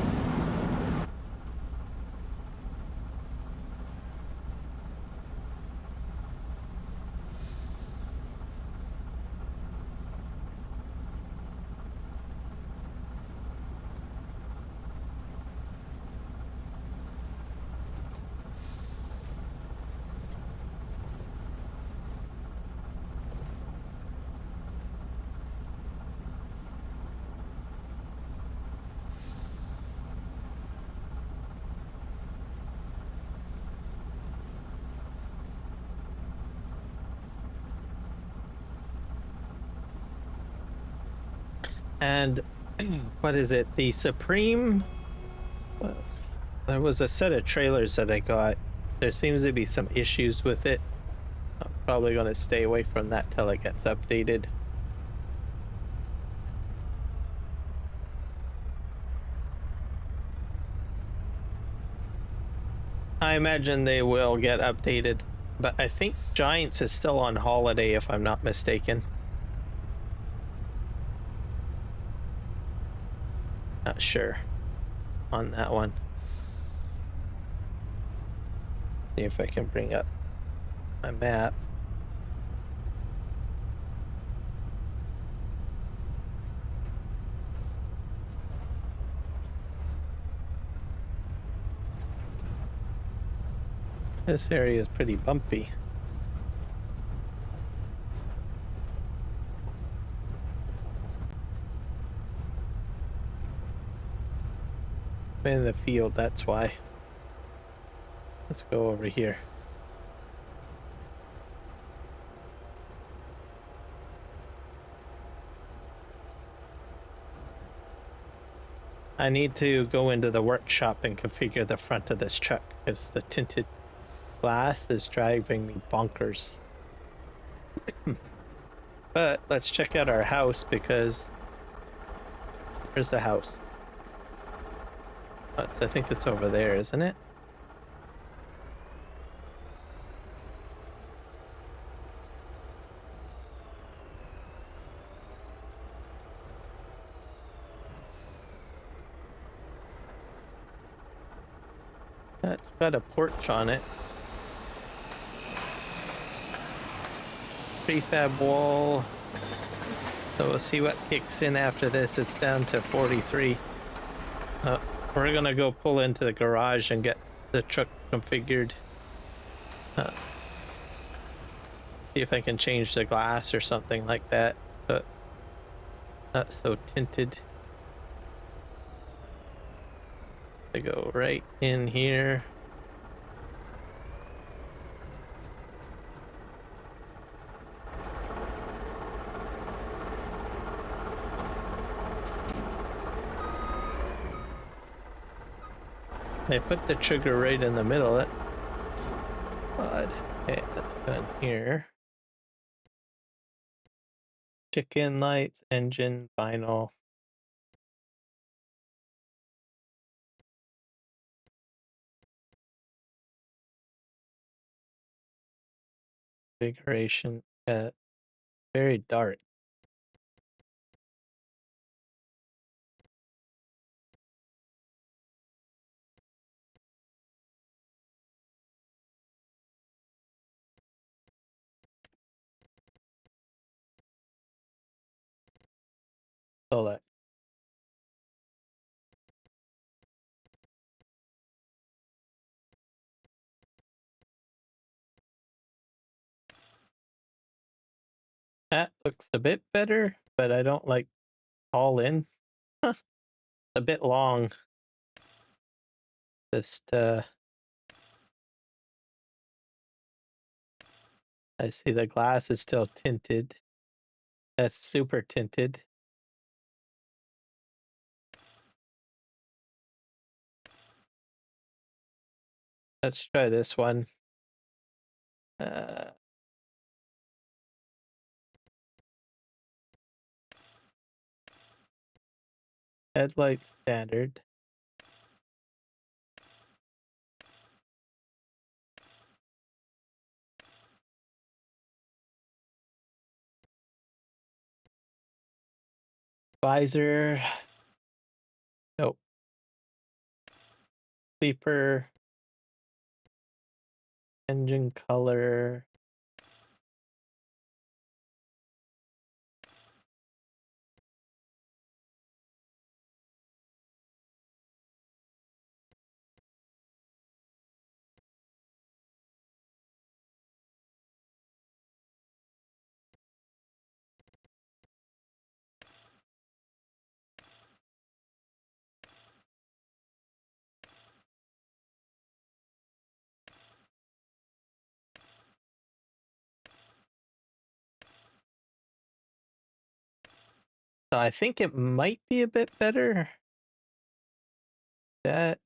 And what is it? The Supreme? There was a set of trailers that I got. There seems to be some issues with it. I'm probably going to stay away from that till it gets updated. I imagine they will get updated, but I think Giants is still on holiday if I'm not mistaken. Not sure on that one. See if I can bring up my map. This area is pretty bumpy. In the field, that's why. Let's go over here. I need to go into the workshop and configure the front of this truck because the tinted glass is driving me bonkers. But let's check out our house because where's the house? I think it's over there, isn't it? It's got a porch on it. Prefab wall. So we'll see what kicks in after this. It's down to 43. We're gonna go pull into the garage and get the truck configured. See if I can change the glass or something like that, so it's not so tinted. I go right in here. They put the trigger right in the middle. That's odd. Okay, let's go in here. Chicken lights, engine, vinyl. Configuration. Very dark. Select. That looks a bit better, but I don't like all in. A bit long. Just I see the glass is still tinted. That's super tinted. Let's try this one. Headlight standard. Visor. Nope. Sleeper. Engine color. So I think it might be a bit better. That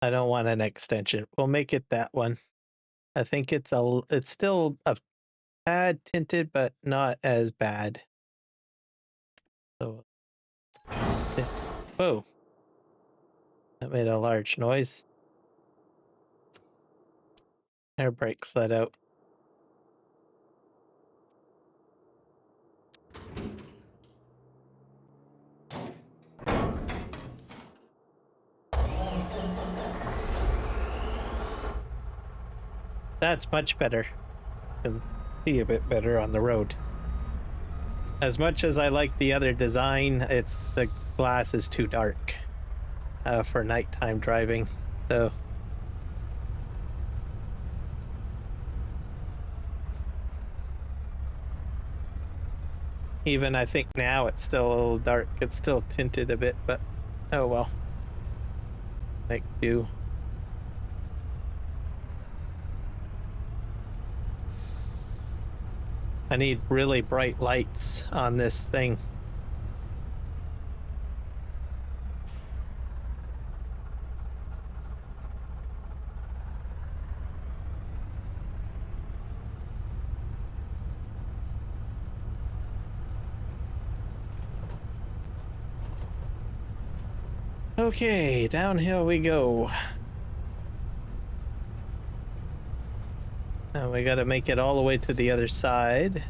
I don't want an extension. We'll make it that one. I think it's still a tad tinted, but not as bad. So, whoa, that made a large noise. Air brakes let out. That's much better. Can see a bit better on the road. As much as I like the other design, the glass is too dark for nighttime driving. So even I think now it's still a little dark. It's still tinted a bit, but oh well. Make do. I need really bright lights on this thing. Okay, downhill we go. Now we gotta make it all the way to the other side.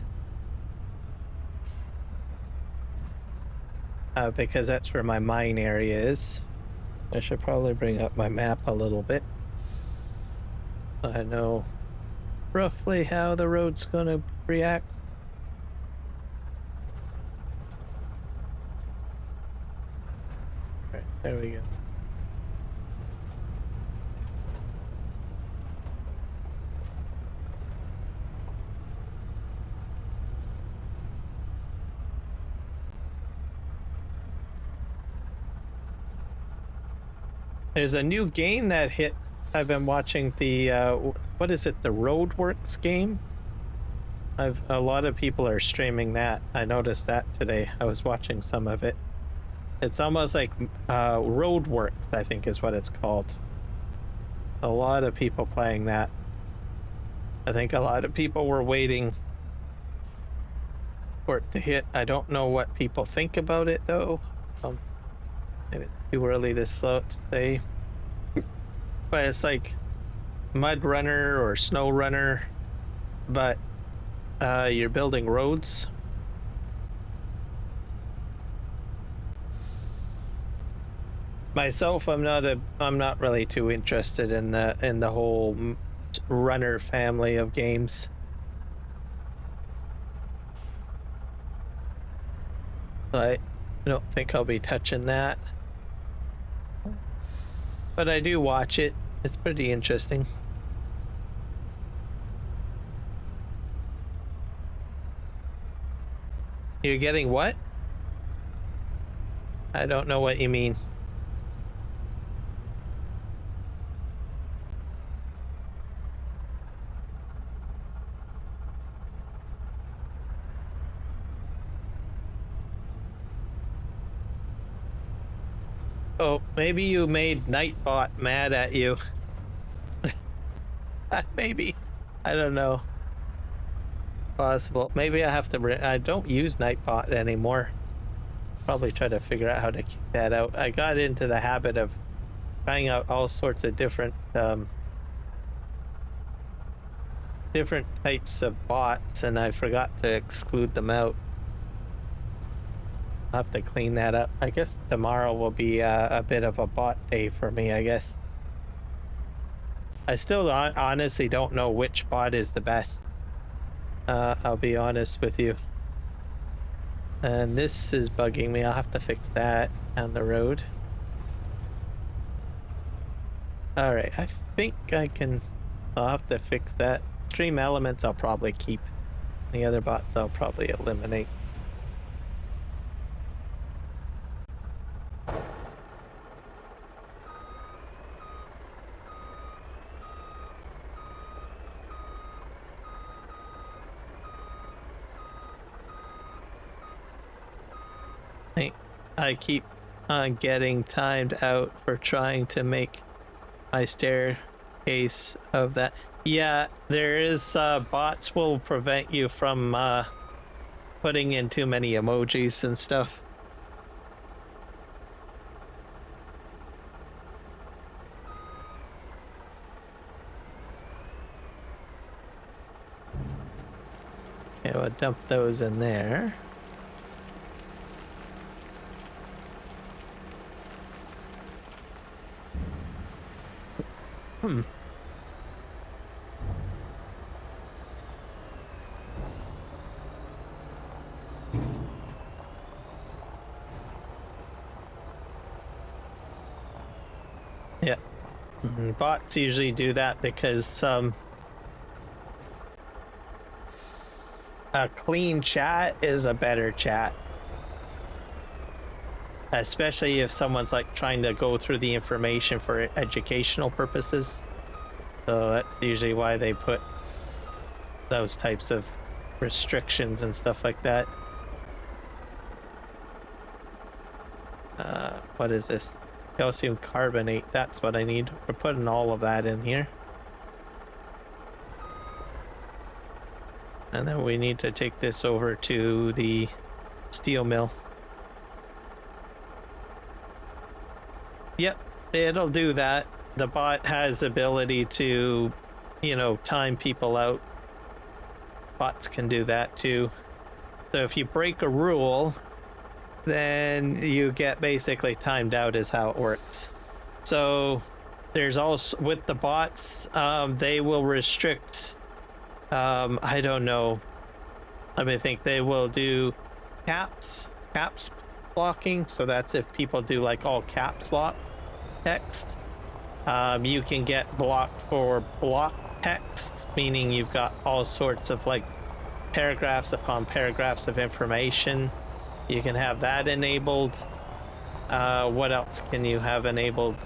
Because that's where my mine area is. I should probably bring up my map a little bit, so I know roughly how the road's gonna react. All right, there we go. There's a new game that hit. I've been watching the what is it? The Roadworks game. A lot of people are streaming that. I noticed that today. I was watching some of it. It's almost like Roadworks, I think is what it's called. A lot of people playing that. I think a lot of people were waiting for it to hit. I don't know what people think about it though. Maybe it's too early to say. But it's like Mud Runner or Snow Runner, but you're building roads. Myself, I'm not really too interested in the whole runner family of games. But I don't think I'll be touching that. But I do watch it. It's pretty interesting. You're getting what? I don't know what you mean. Oh, maybe you made Nightbot mad at you. Maybe. I don't know. Possible. Maybe I have to. I don't use Nightbot anymore. Probably try to figure out how to kick that out. I got into the habit of trying out all sorts of different types of bots, and I forgot to exclude them out. I'll have to clean that up. I guess tomorrow will be a bit of a bot day for me, I guess. I still honestly don't know which bot is the best. I'll be honest with you. And this is bugging me. I'll have to fix that down the road. Alright, I think I can... I'll have to fix that. Stream elements I'll probably keep. The other bots I'll probably eliminate. I keep on getting timed out for trying to make my staircase of that. Yeah, there is bots will prevent you from putting in too many emojis and stuff. Okay, we'll dump those in there. Yeah. Bots usually do that because a clean chat is a better chat. Especially if someone's like trying to go through the information for educational purposes. So that's usually why they put those types of restrictions and stuff like that. What is this? Calcium carbonate, that's what I need. We're putting all of that in here. And then we need to take this over to the steel mill. Yep, it'll do that. The bot has ability to, you know, time people out. Bots can do that too. So if you break a rule, then you get basically timed out is how it works. So there's also, with the bots, they will restrict, I don't know, I think they will do caps blocking. So that's if people do like all caps lock text. You can get blocked for block text, meaning you've got all sorts of like paragraphs upon paragraphs of information. You can have that enabled. What else can you have enabled?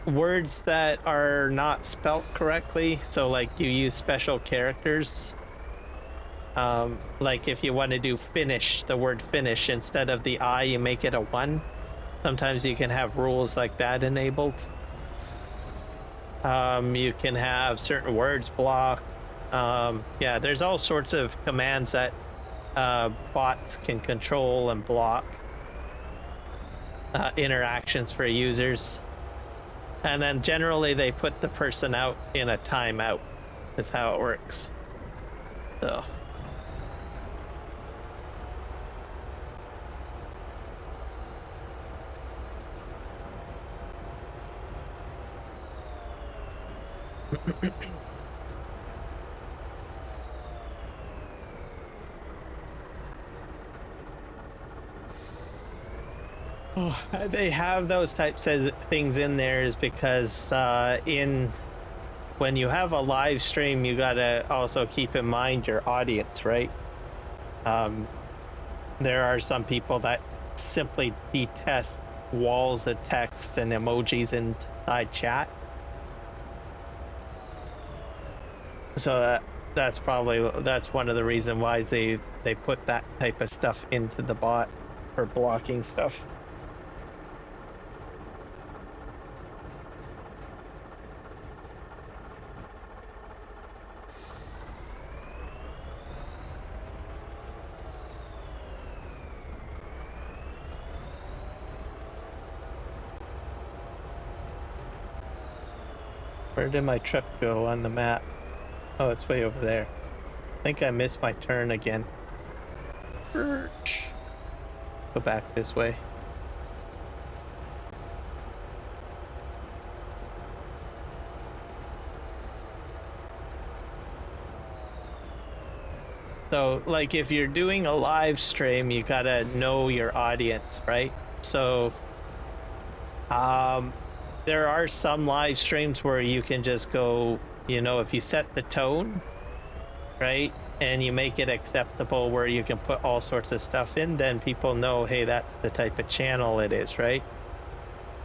Words that are not spelt correctly. So like you use special characters. Like if you want to do finish, the word finish, instead of the I, you make it a 1. Sometimes you can have rules like that enabled. You can have certain words blocked. Yeah, there's all sorts of commands that bots can control and block interactions for users. And then generally they put the person out in a timeout is how it works. So they have those types of things in there is because when you have a live stream, you gotta also keep in mind your audience, right? There are some people that simply detest walls of text and emojis inside chat. So that's one of the reasons why they put that type of stuff into the bot for blocking stuff. Where did my trip go on the map? Oh, it's way over there. I think I missed my turn again. Go back this way. So, like, if you're doing a live stream, you gotta know your audience, right? So, there are some live streams where you can just go, you know, if you set the tone, right, and you make it acceptable where you can put all sorts of stuff in, then people know, hey, that's the type of channel it is, right?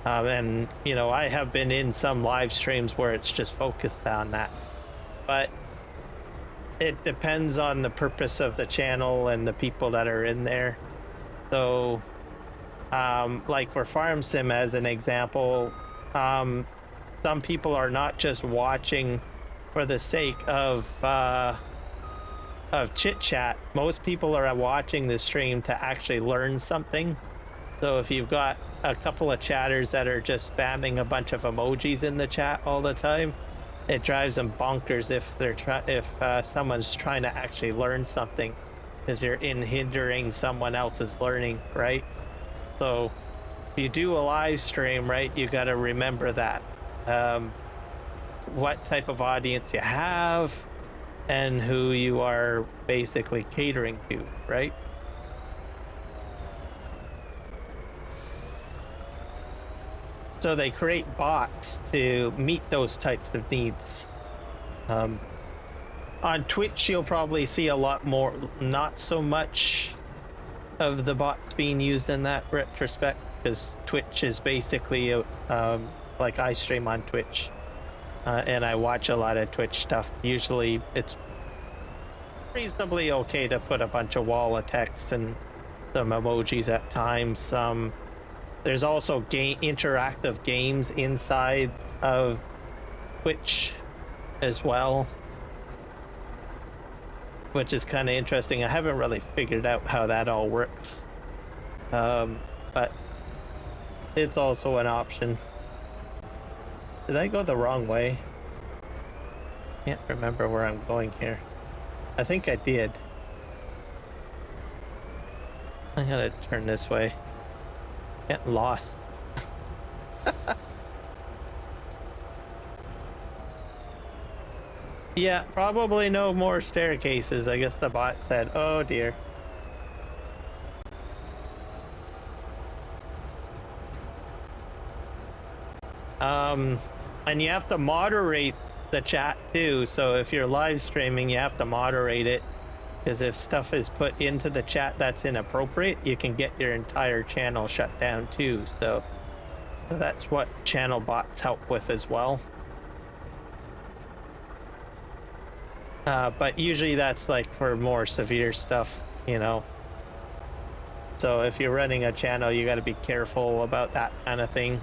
And, you know, I have been in some live streams where it's just focused on that. But it depends on the purpose of the channel and the people that are in there. So, like for Farm Sim as an example, some people are not just watching for the sake of chit chat. Most people are watching the stream to actually learn something. So if you've got a couple of chatters that are just spamming a bunch of emojis in the chat all the time, it drives them bonkers if someone's trying to actually learn something, because you're hindering someone else's learning, right? So if you do a live stream, right, you got to remember that what type of audience you have and who you are basically catering to, right? So they create bots to meet those types of needs. On Twitch, you'll probably see a lot more, not so much of the bots being used in that retrospect, because Twitch is basically like I stream on Twitch, and I watch a lot of Twitch stuff. Usually it's reasonably okay to put a bunch of wall of text and some emojis at times. There's also interactive games inside of Twitch as well, which is kind of interesting. I haven't really figured out how that all works, but it's also an option. Did I go the wrong way? Can't remember where I'm going here. I think I did. I gotta turn this way. Get lost. Yeah, probably no more staircases. I guess the bot said, oh dear. And you have to moderate the chat too. So if you're live streaming, you have to moderate it. Because if stuff is put into the chat that's inappropriate, you can get your entire channel shut down too. So that's what channel bots help with as well. But usually that's like for more severe stuff, you know. So if you're running a channel, you got to be careful about that kind of thing.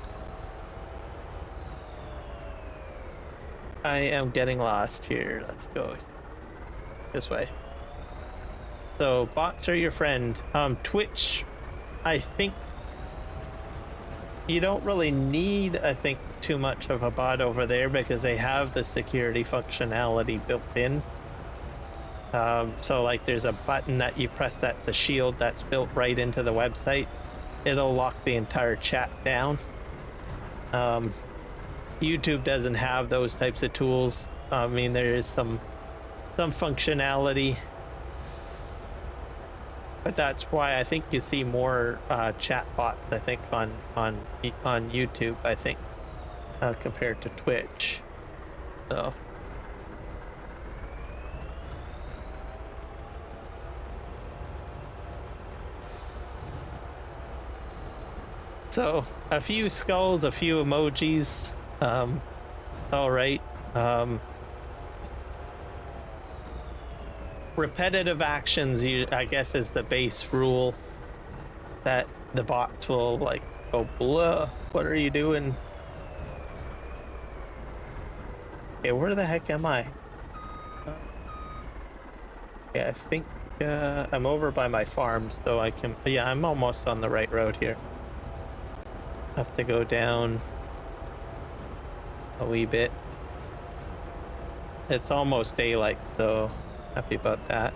I am getting lost here. Let's go this way. So bots are your friend. Twitch, I think you don't really need, I think, too much of a bot over there because they have the security functionality built in. So like there's a button that you press that's a shield that's built right into the website. It'll lock the entire chat down. YouTube doesn't have those types of tools. I mean, there is some functionality, but that's why I think you see more chat bots, I think, on YouTube, I think, compared to Twitch. So a few skulls, a few emojis. All right. Repetitive actions, I guess, is the base rule that the bots will like go, blah, what are you doing? Okay, where the heck am I? Yeah, I think I'm over by my farm, so I can, yeah, I'm almost on the right road here. Have to go down a wee bit. It's almost daylight, so happy about that.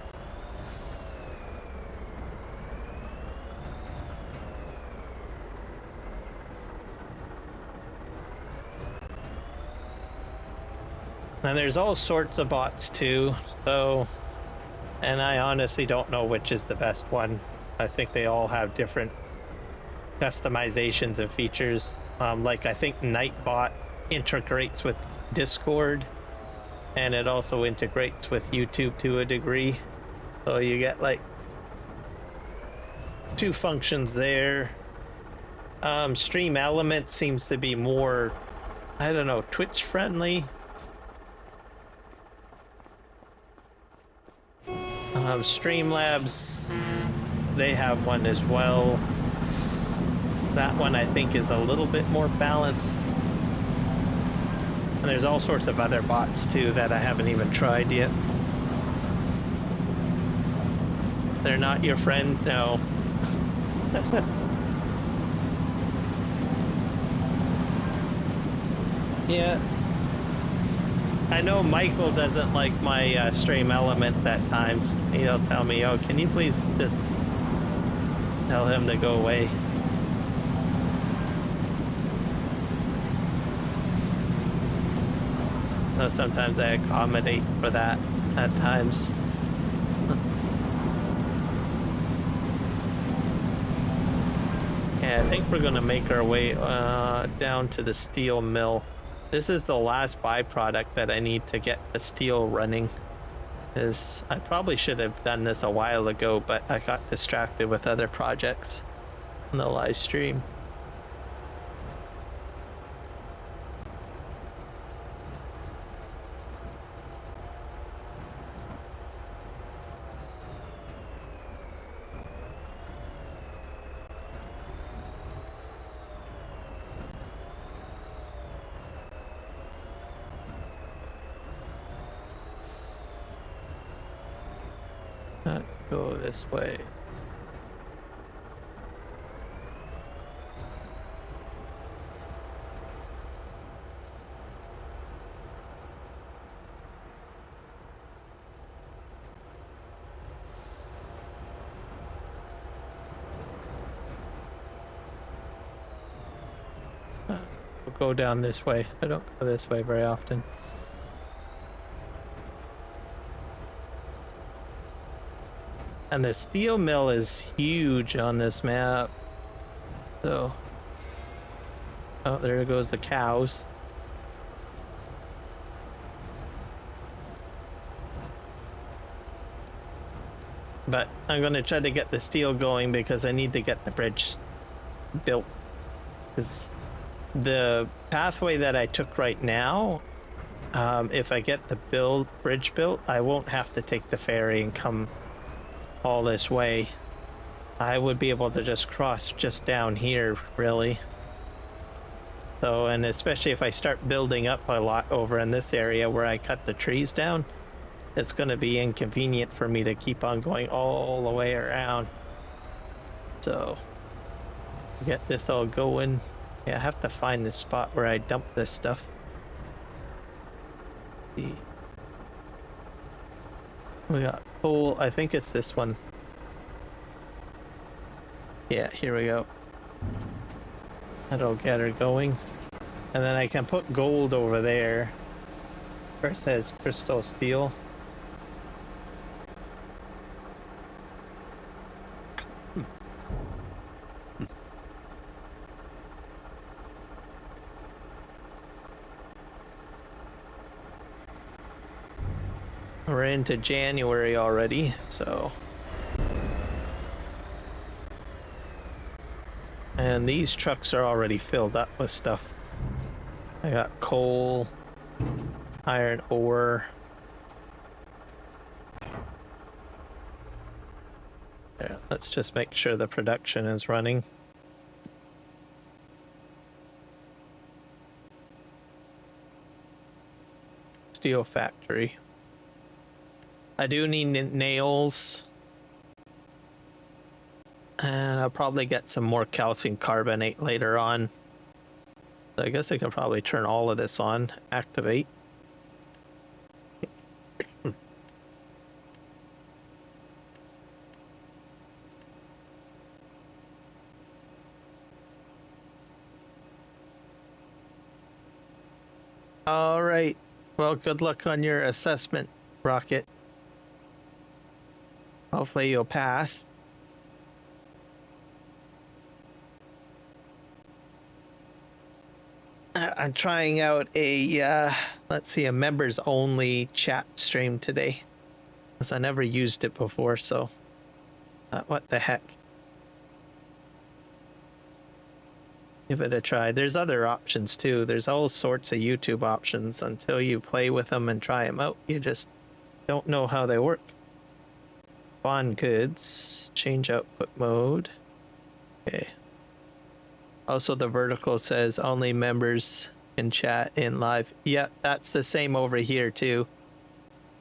And there's all sorts of bots too, so, and I honestly don't know which is the best one. I think they all have different customizations and features. Like I think Nightbot integrates with Discord, and it also integrates with YouTube to a degree, so you get like two functions there. Stream Element seems to be more, I don't know, Twitch friendly. Streamlabs, they have one as well. That one I think is a little bit more balanced. And there's all sorts of other bots too that I haven't even tried yet. They're not your friend? No. Yeah. I know Michael doesn't like my stream elements at times. He'll tell me, oh, can you please just tell him to go away? So sometimes I accommodate for that at times. Yeah, I think we're gonna make our way down to the steel mill. This is the last byproduct that I need to get the steel running. I probably should have done this a while ago, but I got distracted with other projects on the live stream. Let's go this way. We'll go down this way. I don't go this way very often. And the steel mill is huge on this map. So, oh, there goes the cows. But I'm going to try to get the steel going because I need to get the bridge built. Because the pathway that I took right now, if I get the bridge built, I won't have to take the ferry and come all this way. I would be able to just cross just down here, really. So, and especially if I start building up a lot over in this area where I cut the trees down, it's going to be inconvenient for me to keep on going all the way around. So, get this all going. Yeah, I have to find the spot where I dump this stuff. We got coal. I think it's this one. Yeah, here we go. That'll get her going. And then I can put gold over there. Where it says crystal steel. We're into January already, so. And these trucks are already filled up with stuff. I got coal, iron ore. Yeah, let's just make sure the production is running. Steel factory. I do need nails. And I'll probably get some more calcium carbonate later on. So I guess I can probably turn all of this on, activate. All right. Well, good luck on your assessment, Rocket. Hopefully you'll pass. I'm trying out a, let's see, a members only chat stream today. Because I never used it before, so what the heck. Give it a try. There's other options too. There's all sorts of YouTube options. Until you play with them and try them out, you just don't know how they work. Spawn goods, change output mode. Okay. Also, the vertical says only members can chat in live. Yeah, that's the same over here too.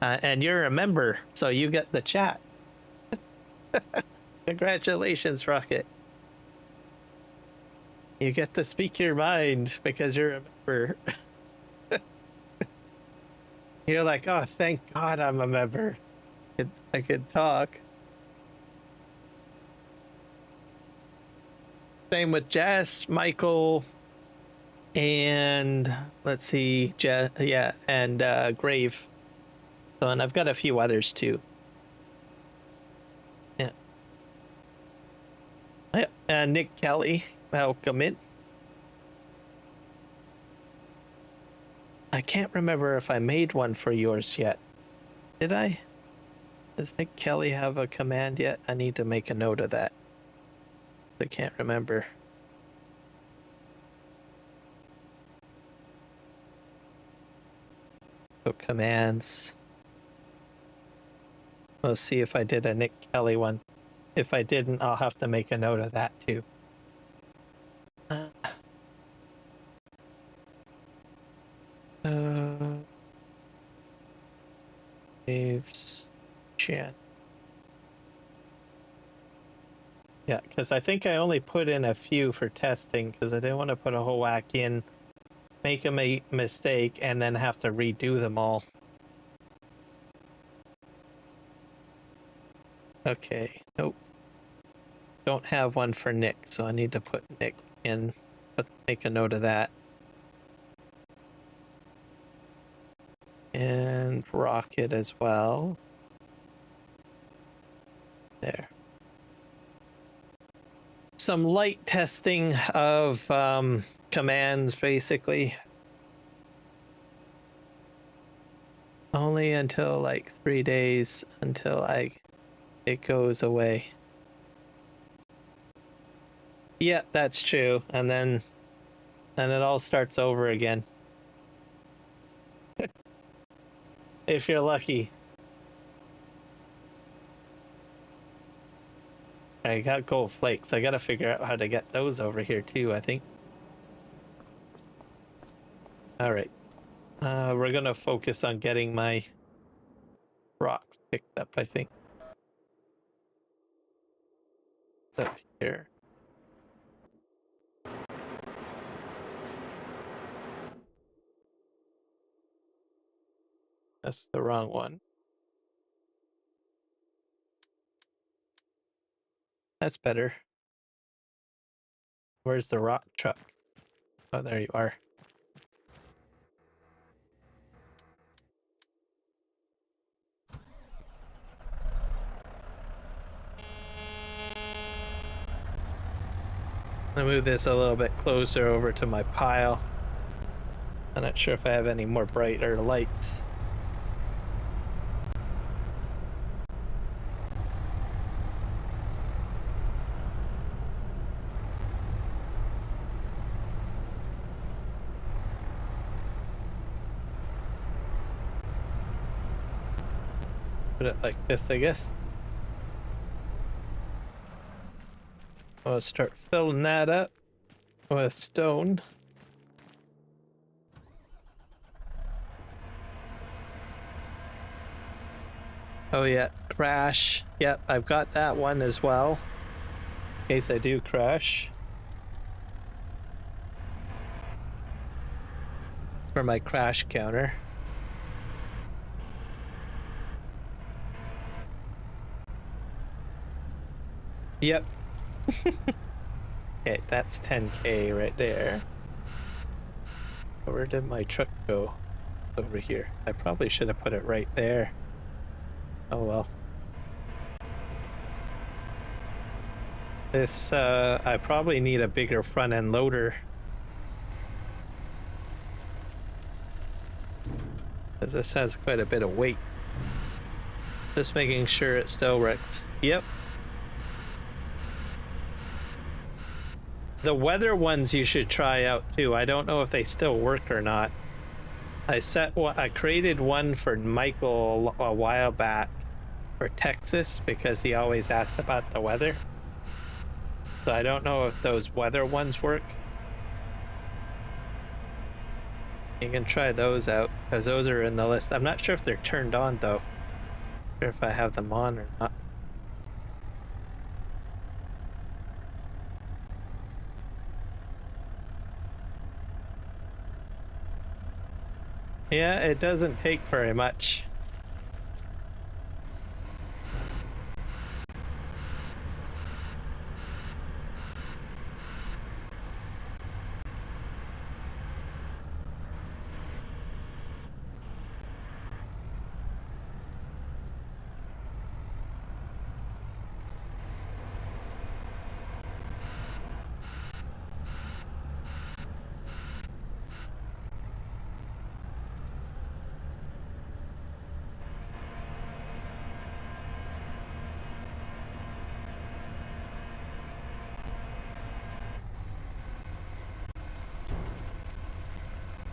And you're a member, so you get the chat. Congratulations, Rocket. You get to speak your mind because you're a member. You're like, oh, thank God I'm a member. I could talk. Same with Jess, Michael, and let's see, yeah, and Grave. So, and I've got a few others too. Yeah. And Nick Kelly, welcome in. I can't remember if I made one for yours yet. Did I? Does Nick Kelly have a command yet? I need to make a note of that. I can't remember. So commands. We'll see if I did a Nick Kelly one. If I didn't, I'll have to make a note of that too. Waves chat. Yeah, because I think I only put in a few for testing because I didn't want to put a whole whack in, make a mistake, and then have to redo them all. Okay, nope. Don't have one for Nick, so I need to put Nick in, but make a note of that. And Rocket as well. There. Some light testing of commands, basically. Only until like 3 days until it goes away. Yep, that's true. And then it all starts over again. If you're lucky. I got gold flakes. I gotta figure out how to get those over here too, I think. Alright. We're gonna focus on getting my rocks picked up, I think. Up here. That's the wrong one. That's better. Where's the rock truck? Oh, there you are. I'll move this a little bit closer over to my pile. I'm not sure if I have any more brighter lights. Put it like this, I guess. I'll start filling that up with stone. Oh yeah, crash. Yep, I've got that one as well. In case I do crash. For my crash counter. Yep. Okay, that's 10K right there. Where did my truck go? Over here. I probably should have put it right there. Oh well. This, I probably need a bigger front end loader. Because this has quite a bit of weight. Just making sure it still works. Yep. The weather ones you should try out too. I don't know if they still work or not. I created one for Michael a while back for Texas because he always asked about the weather. So I don't know if those weather ones work. You can try those out because those are in the list. I'm not sure if they're turned on though. Not sure if I have them on or not. Yeah, it doesn't take very much.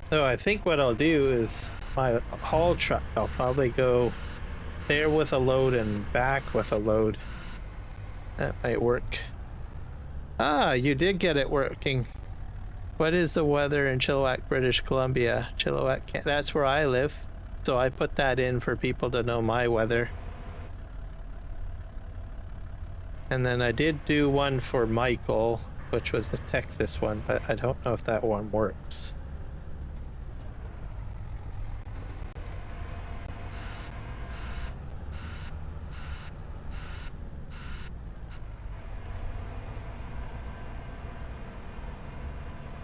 So I think what I'll do is my haul truck, I'll probably go there with a load and back with a load. That might work. Ah, you did get it working. What is the weather in Chilliwack, British Columbia? Chilliwack, that's where I live. So I put that in for people to know my weather. And then I did do one for Michael, which was the Texas one, but I don't know if that one works.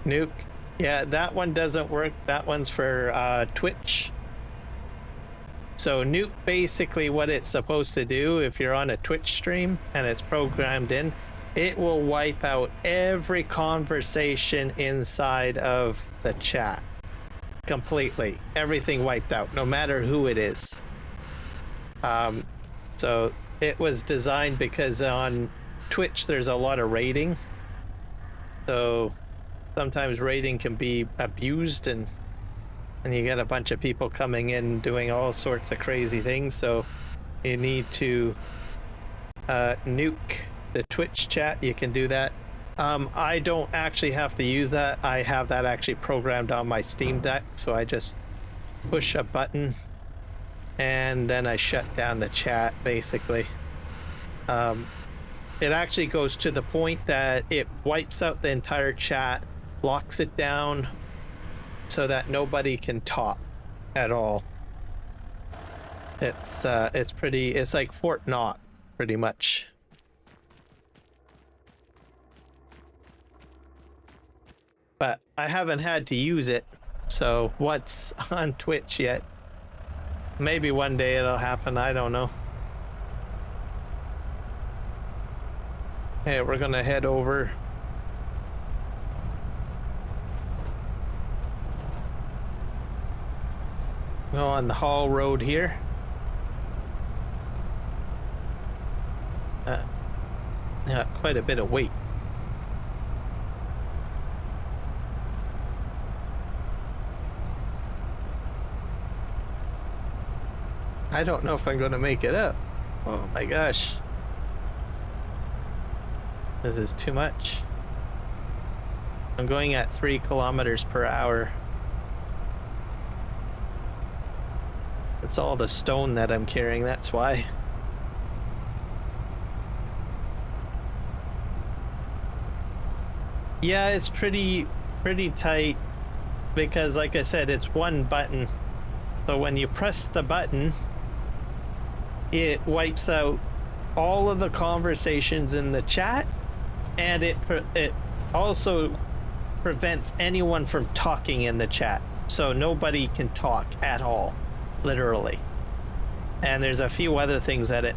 Nuke. Yeah, that one doesn't work. That one's for Twitch. So nuke, basically what it's supposed to do, if you're on a Twitch stream and it's programmed in, it will wipe out every conversation inside of the chat. Completely. Everything wiped out, no matter who it is. So it was designed because on Twitch there's a lot of raiding. So sometimes raiding can be abused and you get a bunch of people coming in doing all sorts of crazy things, so you need to nuke the Twitch chat. You can do that. I don't actually have to use that. I have that actually programmed on my Steam Deck, so I just push a button and then I shut down the chat, basically. It actually goes to the point that it wipes out the entire chat, locks it down, so that nobody can talk at all. It's like Fort Knox, pretty much. But I haven't had to use it, so what's on Twitch yet? Maybe one day it'll happen, I don't know. Hey, we're gonna head over. Go on the Hall Road here. Yeah, quite a bit of weight. I don't know if I'm gonna make it up. Oh my gosh. This is too much. I'm going at 3 kilometers per hour. It's all the stone that I'm carrying, that's why. Yeah, it's pretty tight because, like I said, it's one button. So when you press the button, it wipes out all of the conversations in the chat, and it also prevents anyone from talking in the chat. So nobody can talk at all. Literally. And there's a few other things that it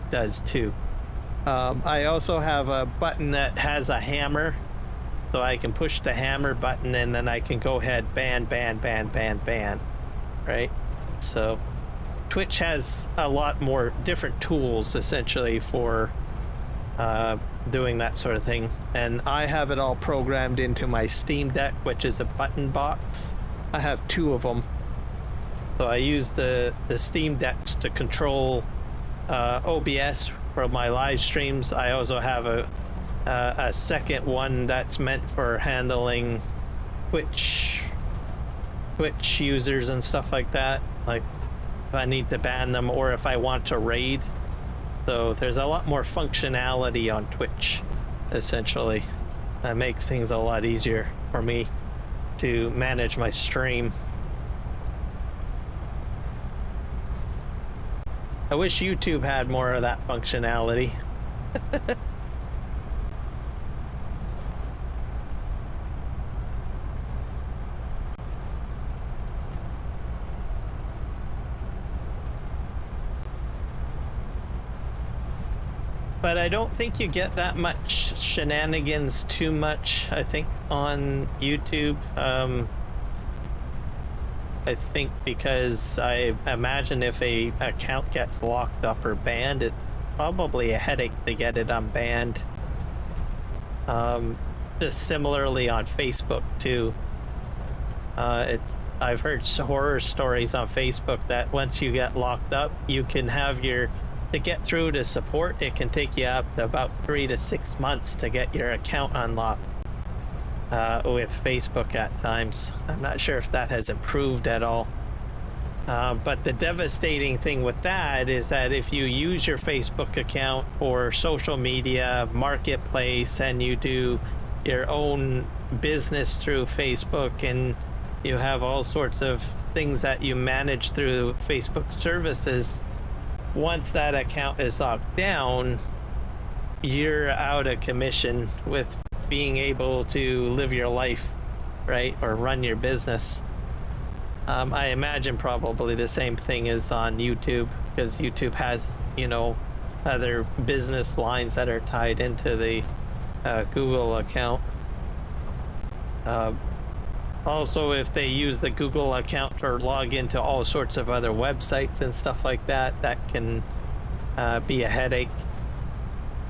does too. I also have a button that has a hammer, so I can push the hammer button and then I can go ahead ban, right? So Twitch has a lot more different tools essentially for doing that sort of thing, and I have it all programmed into my Steam Deck, which is a button box. I have 2 of them. So I use the Steam Decks to control OBS for my live streams. I also have a second one that's meant for handling Twitch users and stuff like that. Like if I need to ban them or if I want to raid. So there's a lot more functionality on Twitch, essentially. That makes things a lot easier for me to manage my stream. I wish YouTube had more of that functionality. But I don't think you get that much shenanigans too much, I think, on YouTube. I think because I imagine if a account gets locked up or banned, it's probably a headache to get it unbanned. Just similarly on Facebook too. I've heard horror stories on Facebook that once you get locked up, you can have to get through to support, it can take you up to about 3 to 6 months to get your account unlocked with Facebook at times. I'm not sure if that has improved at all. But the devastating thing with that is that if you use your Facebook account for social media, marketplace, and you do your own business through Facebook, and you have all sorts of things that you manage through Facebook services, once that account is locked down, you're out of commission with being able to live your life, right, or run your business. I imagine probably the same thing is on YouTube, because YouTube has, you know, other business lines that are tied into the Google account. Also, if they use the Google account or log into all sorts of other websites and stuff like that, that can be a headache.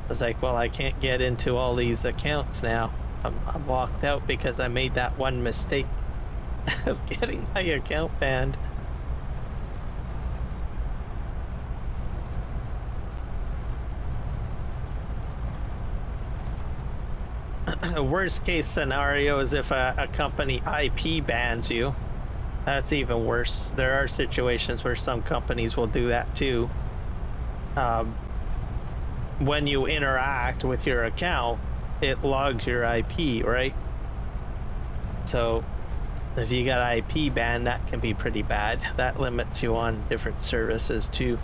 It's like, well, I can't get into all these accounts now. I'm locked out because I made that one mistake of getting my account banned. Worst case scenario is if a company IP bans you. That's even worse. There are situations where some companies will do that too. When you interact with your account, it logs your IP, right? So if you got IP banned, that can be pretty bad. That limits you on different services too.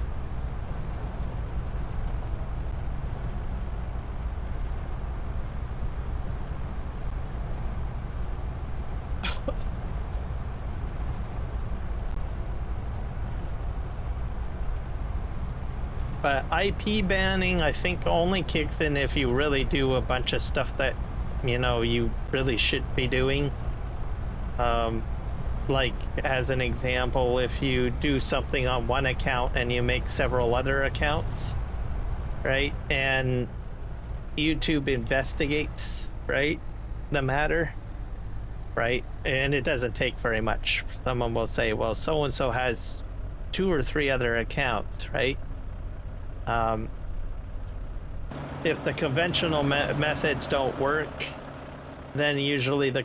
But IP banning, I think, only kicks in if you really do a bunch of stuff that, you know, you really should be doing. Like, as an example, if you do something on one account and you make several other accounts, right? And YouTube investigates, right, the matter, right? And it doesn't take very much. Someone will say, well, so-and-so has 2 or 3 other accounts, right? If the conventional methods don't work, then usually the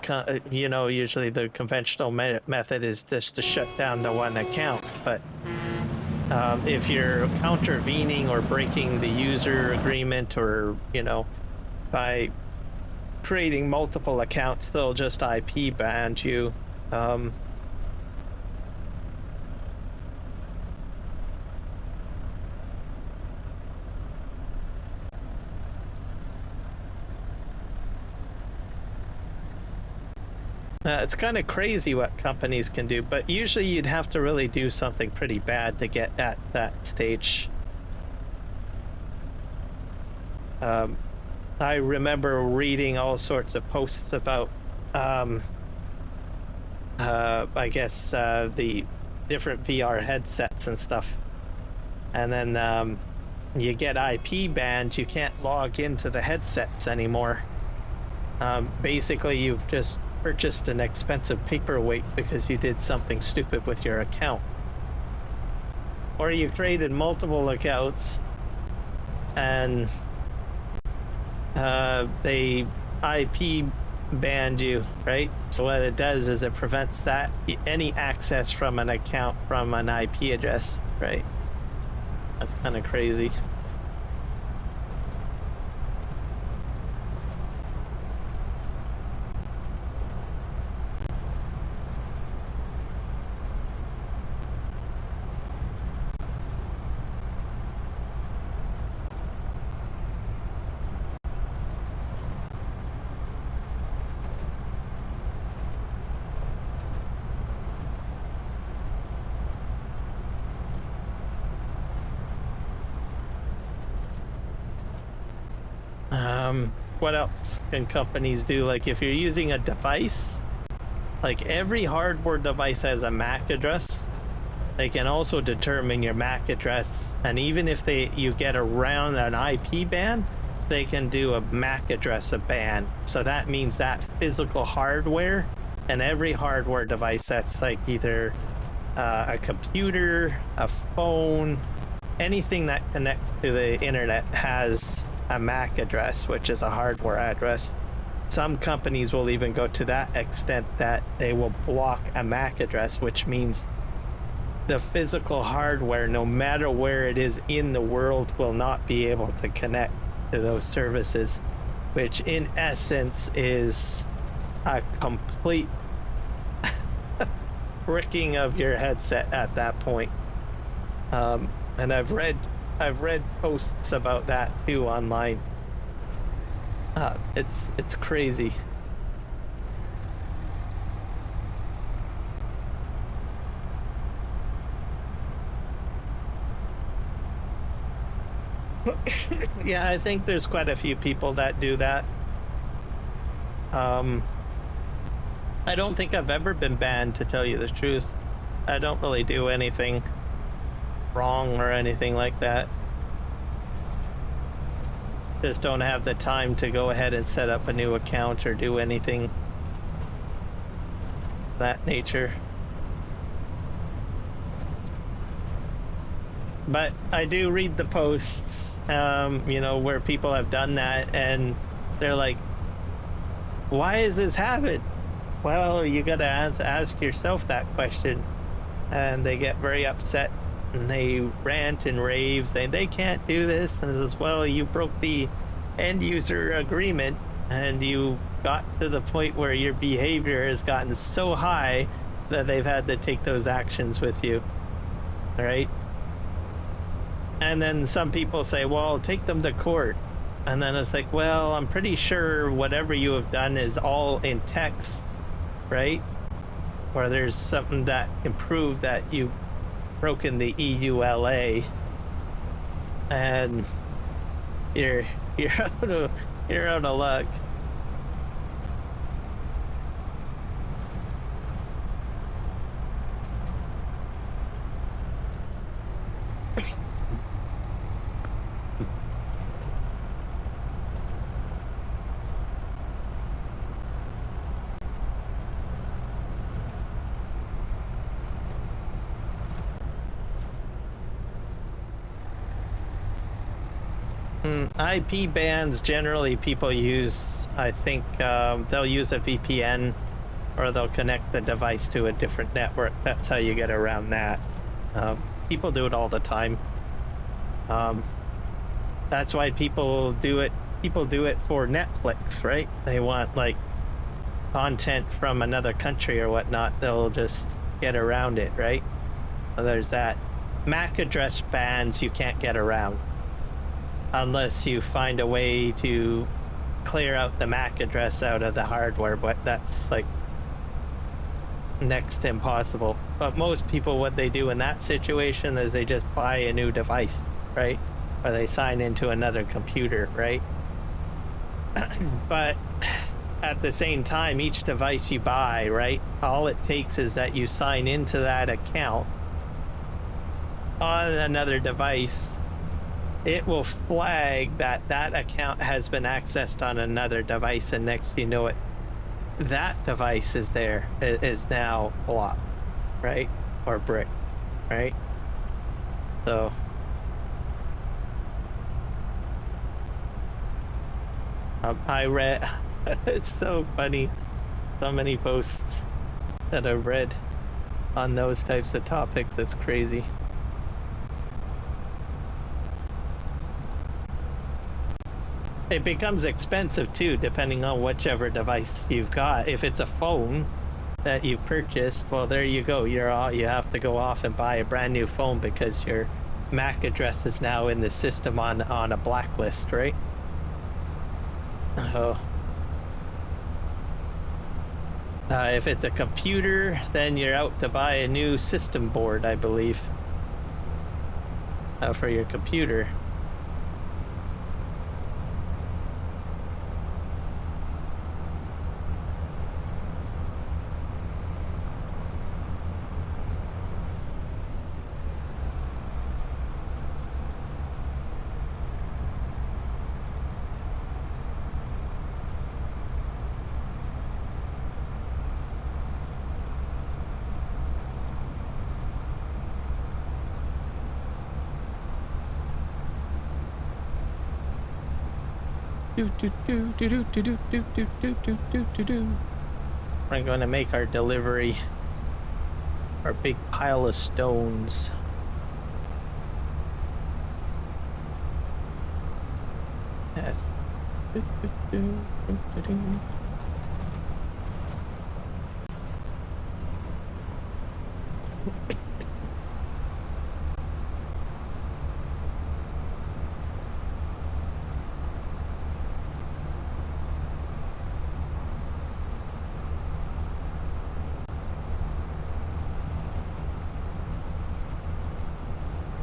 conventional method is just to shut down the one account. But if you're countervening or breaking the user agreement, or, you know, by creating multiple accounts, they'll just IP ban you. It's kind of crazy what companies can do, but usually you'd have to really do something pretty bad to get at that stage. I remember reading all sorts of posts about, I guess, the different VR headsets and stuff. And then you get IP banned, you can't log into the headsets anymore. Basically, you've just purchased an expensive paperweight because you did something stupid with your account. Or you created multiple accounts and they IP banned you, right? So what it does is it prevents that any access from an account from an IP address, right? That's kind of crazy. What else can companies do? Like, if you're using a device, like every hardware device has a MAC address. They can also determine your MAC address, and even if you get around an IP ban, they can do a MAC address ban. So that means that physical hardware, and every hardware device that's like either a computer, a phone, anything that connects to the internet has a MAC address, which is a hardware address. Some companies will even go to that extent that they will block a MAC address, which means the physical hardware, no matter where it is in the world, will not be able to connect to those services, which in essence is a complete bricking of your headset at that point. And I've read posts about that too online. It's crazy. Yeah, I think there's quite a few people that do that. I don't think I've ever been banned, to tell you the truth. I don't really do anything wrong or anything like that. Just don't have the time to go ahead and set up a new account or do anything of that nature. But I do read the posts, you know, where people have done that and they're like, why is this happen? Well, you gotta ask yourself that question. And they get very upset and they rant and rave saying they can't do this. And as well, you broke the end user agreement and you got to the point where your behavior has gotten so high that they've had to take those actions with you. All right. And then some people say, well, take them to court. And then it's like, well, I'm pretty sure whatever you have done is all in text, right? Or there's something that can prove that you've broken the EULA, and you're out of luck. IP bans, generally people use, I think they'll use a VPN or they'll connect the device to a different network. That's how you get around that. People do it all the time. That's why people do it. People do it for Netflix, right? They want like content from another country or whatnot. They'll just get around it, right? So there's that. MAC address bans you can't get around unless you find a way to clear out the MAC address out of the hardware, but that's like next to impossible. But most people, what they do in that situation is they just buy a new device, right? Or they sign into another computer, right? But at the same time, each device you buy, right, all it takes is that you sign into that account on another device. It will flag that that account has been accessed on another device, and next you know it, that device is there, is now blocked, right? Or brick, right? So I read, it's so funny, so many posts that I've read on those types of topics. It's crazy. It becomes expensive too, depending on whichever device you've got. If it's a phone that you purchased, well, there you go. You have to go off and buy a brand new phone because your MAC address is now in the system on a blacklist, right? Oh. If it's a computer, then you're out to buy a new system board, I believe, for your computer. We're going to make our delivery, our big pile of stones.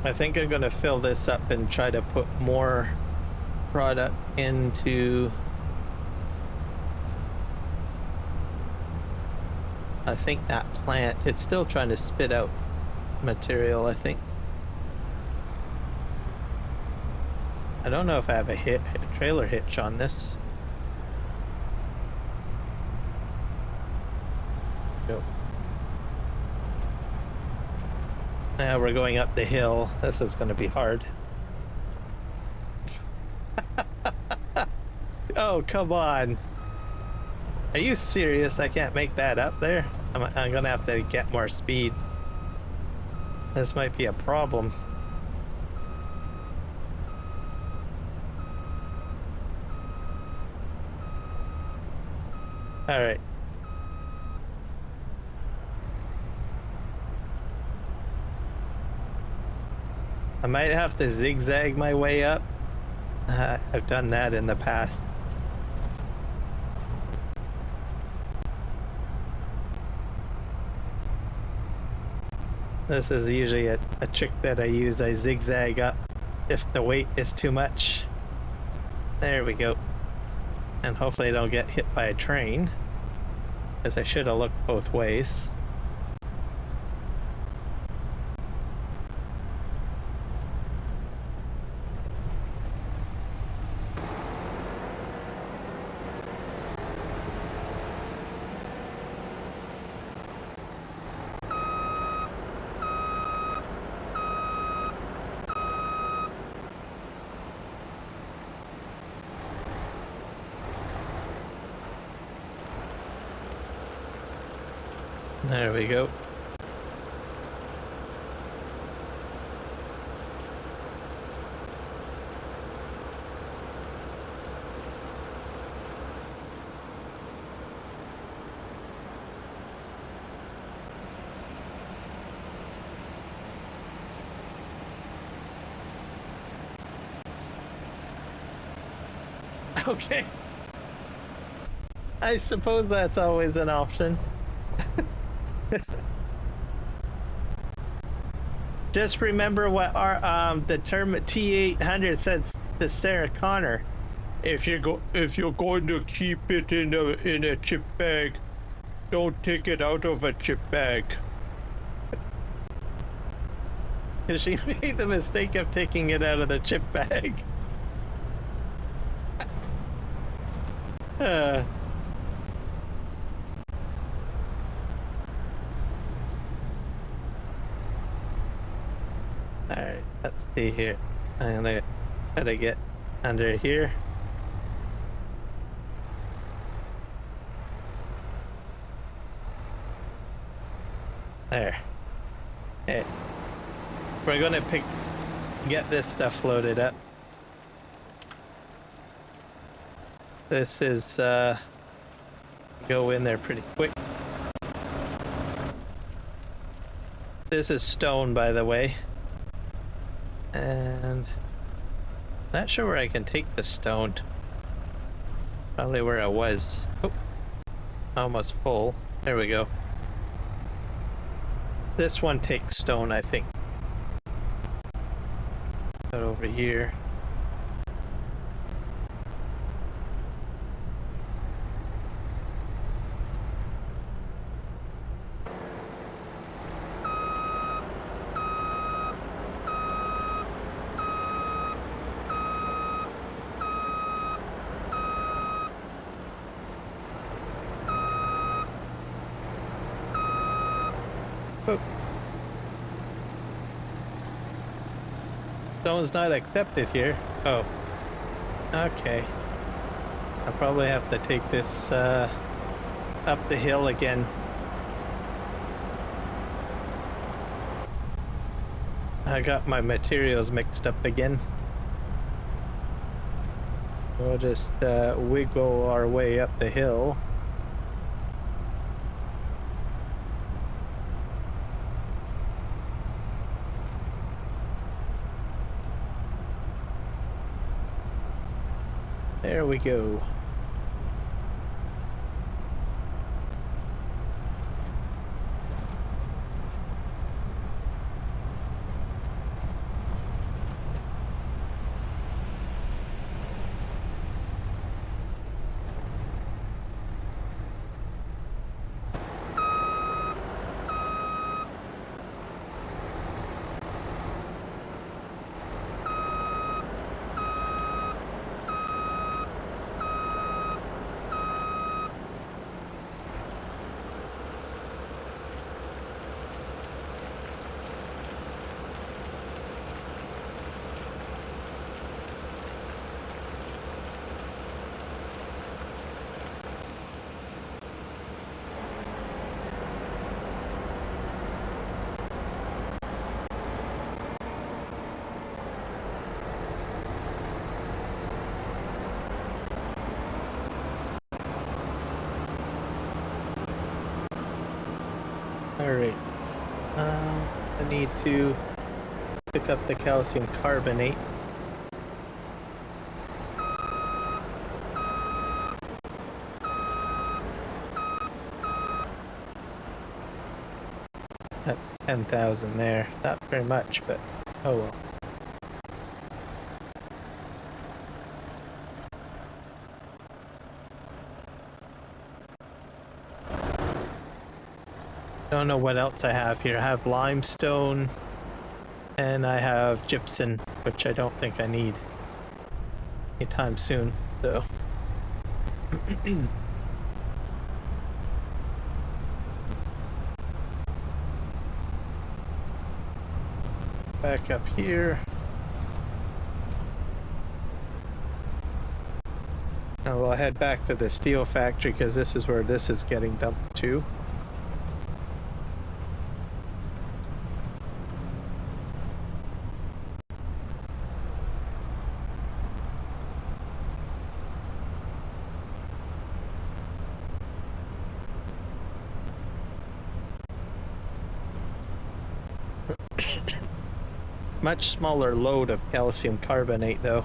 I think I'm gonna fill this up and try to put more product into. I think that plant, it's still trying to spit out material, I think. I don't know if I have a trailer hitch on this. Nope. Now we're going up the hill. This is going to be hard. Oh, come on. Are you serious? I can't make that up there? I'm going to have to get more speed. This might be a problem. All right. I might have to zigzag my way up. I've done that in the past. This is usually a trick that I use. I zigzag up if the weight is too much. There we go. And hopefully I don't get hit by a train, because I should have looked both ways. There we go. Okay. I suppose that's always an option. Just remember what our the term T800 says to Sarah Connor. If you're going to keep it in a chip bag, don't take it out of a chip bag. Because she made the mistake of taking it out of the chip bag. Alright, let's see here. I'm gonna try to get under here. There. Okay. We're gonna get this stuff loaded up. This is go in there pretty quick. This is stone, by the way. And not sure where I can take the stone. Probably where I was. Oh, almost full. There we go. This one takes stone, I think. Put over here. Stone's not accepted here. Oh. Okay. I'll probably have to take this up the hill again. I got my materials mixed up again. We'll just wiggle our way up the hill. There we go. Alright. I need to pick up the calcium carbonate. That's 10,000 there. Not very much, but oh well. Don't know what else I have here. I have limestone and I have gypsum, which I don't think I need anytime soon, so. Back up here. And we'll head back to the steel factory because this is where this is getting dumped to. Much smaller load of calcium carbonate though.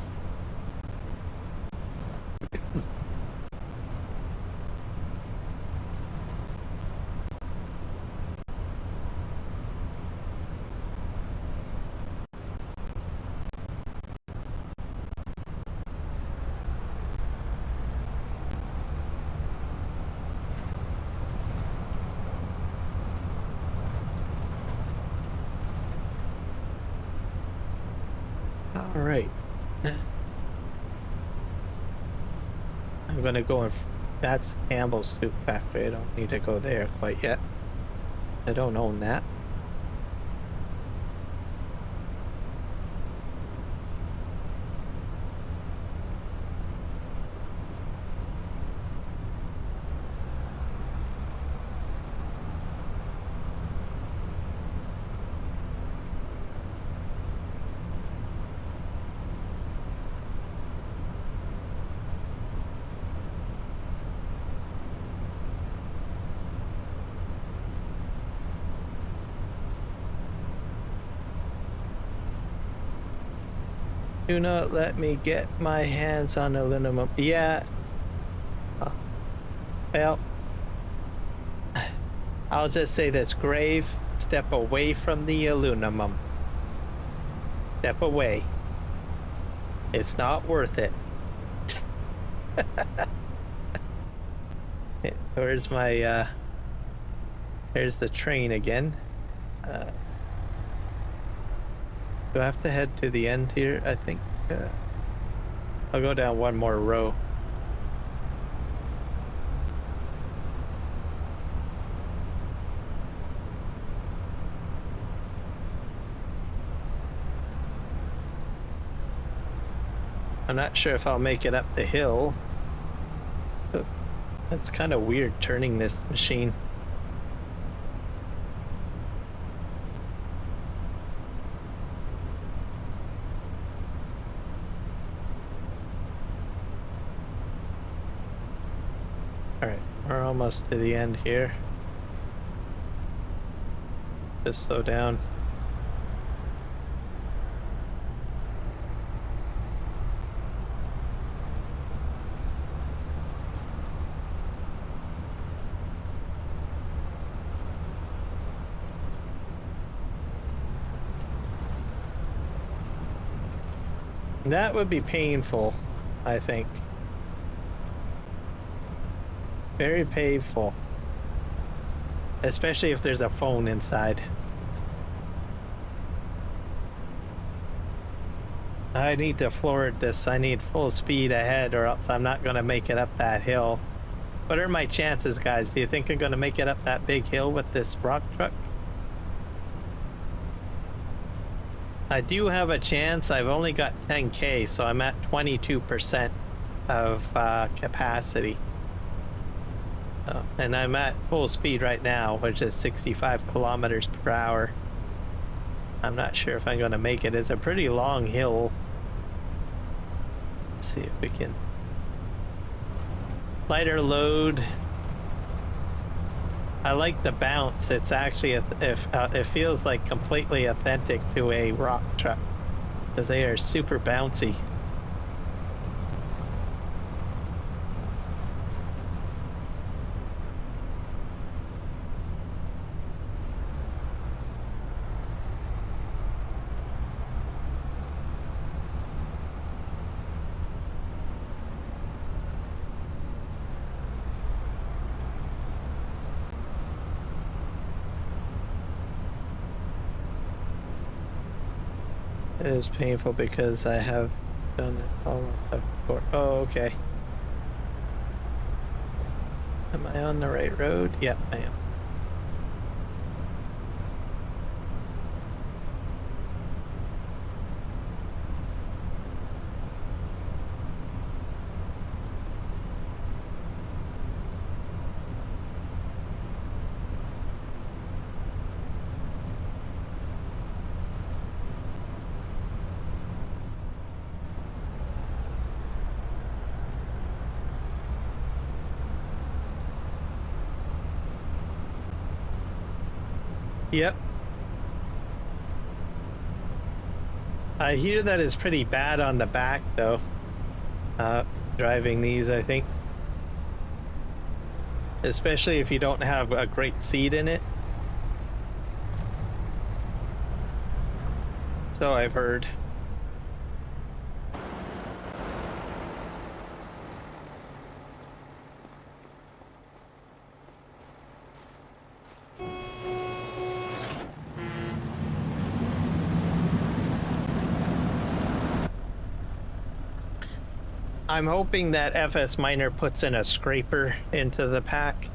Alright. I'm gonna go in. That's Campbell's soup factory. I don't need to go there quite yet. I don't own that. Do not let me get my hands on aluminum. Yeah. Well, I'll just say this, Grave, step away from the aluminum. Step away. It's not worth it. Where's my, here's the train again. Do I have to head to the end here? I think I'll go down one more row. I'm not sure if I'll make it up the hill. That's kind of weird turning this machine. Almost to the end here. Just slow down. That would be painful, I think. Very painful. Especially if there's a phone inside. I need to forward this. I need full speed ahead or else I'm not going to make it up that hill. What are my chances, guys? Do you think I'm going to make it up that big hill with this rock truck? I do have a chance. I've only got 10K, so I'm at 22% of capacity. And I'm at full speed right now, which is 65 kilometers per hour. I'm not sure if I'm going to make it. It's a pretty long hill. Let's see if we can. Lighter load. I like the bounce. It's actually, it feels like completely authentic to a rock truck because they are super bouncy. It is painful because I have done it all before. Oh, okay. Am I on the right road? Yep, I am. Yep. I hear that is pretty bad on the back though. Driving these, I think. Especially if you don't have a great seat in it. So I've heard. I'm hoping that FS Miner puts in a scraper into the pack.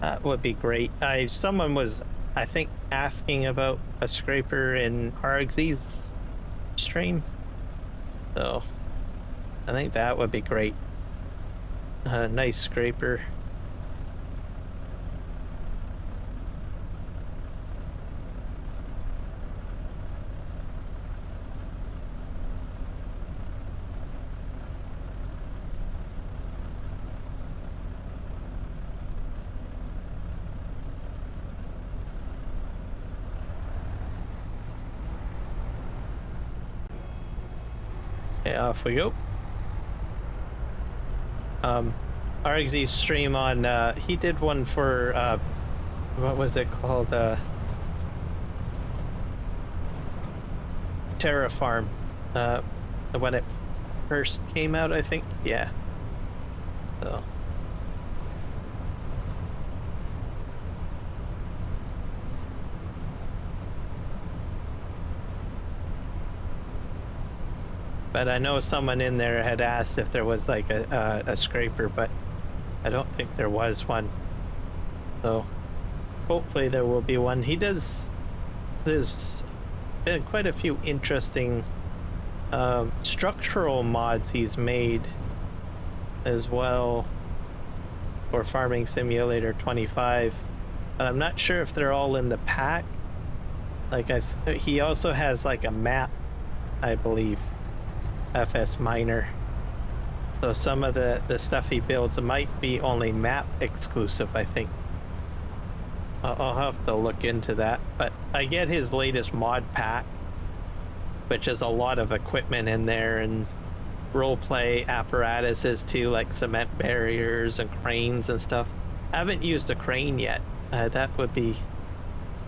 That would be great. Someone was, I think, asking about a scraper in RXZ's stream. So I think that would be great. A nice scraper. Okay, off we go. RXZ stream on, he did one for, what was it called? Terraform, when it first came out, I think. Yeah. So. But I know someone in there had asked if there was like a scraper, but I don't think there was one. So hopefully there will be one. There's been quite a few interesting structural mods he's made as well for Farming Simulator 25. But I'm not sure if they're all in the pack. Like he also has like a map, I believe. FS Miner. So some of the stuff he builds might be only map exclusive, I think. I'll have to look into that. But I get his latest mod pack, which is a lot of equipment in there and roleplay apparatuses too, like cement barriers and cranes and stuff. I haven't used a crane yet. That would be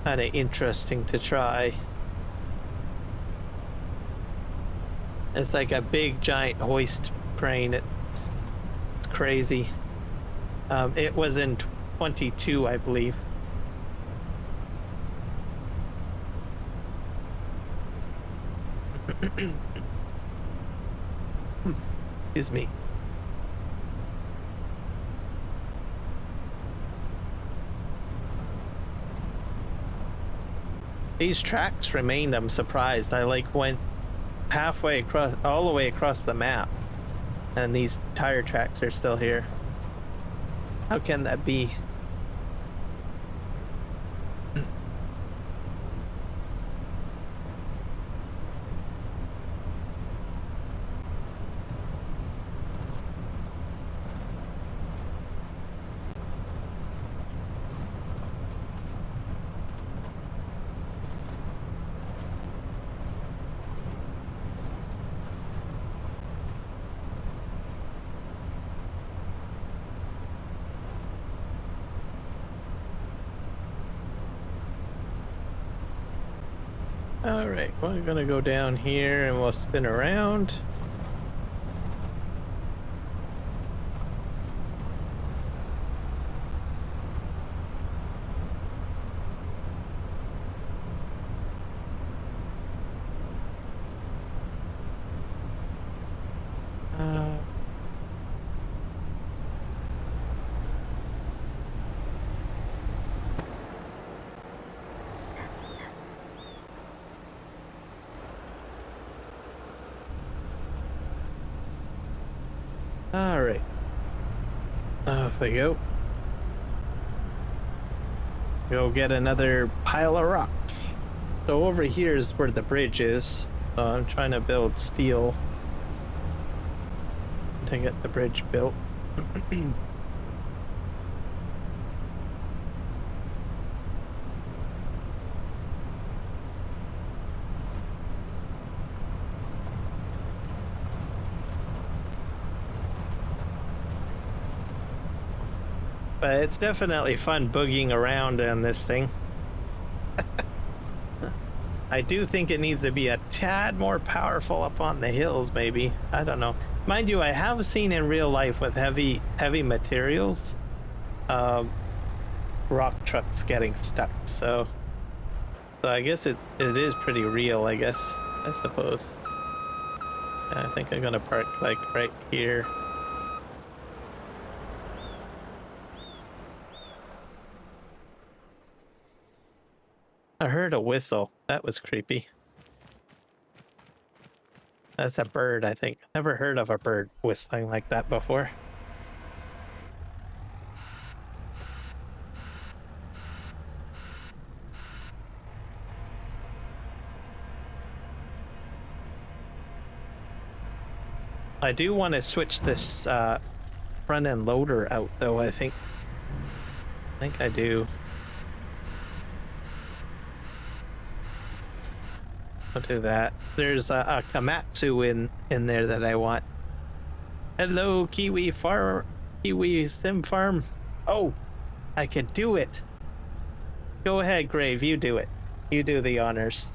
kind of interesting to try. It's like a big giant hoist crane. It's crazy. It was in 22, I believe. Excuse me. These tracks remained, I'm surprised. I like went halfway across, all the way across the map, and these tire tracks are still here. How can that be? All right, we're gonna go down here and we'll spin around. All right, off we go. Go get another pile of rocks. So over here is where the bridge is. So I'm trying to build steel to get the bridge built. But it's definitely fun boogieing around on this thing. I do think it needs to be a tad more powerful up on the hills, maybe. I don't know. Mind you, I have seen in real life with heavy materials, rock trucks getting stuck. So I guess it is pretty real, I guess, I suppose. I think I'm gonna park like right here. I heard a whistle. That was creepy. That's a bird, I think. Never heard of a bird whistling like that before. I do want to switch this front end loader out, though. I think I do. I'll do that. There's a Komatsu in there that I want. Hello, Kiwi Sim Farm. Oh, I can do it. Go ahead, Grave. You do it. You do the honors.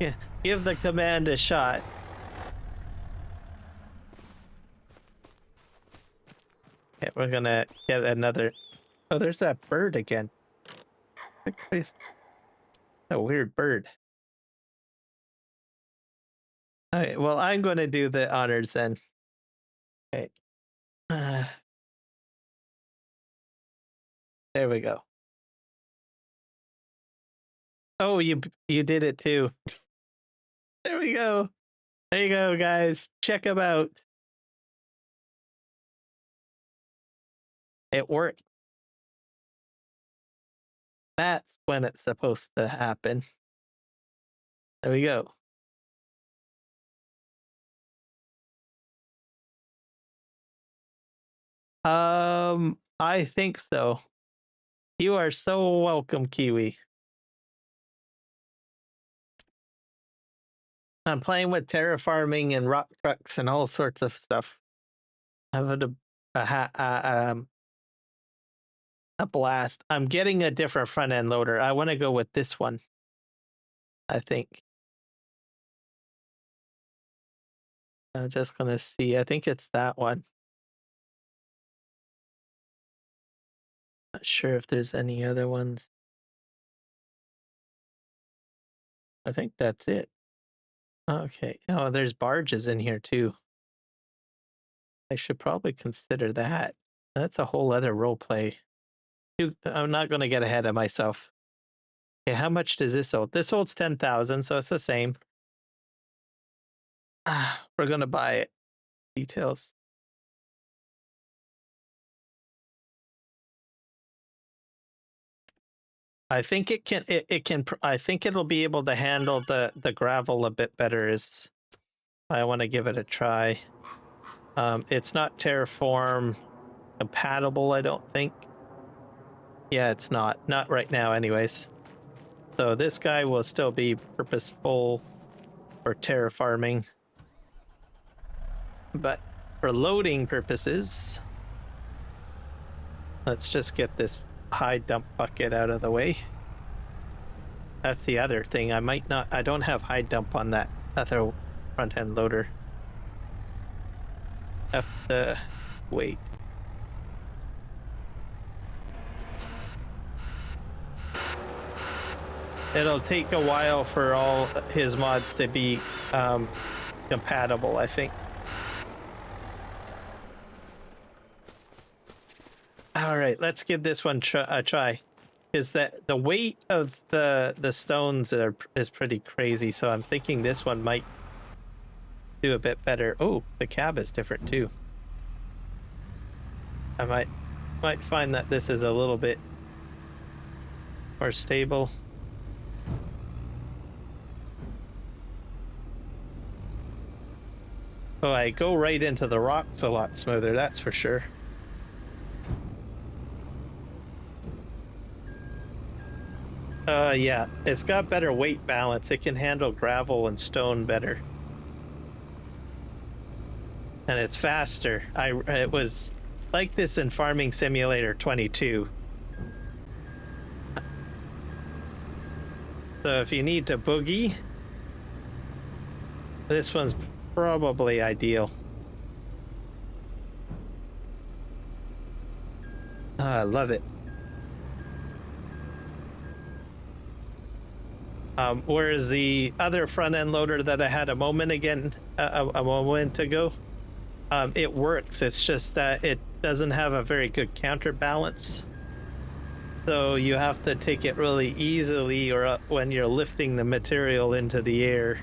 Yeah, give the command a shot. Okay, we're gonna get another. Oh, there's that bird again. A weird bird. Okay, well, I'm going to do the honors then. Okay. There we go. Oh, you did it too. There we go. There you go, guys. Check them out. It worked. That's when it's supposed to happen. There we go. I think so. You are so welcome, Kiwi. I'm playing with terraforming and rock trucks and all sorts of stuff. Having a blast. I'm getting a different front end loader. I want to go with this one, I think. I'm just gonna see. I think it's that one. Not sure if there's any other ones. I think that's it. Okay. Oh, there's barges in here too. I should probably consider that. That's a whole other role play. I'm not gonna get ahead of myself. Okay, how much does this hold? This holds 10,000, so it's the same. We're gonna buy it. Details. I think it can. It can. I think it'll be able to handle the gravel a bit better. Is I want to give it a try. It's not Terraform compatible, I don't think. Yeah, it's not right now, anyways. So this guy will still be purposeful for terraforming, but for loading purposes, let's just get this high dump bucket out of the way. That's the other thing. I don't have high dump on that other front end loader. Have to wait. It'll take a while for all his mods to be compatible, I think. All right, let's give this one a try. Is that the weight of the stones is pretty crazy, so I'm thinking this one might do a bit better. Oh, the cab is different too. I might find that this is a little bit more stable. Oh, I go right into the rocks a lot smoother, that's for sure. Yeah, it's got better weight balance. It can handle gravel and stone better. And it's faster. It was like this in Farming Simulator 22. So if you need to boogie, this one's probably ideal. I love it. Whereas the other front end loader that I had a moment ago, it works. It's just that it doesn't have a very good counterbalance. So you have to take it really easily, or when you're lifting the material into the air.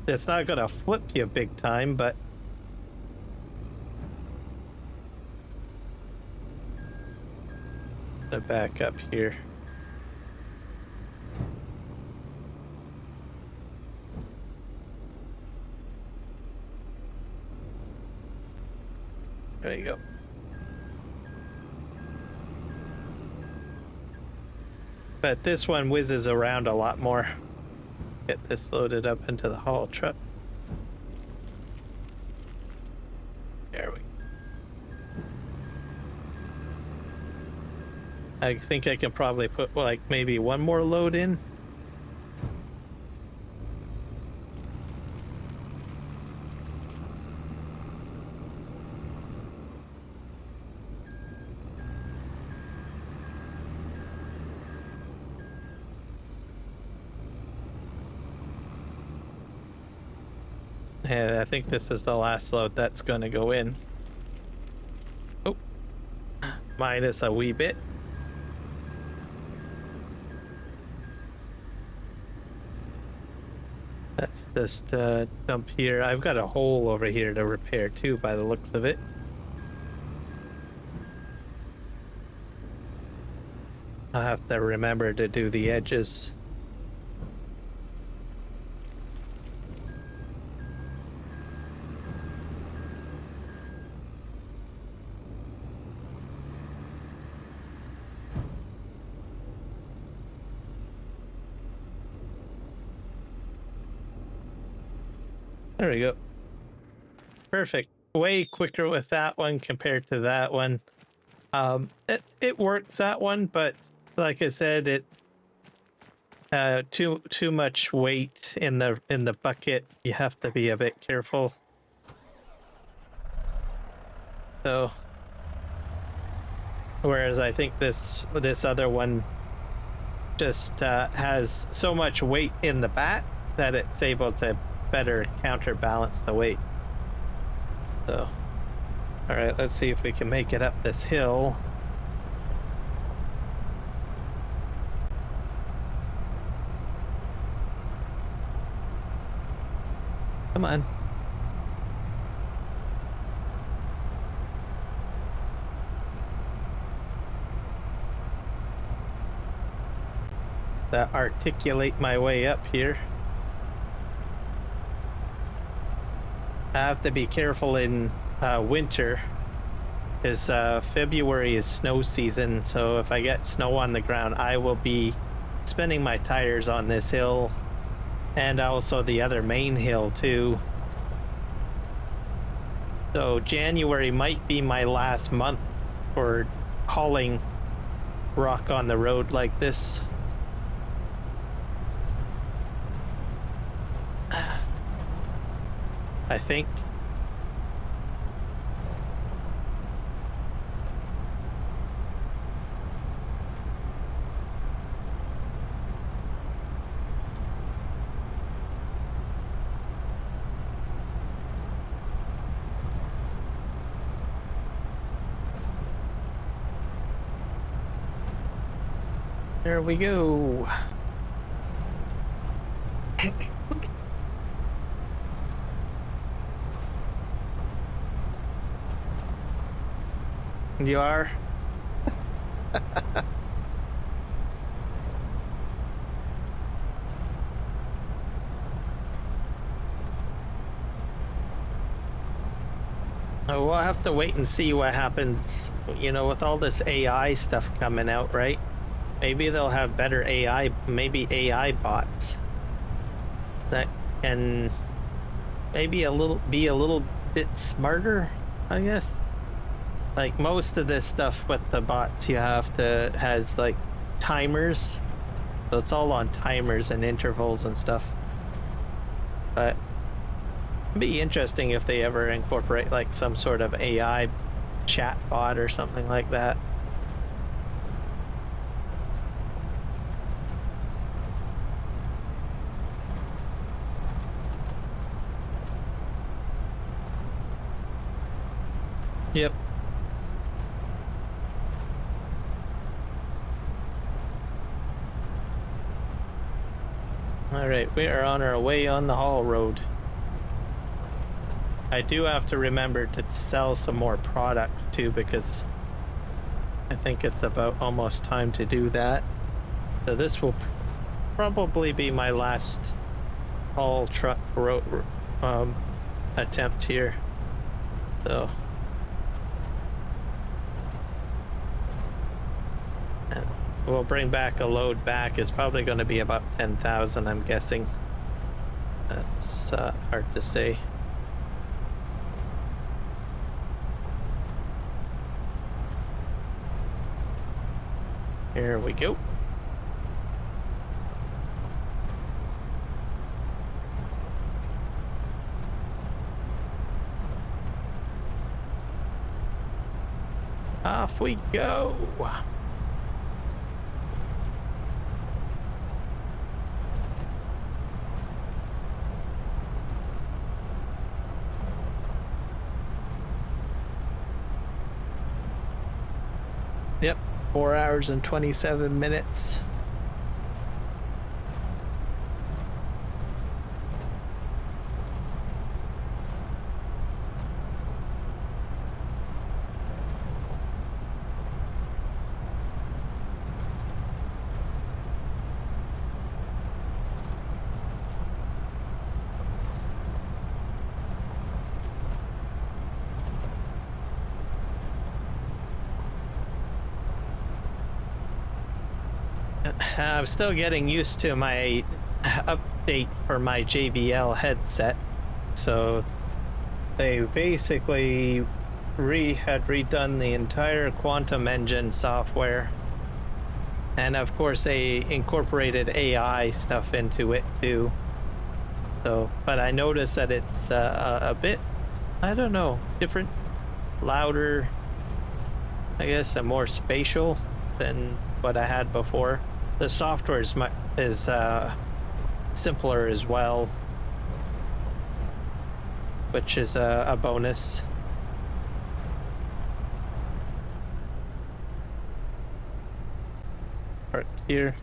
It's not going to flip you big time, but back up here. There you go. But this one whizzes around a lot more. Get this loaded up into the haul truck. There we go. I think I can probably put like maybe one more load in. Yeah, I think this is the last load that's going to go in. Oh, minus a wee bit. Let's just dump here. I've got a hole over here to repair too, by the looks of it. I'll have to remember to do the edges. There we go. Perfect. Way quicker with that one compared to that one. It works, that one, but like I said, it too much weight in the bucket. You have to be a bit careful. So, whereas I think this other one just has so much weight in the bat that it's able to better counterbalance the weight. So, all right, let's see if we can make it up this hill. Come on. Articulate my way up here. I have to be careful in winter, because February is snow season, so if I get snow on the ground, I will be spinning my tires on this hill and also the other main hill too. So January might be my last month for hauling rock on the road like this. I think. There we go. You are? We'll have to wait and see what happens, you know, with all this AI stuff coming out, right? Maybe they'll have better AI, maybe AI bots that can maybe be a little bit smarter, I guess. Like most of this stuff with the bots has like timers. So it's all on timers and intervals and stuff. But it'd be interesting if they ever incorporate like some sort of AI chat bot or something like that. Yep. All right, we are on our way on the haul road. I do have to remember to sell some more products too, because I think it's about almost time to do that. So this will probably be my last haul truck road attempt here. So we'll bring back a load back. It's probably going to be about 10,000, I'm guessing. That's hard to say. Here we go. Off we go. Yep, 4 hours and 27 minutes. I'm still getting used to my update for my JBL headset. So they basically had redone the entire quantum engine software. And of course they incorporated AI stuff into it too. So, but I noticed that it's a bit, I don't know, different, louder, I guess, and more spatial than what I had before. The software is simpler as well, which is a bonus. Park here.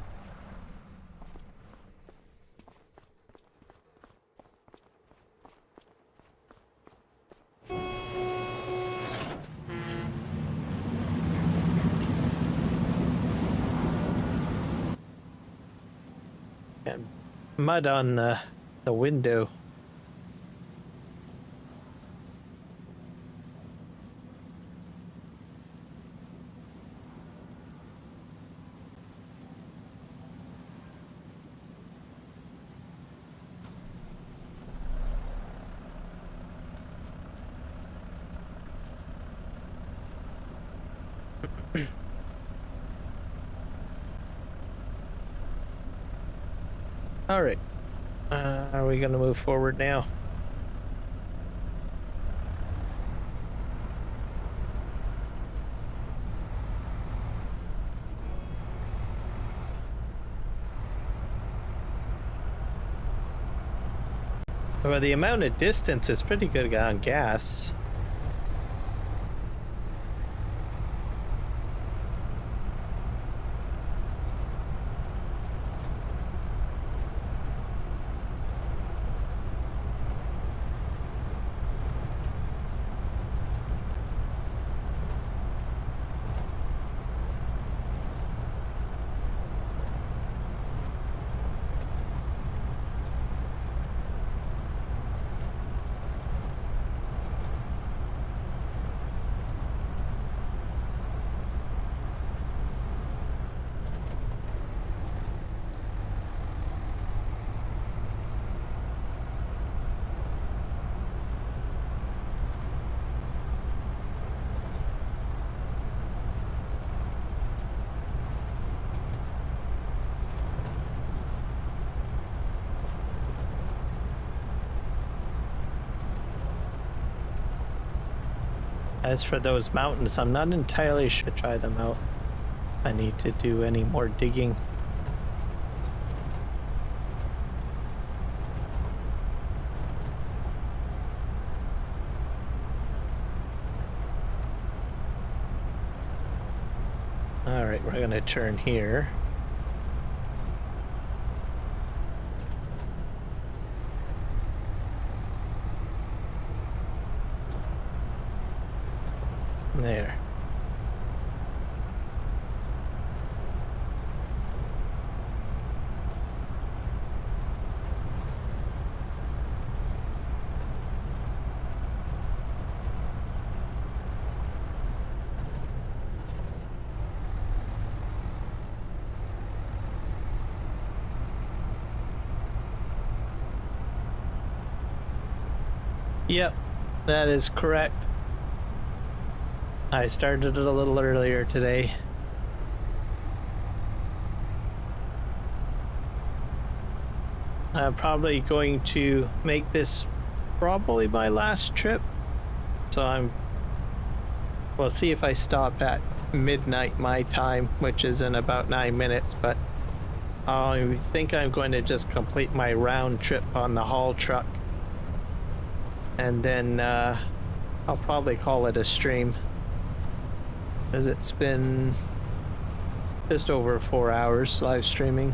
And mud on the window. All right. Are we gonna move forward now? Well, the amount of distance is pretty good on gas. As for those mountains, I'm not entirely sure to try them out. I need to do any more digging. All right, we're gonna turn here. There. Yep, that is correct. I started it a little earlier today. I'm probably going to make this probably my last trip. So we'll see if I stop at midnight my time, which is in about 9 minutes, but I think I'm going to just complete my round trip on the haul truck. And then I'll probably call it a stream. Because it's been just over 4 hours live streaming.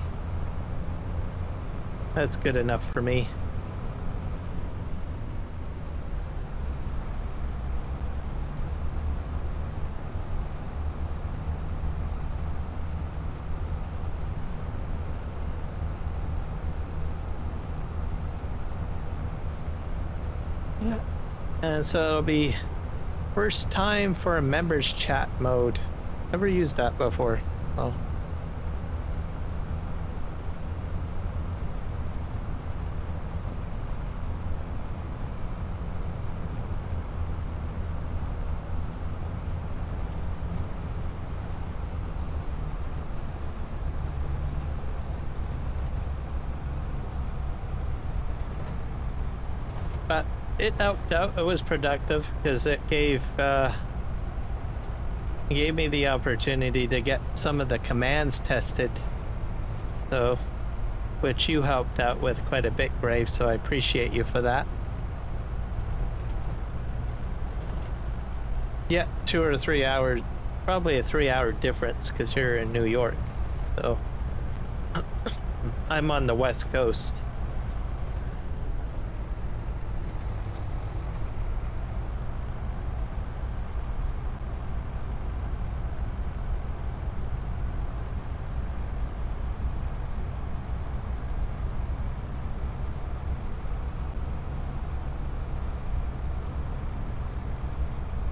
That's good enough for me. Yeah. And so it'll be first time for a members chat mode. Never used that before. Well, but it helped out. It was productive because it gave me the opportunity to get some of the commands tested. So, which you helped out with quite a bit, Grave. So I appreciate you for that. Yeah, 2 or 3 hours, probably a 3-hour difference because you're in New York. So I'm on the West Coast.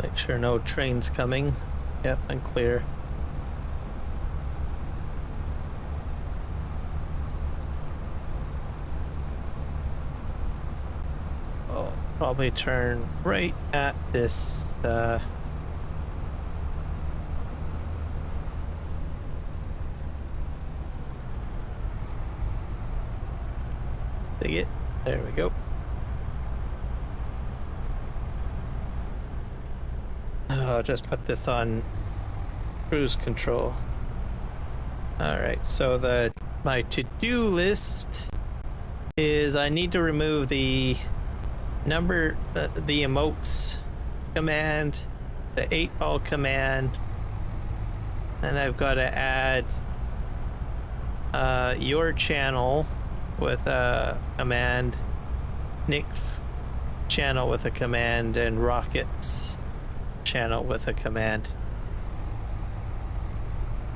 Make sure no trains coming. Yep, and clear. Oh, probably turn right at this Dig it. There we go. I'll just put this on cruise control. All right, so my to-do list is I need to remove the the emotes command, the 8-ball command, and I've got to add your channel with a command, Nick's channel with a command, and Rocket's channel with a command.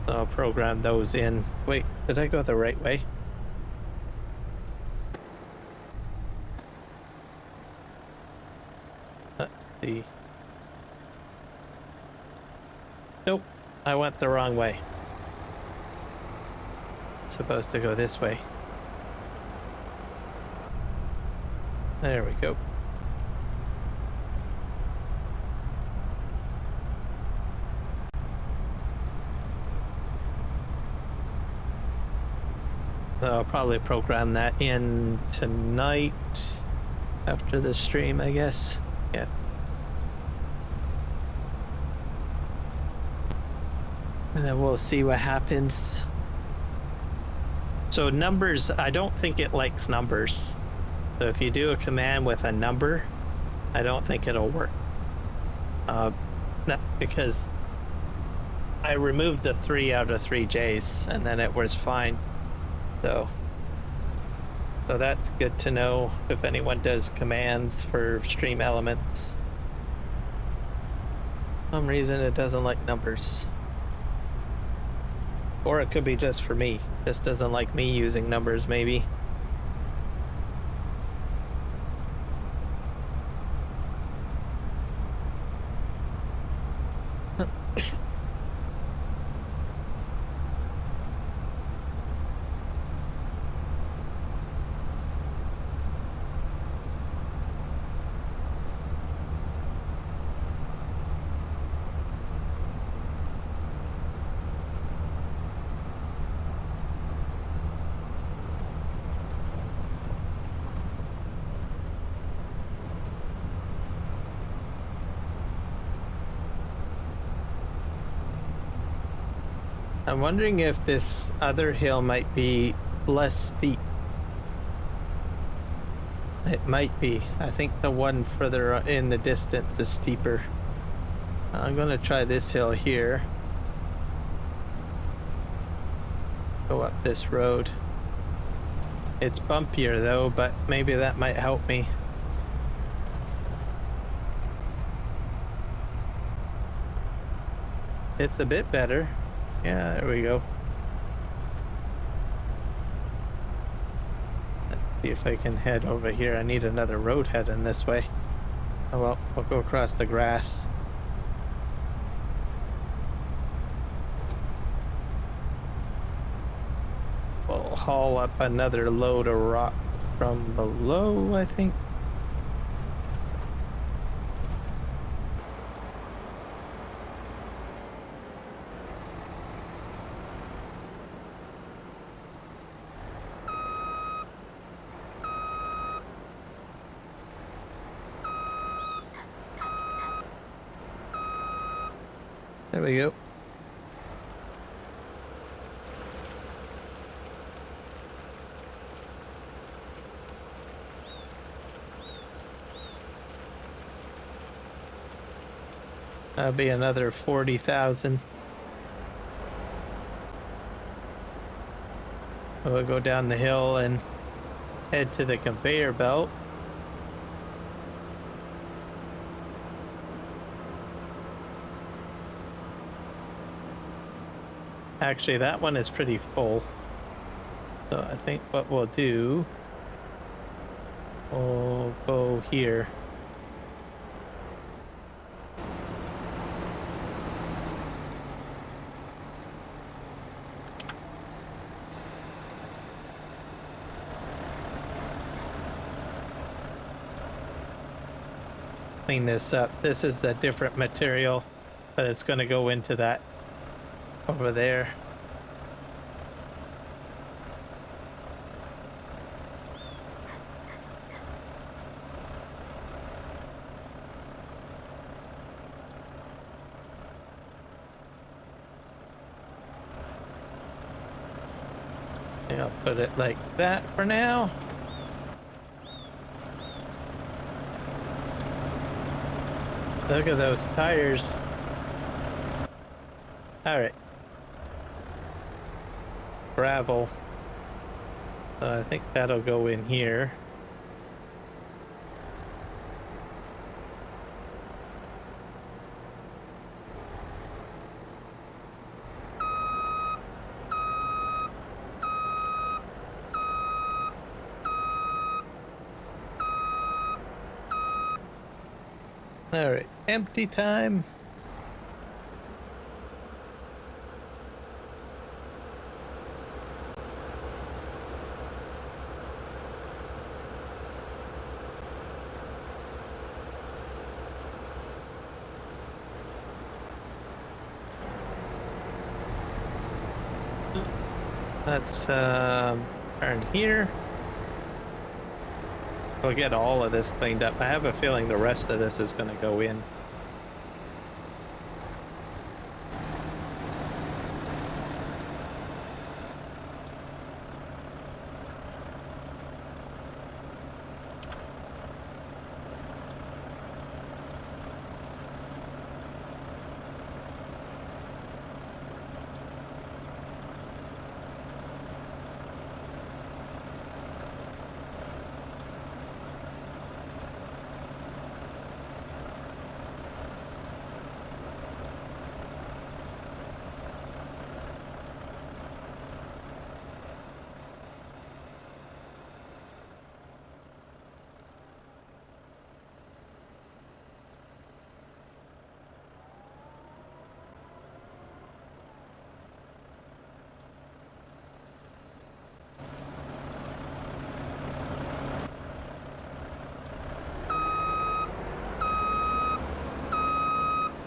So I'll program those in. Wait, did I go the right way? Let's see. Nope, I went the wrong way. Supposed to go this way. There we go. So I'll probably program that in tonight after the stream, I guess. Yeah. And then we'll see what happens. So numbers, I don't think it likes numbers. So if you do a command with a number, I don't think it'll work. Because I removed the 3 out of 3 J's and then it was fine. So that's good to know if anyone does commands for stream elements. For some reason it doesn't like numbers. Or it could be just for me. Just doesn't like me using numbers, maybe. I'm wondering if this other hill might be less steep. It might be. I think the one further in the distance is steeper. I'm gonna try this hill here. Go up this road. It's bumpier though, but maybe that might help me. It's a bit better. Yeah, there we go. Let's see if I can head over here. I need another road heading this way. Oh well, we'll go across the grass. We'll haul up another load of rock from below, I think. There we go. That'll be another 40,000. We'll go down the hill and head to the conveyor belt. Actually, that one is pretty full. So I think what we'll do, we'll go here. Clean this up. This is a different material, but it's going to go into that over there. think I'll put it like that for now. Look at those tires. All right. Gravel. So I think that'll go in here. All right, empty time. Let's turn here. We'll get all of this cleaned up. I have a feeling the rest of this is going to go in.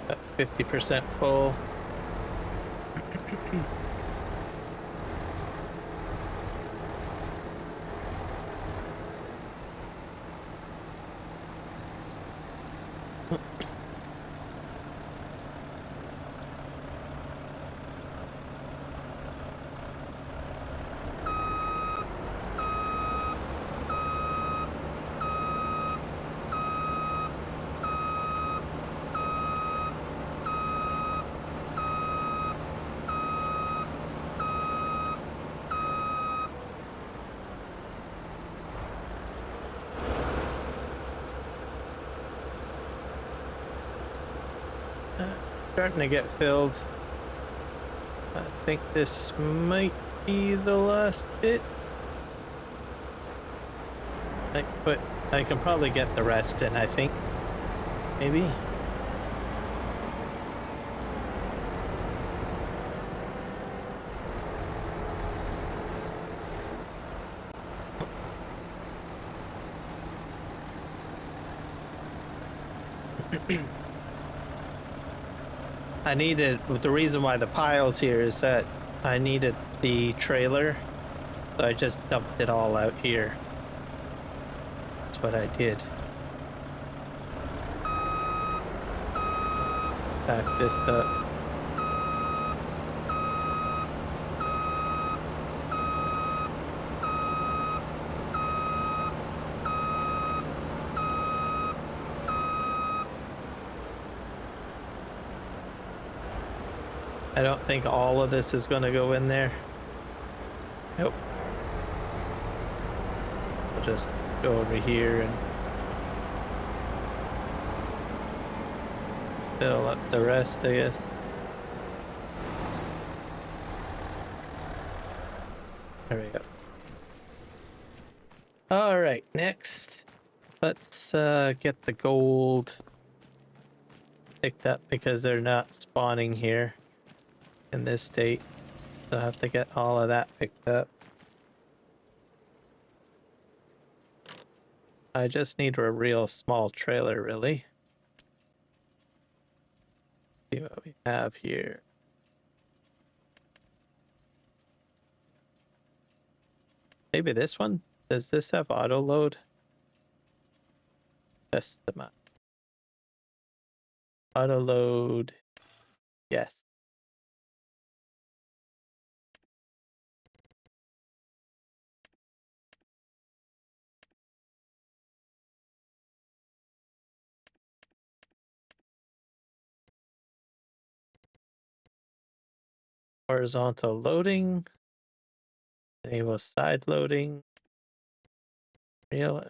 About 50% full. Starting to get filled. I think this might be the last bit. But I can probably get the rest in, I think. Maybe. I needed, the reason why the pile's here is that I needed the trailer, so I just dumped it all out here. That's what I did. Back this up. I don't think all of this is going to go in there. Nope. I'll just go over here and fill up the rest, I guess. There we go. All right, next, let's get the gold picked up because they're not spawning here in this state. So I have to get all of that picked up. I just need a real small trailer, really. See what we have here. Maybe this one? Does this have auto load? Test the map. Auto load. Yes. Horizontal loading. Enable side loading. Real.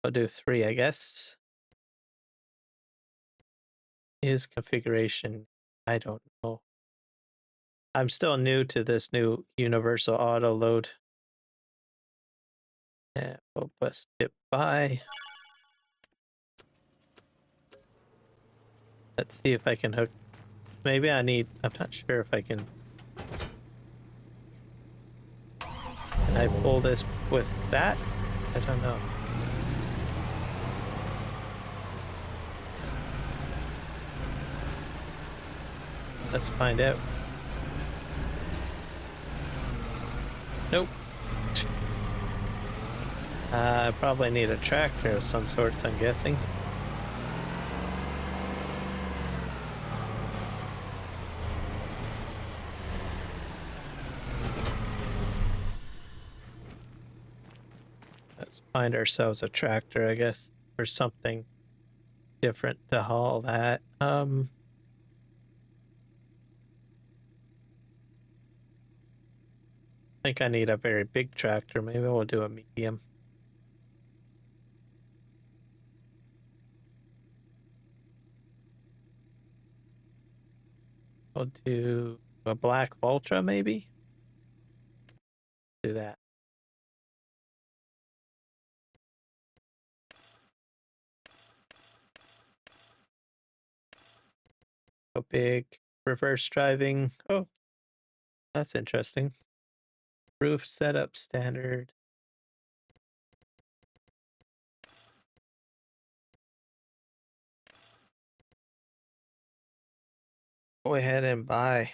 I'll do 3, I guess. Use configuration. I don't know. I'm still new to this new universal auto load. Yeah, we'll bust it by. Let's see if I can hook. Maybe I need. I'm not sure if I can. Can I pull this with that? I don't know. Let's find out. Nope. I probably need a tractor of some sorts, I'm guessing. Let's find ourselves a tractor, I guess, or something different to haul that. I think I need a very big tractor. Maybe we'll do a medium. We'll do a black Ultra, maybe? Do that. Go big. Reverse driving. Oh, that's interesting. Roof setup standard. Go ahead and buy.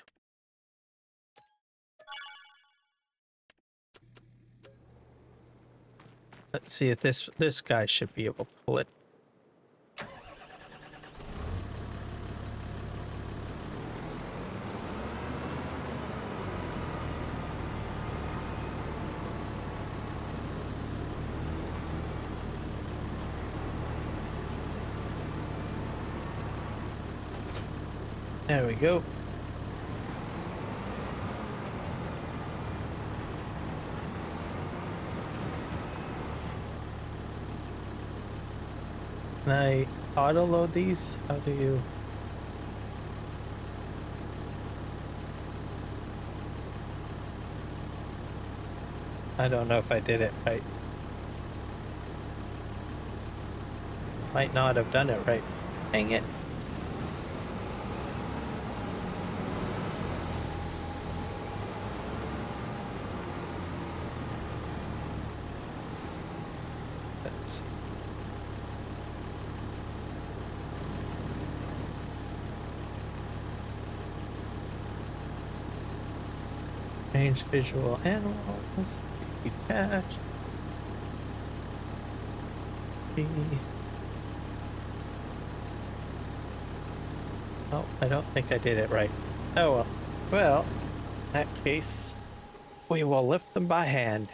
Let's see if this guy should be able to pull it. There we go. Can I auto load these? How do you? I don't know if I did it right. Might not have done it right. Dang it. Let's see. Change visual animals. Detach. Oh, I don't think I did it right. Oh well. Well, in that case, we will lift them by hand.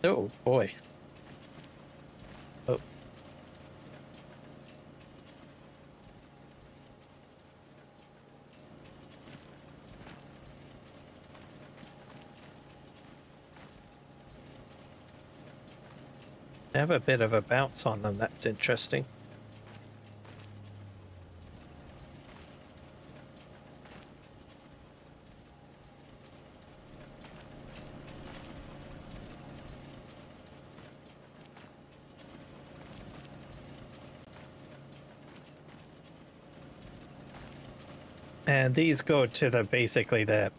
Oh boy. Oh. They have a bit of a bounce on them. That's interesting. And these go to the basically the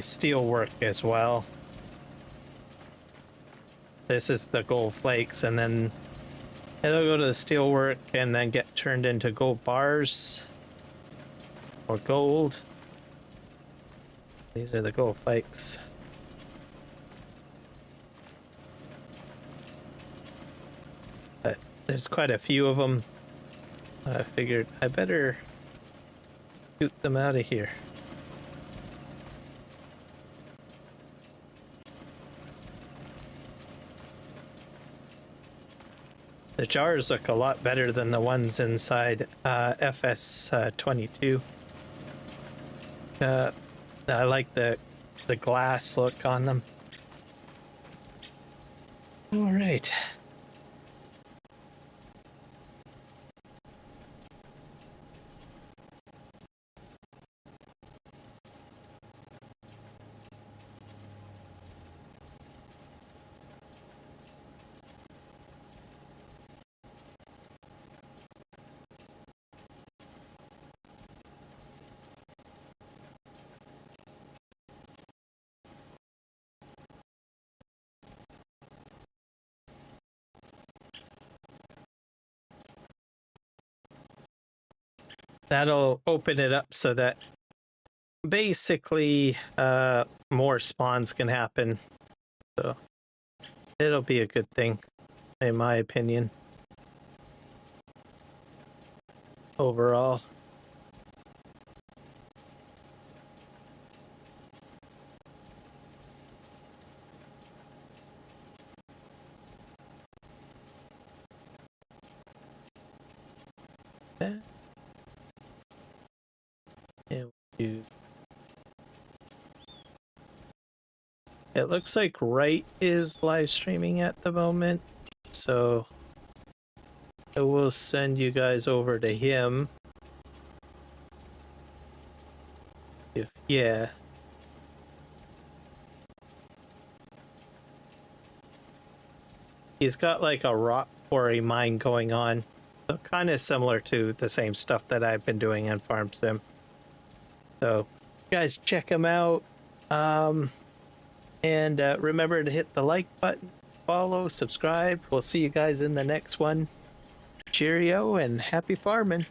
steel work as well. This is the gold flakes, and then it'll go to the steel work and then get turned into gold bars or gold. These are the gold flakes. But there's quite a few of them. I figured I better Shoot them out of here. The jars look a lot better than the ones inside FS22. I like the glass look on them. All right. That'll open it up so that basically more spawns can happen. So it'll be a good thing, in my opinion. Overall. It looks like Wright is live streaming at the moment, so I will send you guys over to him. Yeah. He's got like a rock quarry mine going on, so kind of similar to the same stuff that I've been doing on Farm Sim. So, guys, check him out. And remember to hit the like button, follow, subscribe. We'll see you guys in the next one. Cheerio and happy farming.